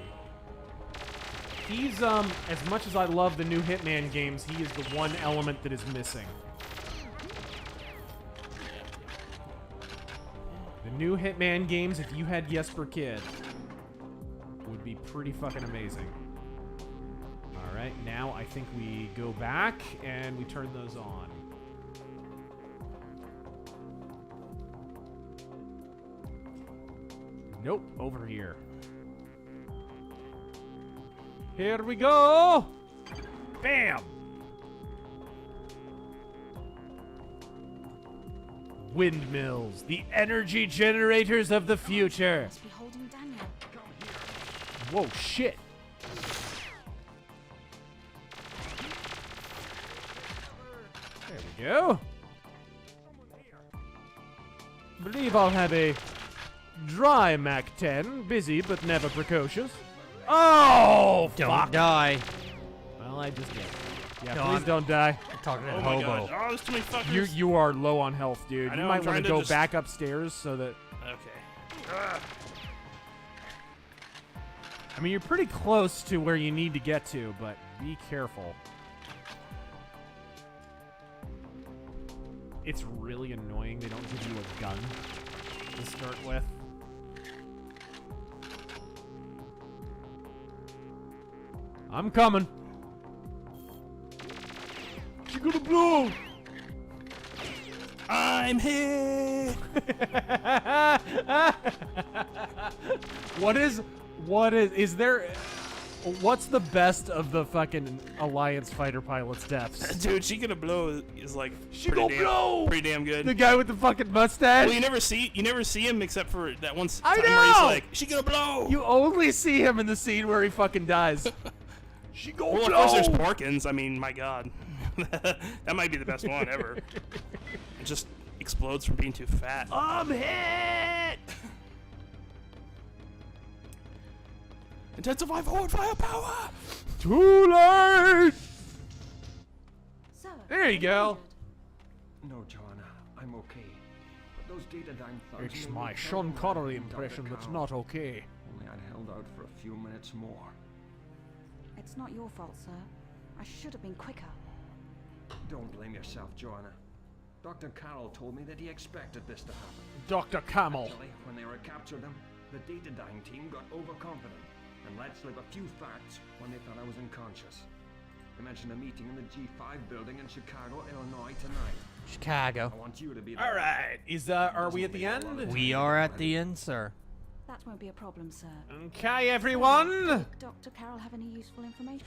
A: He's as much as I love the new Hitman games, he is the one element that is missing. The new Hitman games, if you had Jesper Kid, would be pretty fucking amazing. Alright, now I think we go back and we turn those on. Nope, over here. Here we go! Bam! Windmills, the energy generators of the future.
J: Must be holding Daniel.
A: Whoa, shit. There we go. Believe I'll have a dry Mac 10, busy but never precocious. Oh,
C: Don't
A: fuck.
C: die.
A: Well, I just did. Yeah,
C: No,
A: please don't die.
C: I'm talking to
B: Oh my
C: Hobo.
B: god. Oh, there's too many fuckers.
A: You are low on health, dude.
B: I
A: You
B: know,
A: might
B: I'm
A: want
B: trying
A: to
B: to
A: go
B: just-
A: back upstairs so that...
B: Okay.
A: I mean, you're pretty close to where you need to get to, but be careful. It's really annoying they don't give you a gun to start with. I'm coming. You're gonna blow!
B: I'm here!
A: What's the best of the fucking Alliance fighter pilot's deaths?
B: Dude, She Gonna Blow is like
A: She Gonna Blow!
B: Pretty damn good.
A: The guy with the fucking mustache?
B: Well, you never see him except for that one
A: I
B: time where he's
A: know!
B: like, She Gonna Blow!
A: You only see him in the scene where he fucking dies. She gonna
B: Well, of
A: blow!
B: course there's Porkins. I mean, my god. That might be the best one ever. It just explodes from being too fat.
A: I'm hit!
B: Intensify forward firepower!
A: Too late!
J: Sir,
A: There you go.
O: No, Joanna, I'm okay. But those Datadyne thugs...
A: It's
O: made
A: my
O: me
A: Sean
O: terrible
A: Connery
O: when Dr.
A: impression that's
O: Carroll.
A: not okay.
O: Only I'd held out for a few minutes more.
J: it's not your fault, sir. I should have been quicker.
O: Don't blame yourself, Joanna. Dr. Carroll told me that he expected this to happen.
A: Dr. Camel.
O: Actually, when they recaptured him, the Datadyne team got overconfident and let slip a few facts when they thought I was unconscious. They mentioned a meeting in the G5 building in Chicago, Illinois tonight.
C: Chicago.
O: I want you to be there.
A: All right. Are we at the end?
C: We are at the end, sir.
J: That won't be a problem, sir.
A: Okay, everyone.
J: Did Dr. Carroll have any useful information?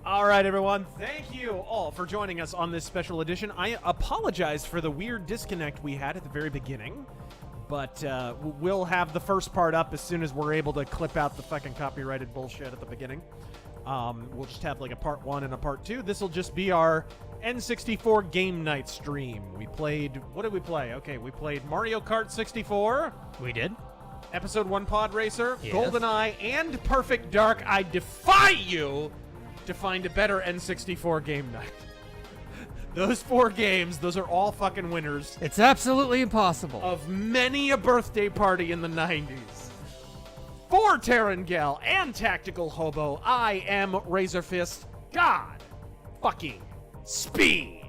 A: All right, everyone. Thank you all for joining us on this special edition. I apologize for the weird disconnect we had at the very beginning, but we'll have the first part up as soon as we're able to clip out the fucking copyrighted bullshit at the beginning. We'll just have like a part 1 and a part 2. This will just be our N64 game night stream. We played... What did we play? Okay, we played Mario Kart 64.
C: We did.
A: Episode 1 Pod Racer,
C: Yes.
A: GoldenEye, and Perfect Dark. I defy you to find a better N64 game night. Those 4 games, those are all fucking winners
C: It's absolutely impossible.
A: of many a birthday party in the 90s. For Terrangel and Tactical Hobo, I am razorfist God fucking Speed.